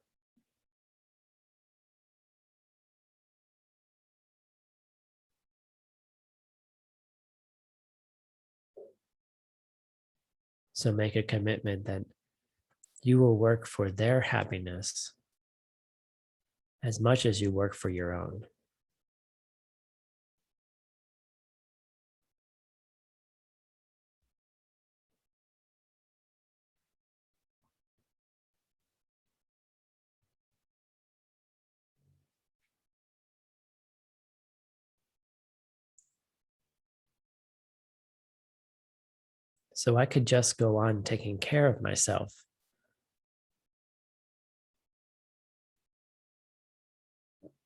Speaker 1: So make a commitment that you will work for their happiness as much as you work for your own. So I could just go on taking care of myself.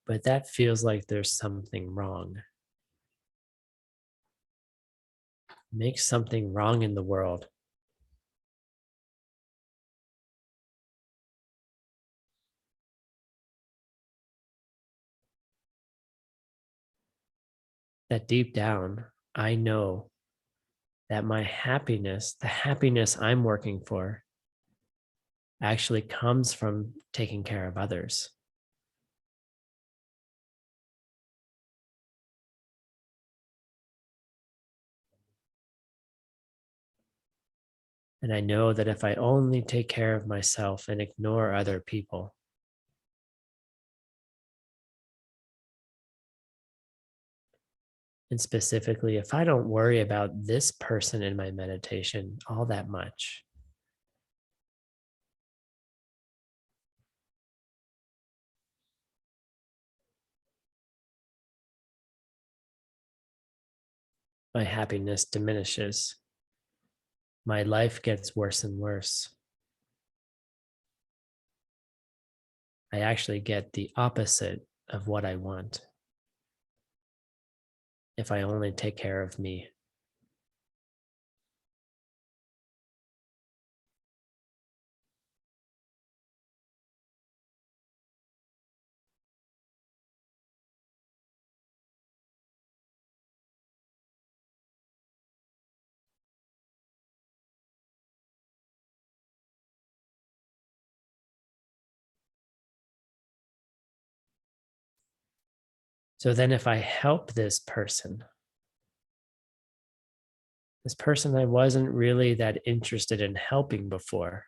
Speaker 1: But that feels like there's something wrong. Make something wrong in the world. That deep down, I know that my happiness, the happiness I'm working for, actually comes from taking care of others. And I know that if I only take care of myself and ignore other people, and specifically, if I don't worry about this person in my meditation all that much, my happiness diminishes. My life gets worse and worse. I actually get the opposite of what I want if I only take care of me. So then if I help this person I wasn't really that interested in helping before,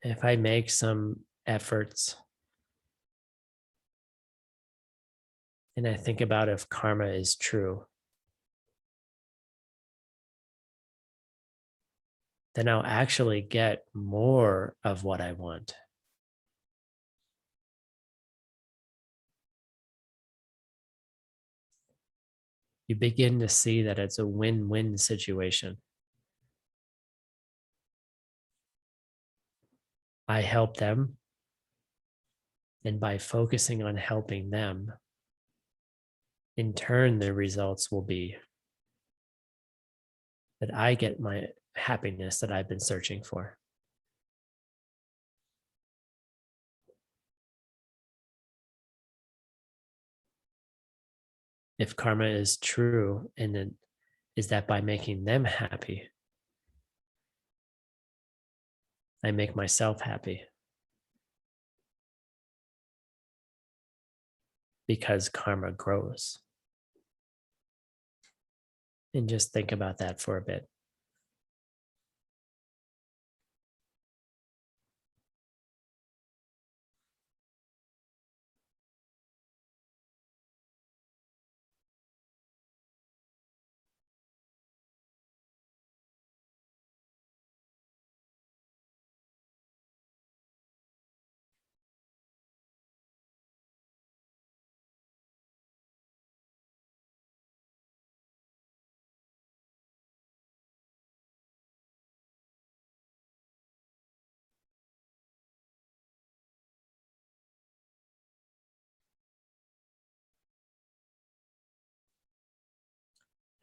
Speaker 1: if I make some efforts and I think about if karma is true, then I'll actually get more of what I want. You begin to see that it's a win-win situation. I help them, and by focusing on helping them, in turn, the results will be that I get my happiness that I've been searching for. If karma is true, and it is that by making them happy, I make myself happy. Because karma grows. And just think about that for a bit.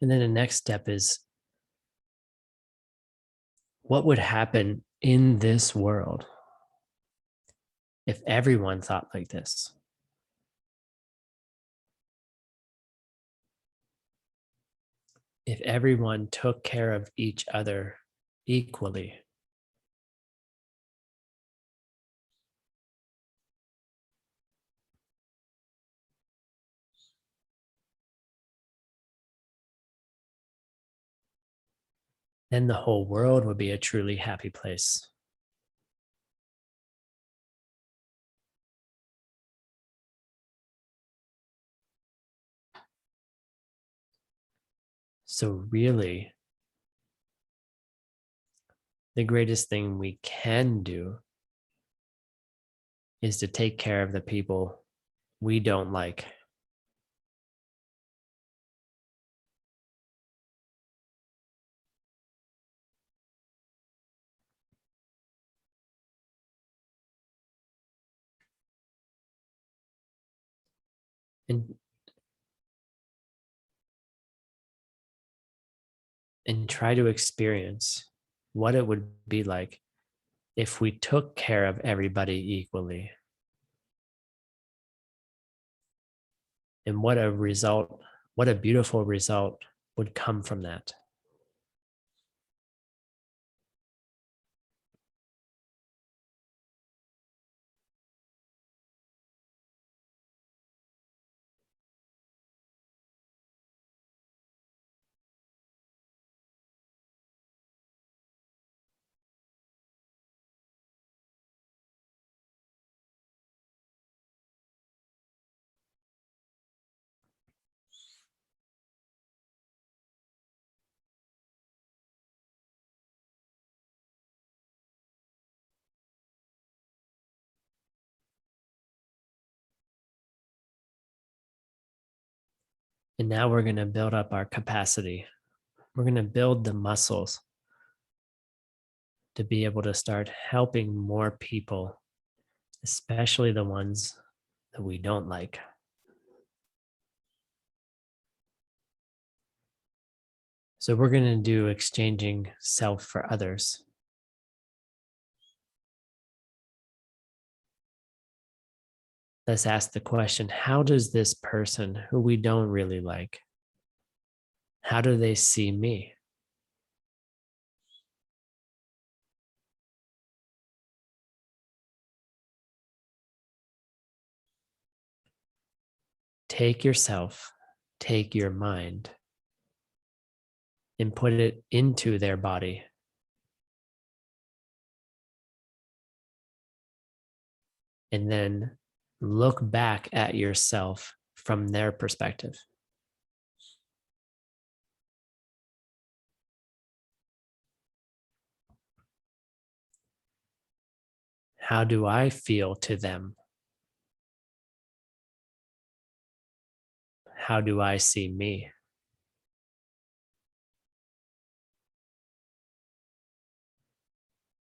Speaker 1: And then the next step is, what would happen in this world if everyone thought like this? If everyone took care of each other equally? Then the whole world would be a truly happy place. So really, the greatest thing we can do is to take care of the people we don't like. And, and try to experience what it would be like if we took care of everybody equally. And what a beautiful result would come from that. And now we're going to build up our capacity. We're going to build the muscles to be able to start helping more people, especially the ones that we don't like. So we're going to do exchanging self for others. Let's ask the question, how does this person who we don't really like, how do they see me? Take yourself, take your mind, and put it into their body. And then look back at yourself from their perspective. How do I feel to them? How do I see me?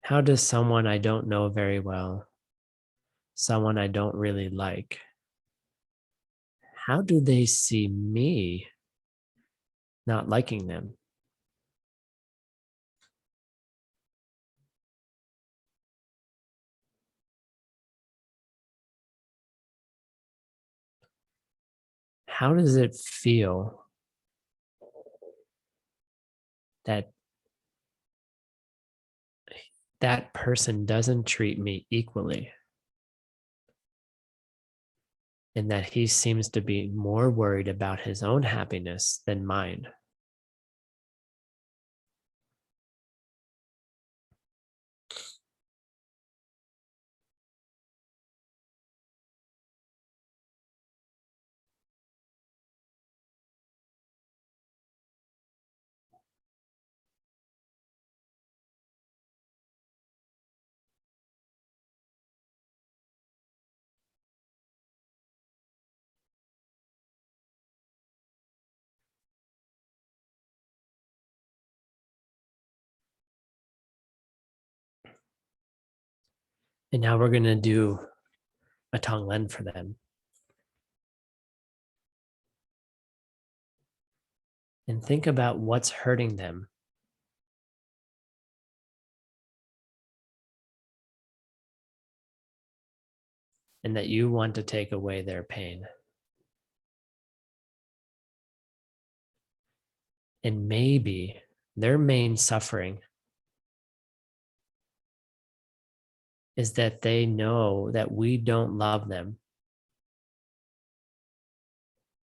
Speaker 1: How does someone I don't know very well, someone I don't really like, how do they see me not liking them? How does it feel that that person doesn't treat me equally and that he seems to be more worried about his own happiness than mine? And now we're going to do a Tonglen for them. And think about what's hurting them. And that you want to take away their pain. And maybe their main suffering is that they know that we don't love them.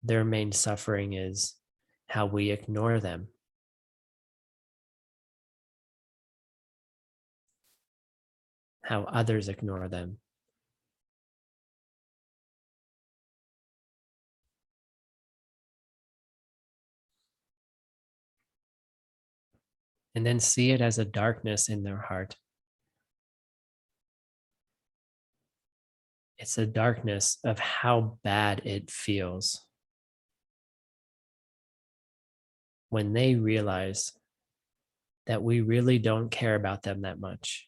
Speaker 1: Their main suffering is how we ignore them. How others ignore them. And then see it as a darkness in their heart. It's a darkness of how bad it feels when they realize that we really don't care about them that much.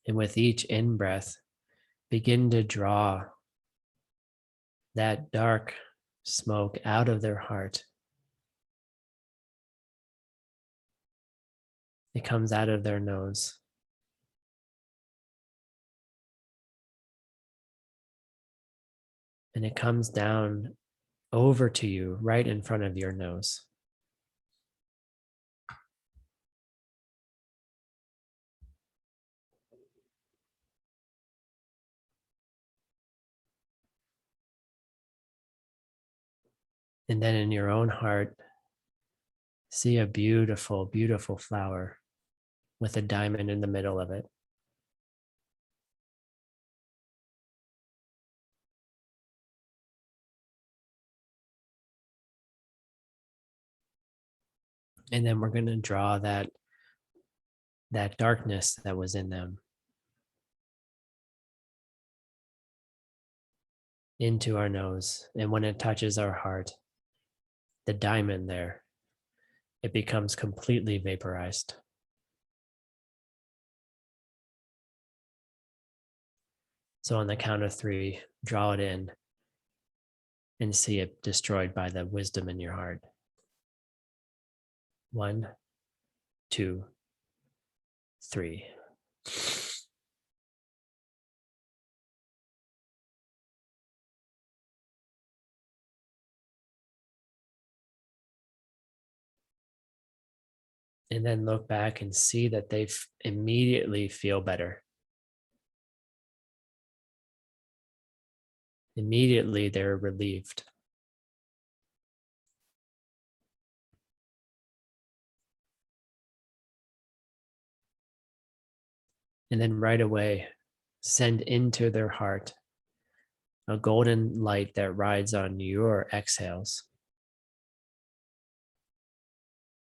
Speaker 1: And with each in-breath, begin to draw that dark smoke out of their heart. It comes out of their nose. And it comes down over to you right in front of your nose. And then in your own heart, see a beautiful, beautiful flower with a diamond in the middle of it. And then we're going to draw that darkness that was in them into our nose. And when it touches our heart, the diamond there, it becomes completely vaporized. So on the count of 3, draw it in and see it destroyed by the wisdom in your heart. 1, 2, 3. And then look back and see that they immediately feel better. Immediately they're relieved. And then right away, send into their heart a golden light that rides on your exhales.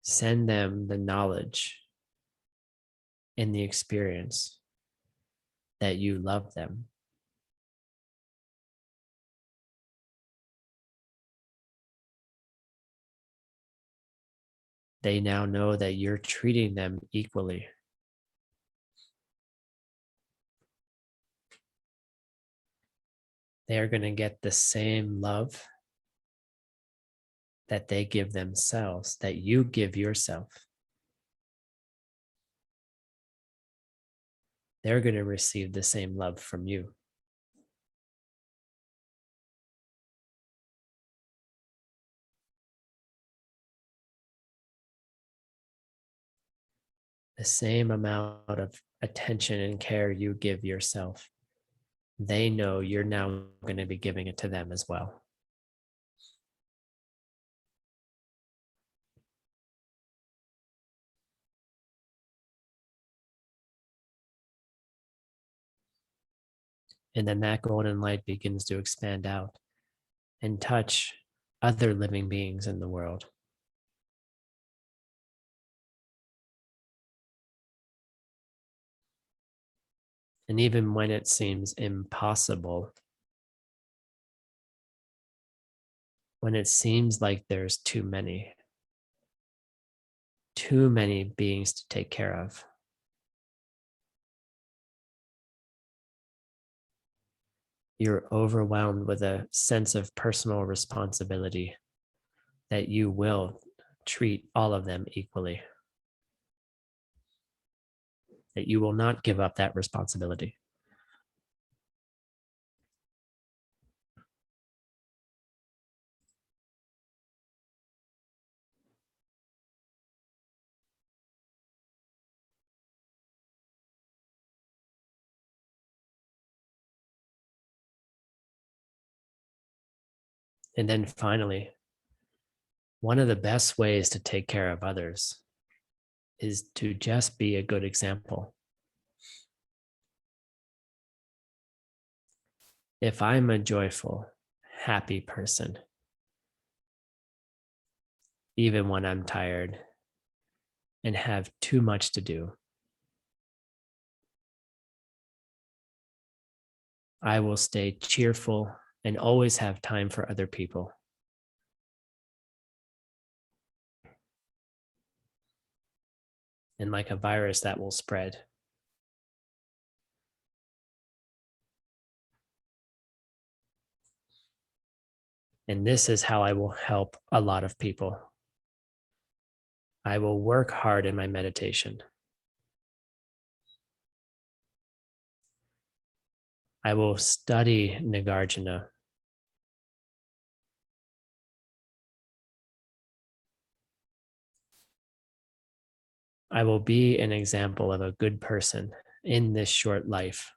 Speaker 1: Send them the knowledge and the experience that you love them. They now know that you're treating them equally. They are going to get the same love that they give themselves, that you give yourself. They're going to receive the same love from you. The same amount of attention and care you give yourself, they know you're now going to be giving it to them as well. And then that golden light begins to expand out and touch other living beings in the world. And even when it seems impossible, when it seems like there's too many beings to take care of, you're overwhelmed with a sense of personal responsibility that you will treat all of them equally, that you will not give up that responsibility. And then finally, one of the best ways to take care of others is to just be a good example. If I'm a joyful, happy person, even when I'm tired and have too much to do, I will stay cheerful and always have time for other people. And like a virus, that will spread. And this is how I will help a lot of people. I will work hard in my meditation. I will study Nagarjuna. I will be an example of a good person in this short life.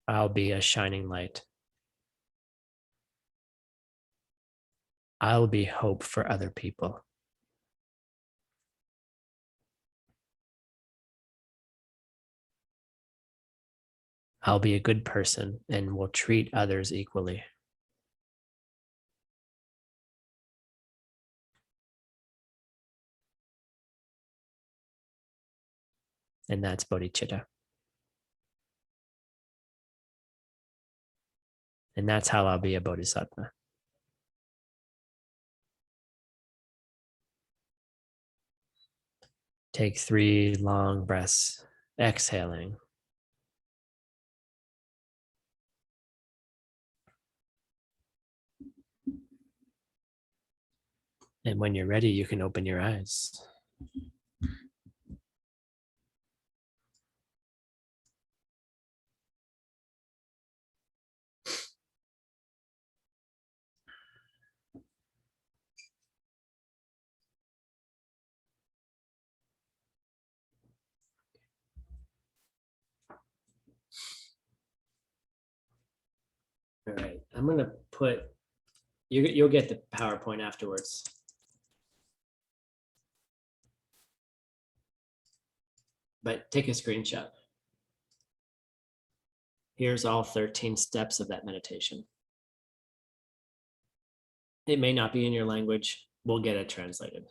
Speaker 1: I'll be a shining light. I'll be hope for other people. I'll be a good person and will treat others equally. And that's bodhicitta. And that's how I'll be a bodhisattva. Take 3 long breaths, exhaling. And when you're ready, you can open your eyes. All right, I'm going to put, you'll get the PowerPoint afterwards. But take a screenshot. Here's all 13 steps of that meditation. It may not be in your language. We'll get it translated.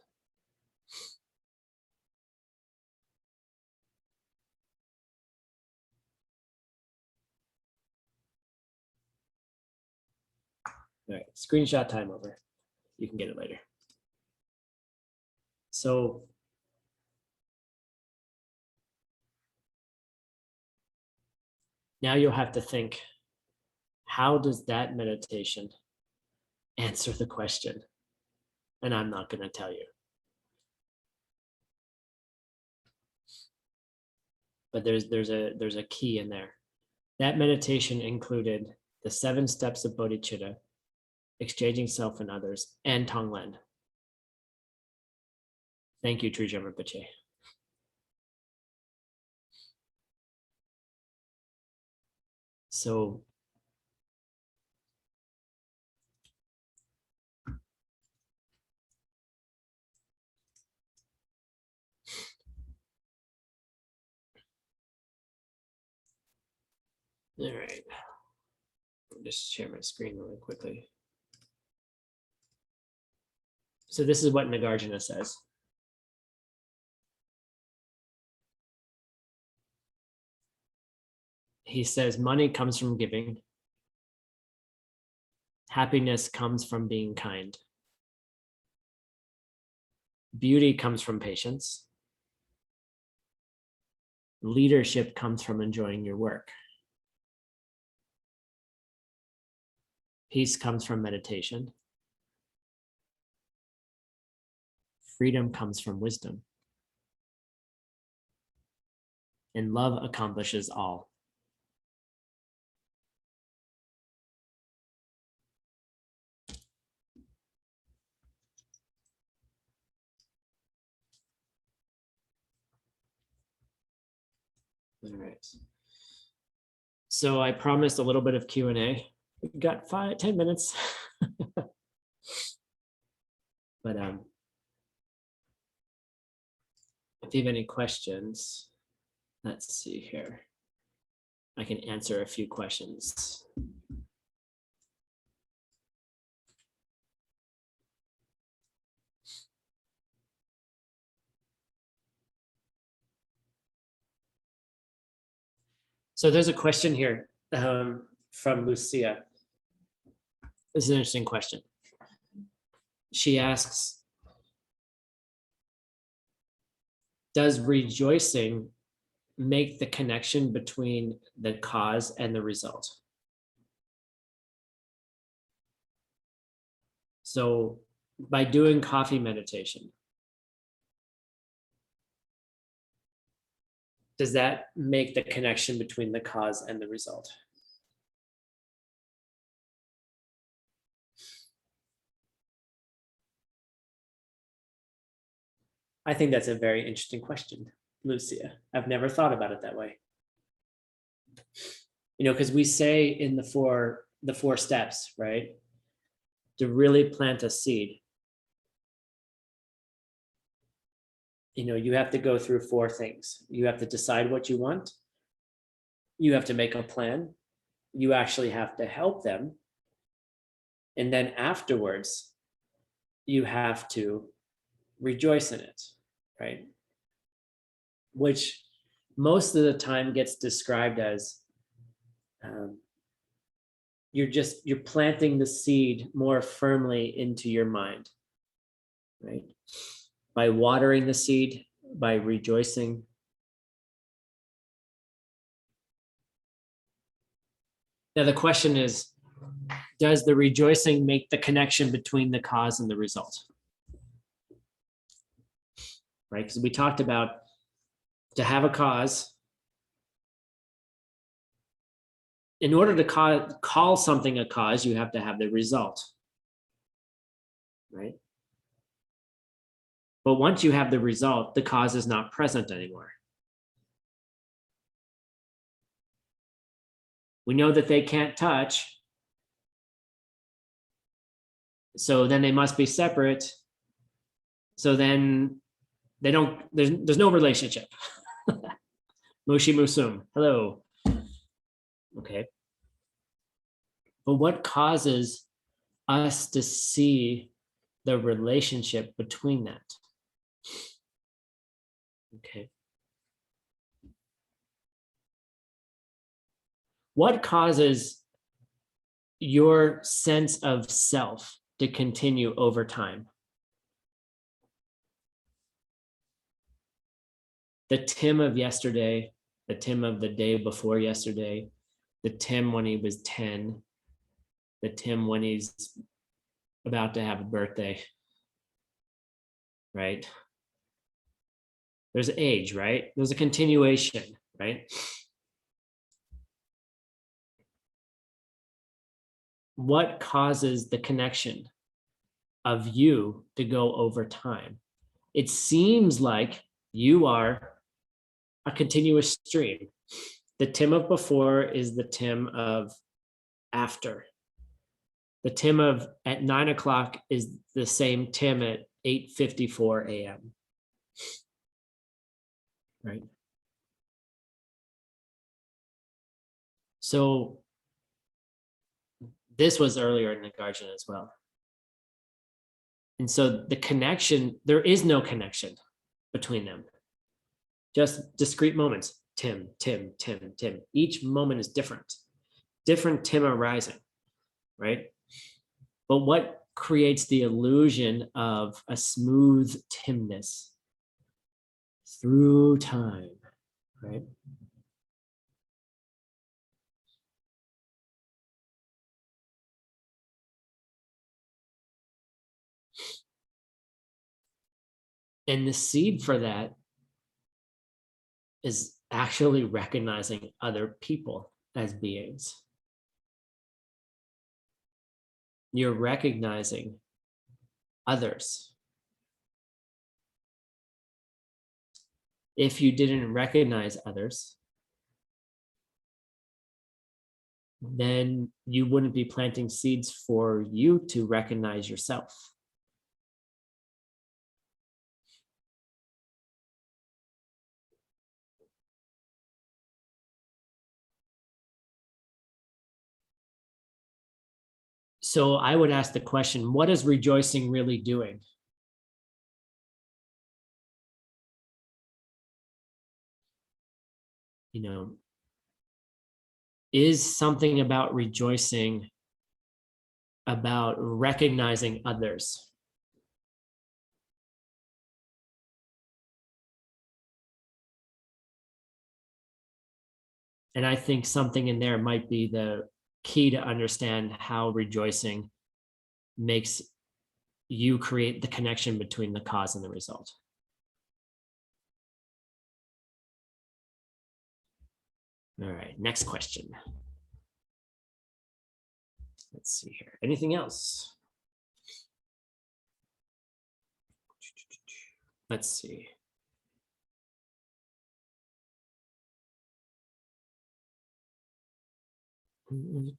Speaker 1: All right, screenshot time over. You can get it later. So now you'll have to think, how does that meditation answer the question? And I'm not going to tell you. But there's a key in there. That meditation included the 7 steps of bodhicitta, exchanging self and others, and Tonglen. Thank you, Trijang Rinpoche. So all right, I'll just share my screen really quickly. So this is what Nagarjuna says. He says, money comes from giving. Happiness comes from being kind. Beauty comes from patience. Leadership comes from enjoying your work. Peace comes from meditation. Freedom comes from wisdom. And love accomplishes all. All right. So I promised a little bit of Q&A. We've got 10 minutes. But if you have any questions, let's see here. I can answer a few questions. So there's a question here from Lucia. This is an interesting question. She asks, does rejoicing make the connection between the cause and the result? So by doing coffee meditation, does that make the connection between the cause and the result? I think that's a very interesting question, Lucia. I've never thought about it that way. Because we say in the four steps, right? To really plant a seed, you have to go through 4 things. You have to decide what you want. you have to make a plan. You actually have to help them. And then afterwards, you have to rejoice in it, right? Which most of the time gets described as you're planting the seed more firmly into your mind, right? By watering the seed, by rejoicing. Now the question is, does the rejoicing make the connection between the cause and the result? Right? Because we talked about to have a cause, in order to call something a cause, you have to have the result, right? But once you have the result, the cause is not present anymore. We know that they can't touch, so then they must be separate. So then they don't, there's no relationship. Mushi Musum, hello. Okay. But what causes us to see the relationship between that? Okay. What causes your sense of self to continue over time? The Tim of yesterday, the Tim of the day before yesterday, the Tim when he was 10, the Tim when he's about to have a birthday, right? There's age, right? There's a continuation, right? What causes the connection of you to go over time? It seems like you are a continuous stream. The Tim of before is the Tim of after. The Tim of at 9 o'clock is the same Tim at 8:54 a.m. Right? So this was earlier in Nagarjuna as well. And so the connection, there is no connection between them. Just discrete moments. Tim, Tim, Tim, Tim. Each moment is different. Different Tim arising, right? But what creates the illusion of a smooth Timness through time, right? And the seed for that is actually recognizing other people as beings. You're recognizing others. If you didn't recognize others, then you wouldn't be planting seeds for you to recognize yourself. So I would ask the question, what is rejoicing really doing? You know, is something about rejoicing about recognizing others? And I think something in there might be the key to understand how rejoicing makes you create the connection between the cause and the result. All right, next question. Let's see here. Anything else? Let's see. Well,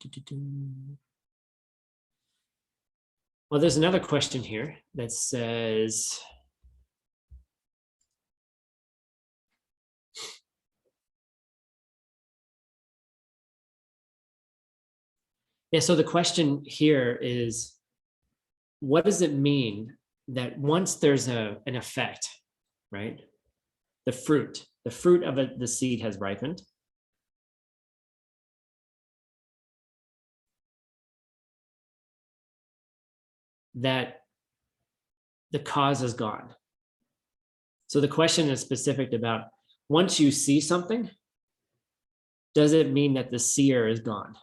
Speaker 1: there's another question here that says, Yeah, so the question here is, what does it mean that once there's an effect, right? The fruit of it, the seed has ripened. That the cause is gone. So the question is specific about, once you see something, does it mean that the seer is gone?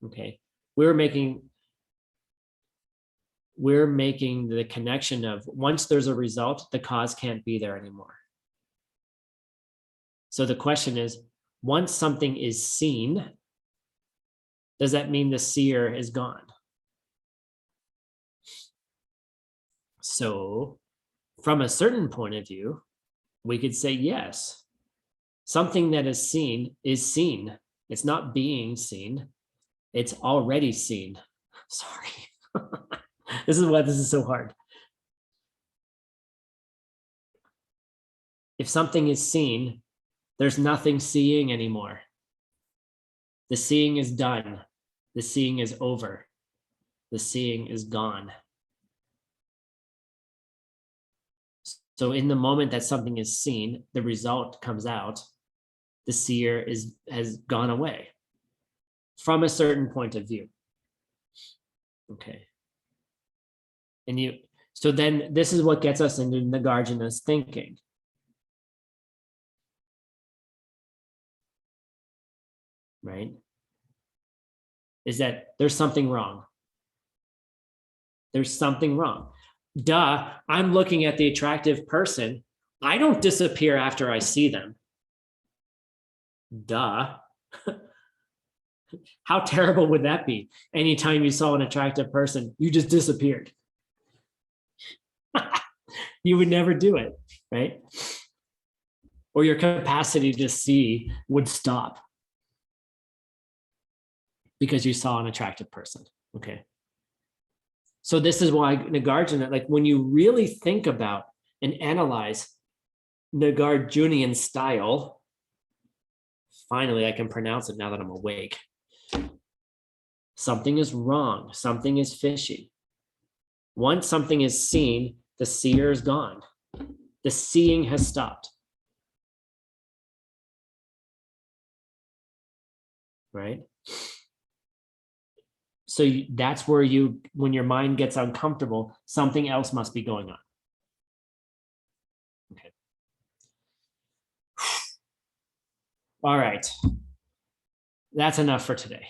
Speaker 1: Okay, we're making the connection of, once there's a result, the cause can't be there anymore. So the question is, once something is seen, does that mean the seer is gone? So from a certain point of view, we could say yes. Something that is seen is seen. It's not being seen. It's already seen. Sorry. This is why this is so hard. If something is seen, there's nothing seeing anymore. The seeing is done. The seeing is over. The seeing is gone. So in the moment that something is seen, the result comes out, the seer has gone away from a certain point of view. Okay. And so then this is what gets us into Nagarjuna's thinking. Right? Is that there's something wrong. There's something wrong. Duh, I'm looking at the attractive person. I don't disappear after I see them. Duh. How terrible would that be? Anytime you saw an attractive person, you just disappeared. You would never do it, right? Or your capacity to see would stop because you saw an attractive person. Okay. So this is why Nagarjuna, like when you really think about and analyze Nagarjunian style, finally I can pronounce it now that I'm awake. Something is wrong. Something is fishy. Once something is seen, the seer is gone. The seeing has stopped. Right? So that's where when your mind gets uncomfortable, something else must be going on. Okay. All right. That's enough for today.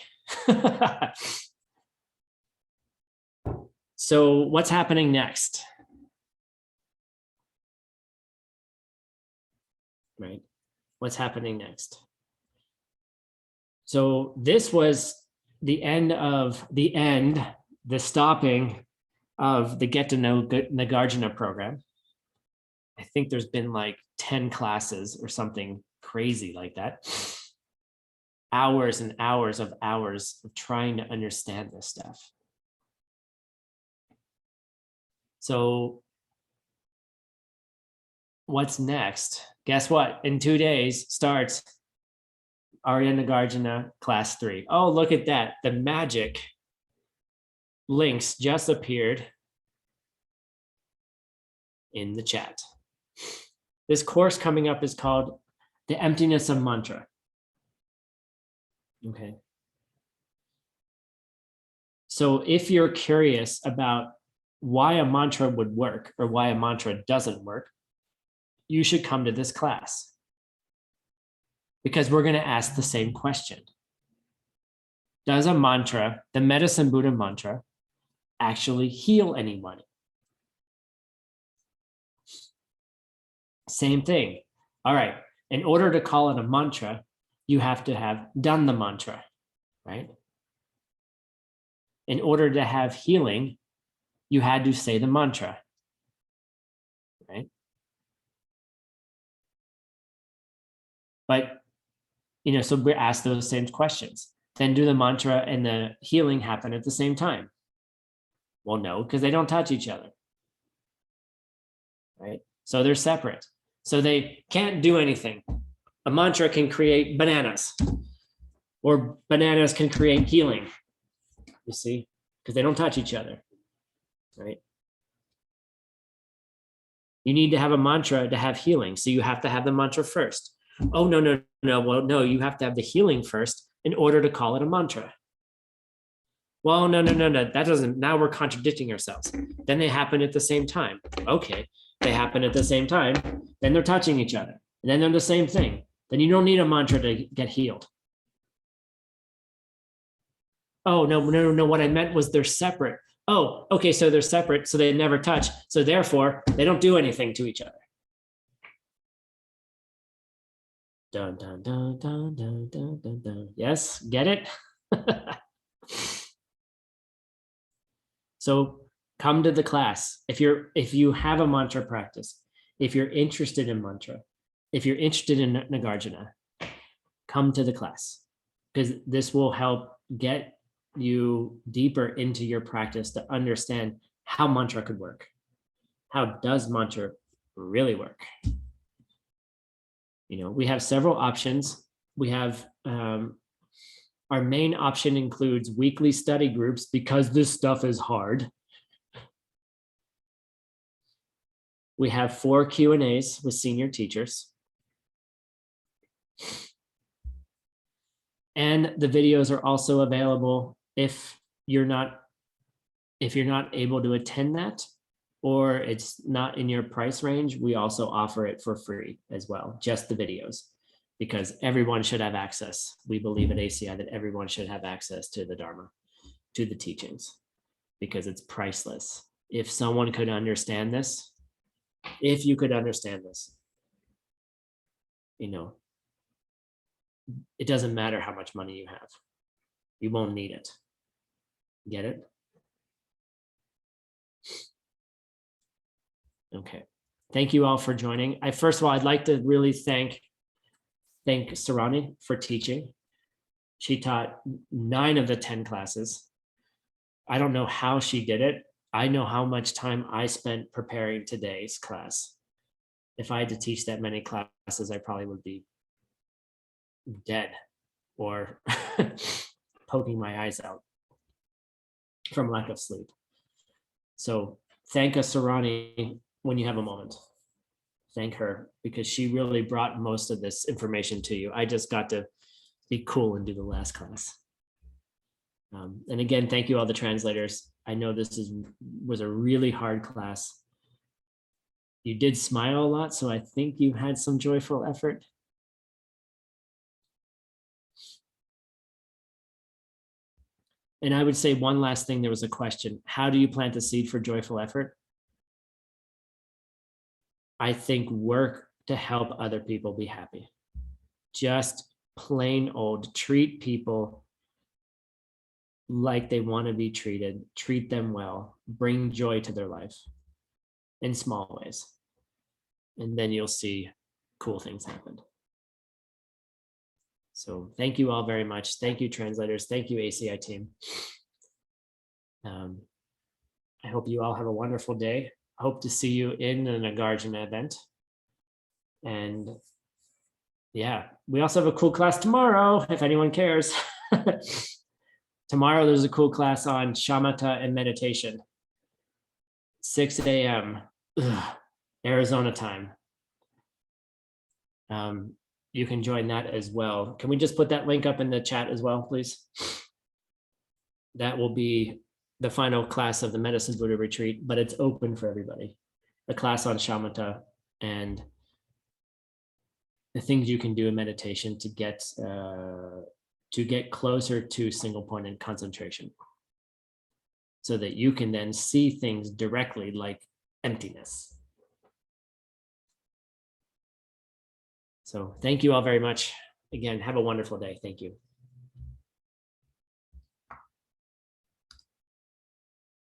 Speaker 1: So what's happening next? Right? What's happening next? So this was the stopping of the Get to Know Nagarjuna program. I think there's been like 10 classes or something crazy like that. Hours and hours of trying to understand this stuff. So what's next? Guess what? In 2 days starts Arya Nagarjuna class 3. Oh, look at that. The magic links just appeared in the chat. This course coming up is called The Emptiness of Mantra. Okay. So if you're curious about why a mantra would work or why a mantra doesn't work, you should come to this class, because we're going to ask the same question. Does a mantra, the Medicine Buddha mantra, actually heal anyone? Same thing. All right. In order to call it a mantra, you have to have done the mantra, right? In order to have healing, you had to say the mantra, right? But, so we're asked those same questions. Then do the mantra and the healing happen at the same time? Well, no, because they don't touch each other, right? So they're separate. So they can't do anything. A mantra can create bananas. Or bananas can create healing, you see, because they don't touch each other, right? You need to have a mantra to have healing. So you have to have the mantra first. Oh, no, no, no. Well, no, you have to have the healing first in order to call it a mantra. Well, no, no, no, no. That doesn't, now we're contradicting ourselves. Then they happen at the same time. Okay, they happen at the same time. Then they're touching each other. And then they're the same thing. Then you don't need a mantra to get healed. Oh, no, no, no. What I meant was they're separate. Oh, okay. So they're separate. So they never touch. So therefore, they don't do anything to each other. Dun, dun, dun, dun, dun, dun, dun, dun. Yes, get it? So come to the class. If you have a mantra practice, if you're interested in mantra, if you're interested in Nagarjuna, come to the class, because this will help get you deeper into your practice to understand how mantra could work. How does mantra really work? You know, we have several options. We have our main option includes weekly study groups because this stuff is hard. We have 4 Q&As with senior teachers. And the videos are also available if you're not able to attend that, or it's not in your price range. We also offer it for free as well, just the videos, because everyone should have access. We believe at ACI that everyone should have access to the Dharma, to the teachings, because it's priceless. If someone could understand this, if you could understand this, you know, it doesn't matter how much money you have. You won't need it. Get it? Okay. Thank you all for joining. First of all, I'd like to really thank Sarani for teaching. She taught 9 of the 10 classes. I don't know how she did it. I know how much time I spent preparing today's class. If I had to teach that many classes, I probably would be dead or poking my eyes out from lack of sleep. So thank Sarani when you have a moment. Thank her, because she really brought most of this information to you. I just got to be cool and do the last class. And again, thank you all the translators. I know this was a really hard class. You did smile a lot, so I think you had some joyful effort. And I would say one last thing, there was a question. How do you plant the seed for joyful effort? I think work to help other people be happy. Just plain old, treat people like they want to be treated, treat them well, bring joy to their life in small ways. And then you'll see cool things happen. So thank you all very much. Thank you, translators. Thank you, ACI team. I hope you all have a wonderful day. I hope to see you in the Nagarjuna event. And yeah, we also have a cool class tomorrow, if anyone cares. Tomorrow, there's a cool class on shamatha and meditation. 6 a.m. Arizona time. You can join that as well. Can we just put that link up in the chat as well, please? That will be the final class of the Medicine Buddha retreat, but it's open for everybody. A class on shamatha and the things you can do in meditation to get closer to single pointed concentration, so that you can then see things directly like emptiness. So thank you all very much. Again, have a wonderful day. Thank you.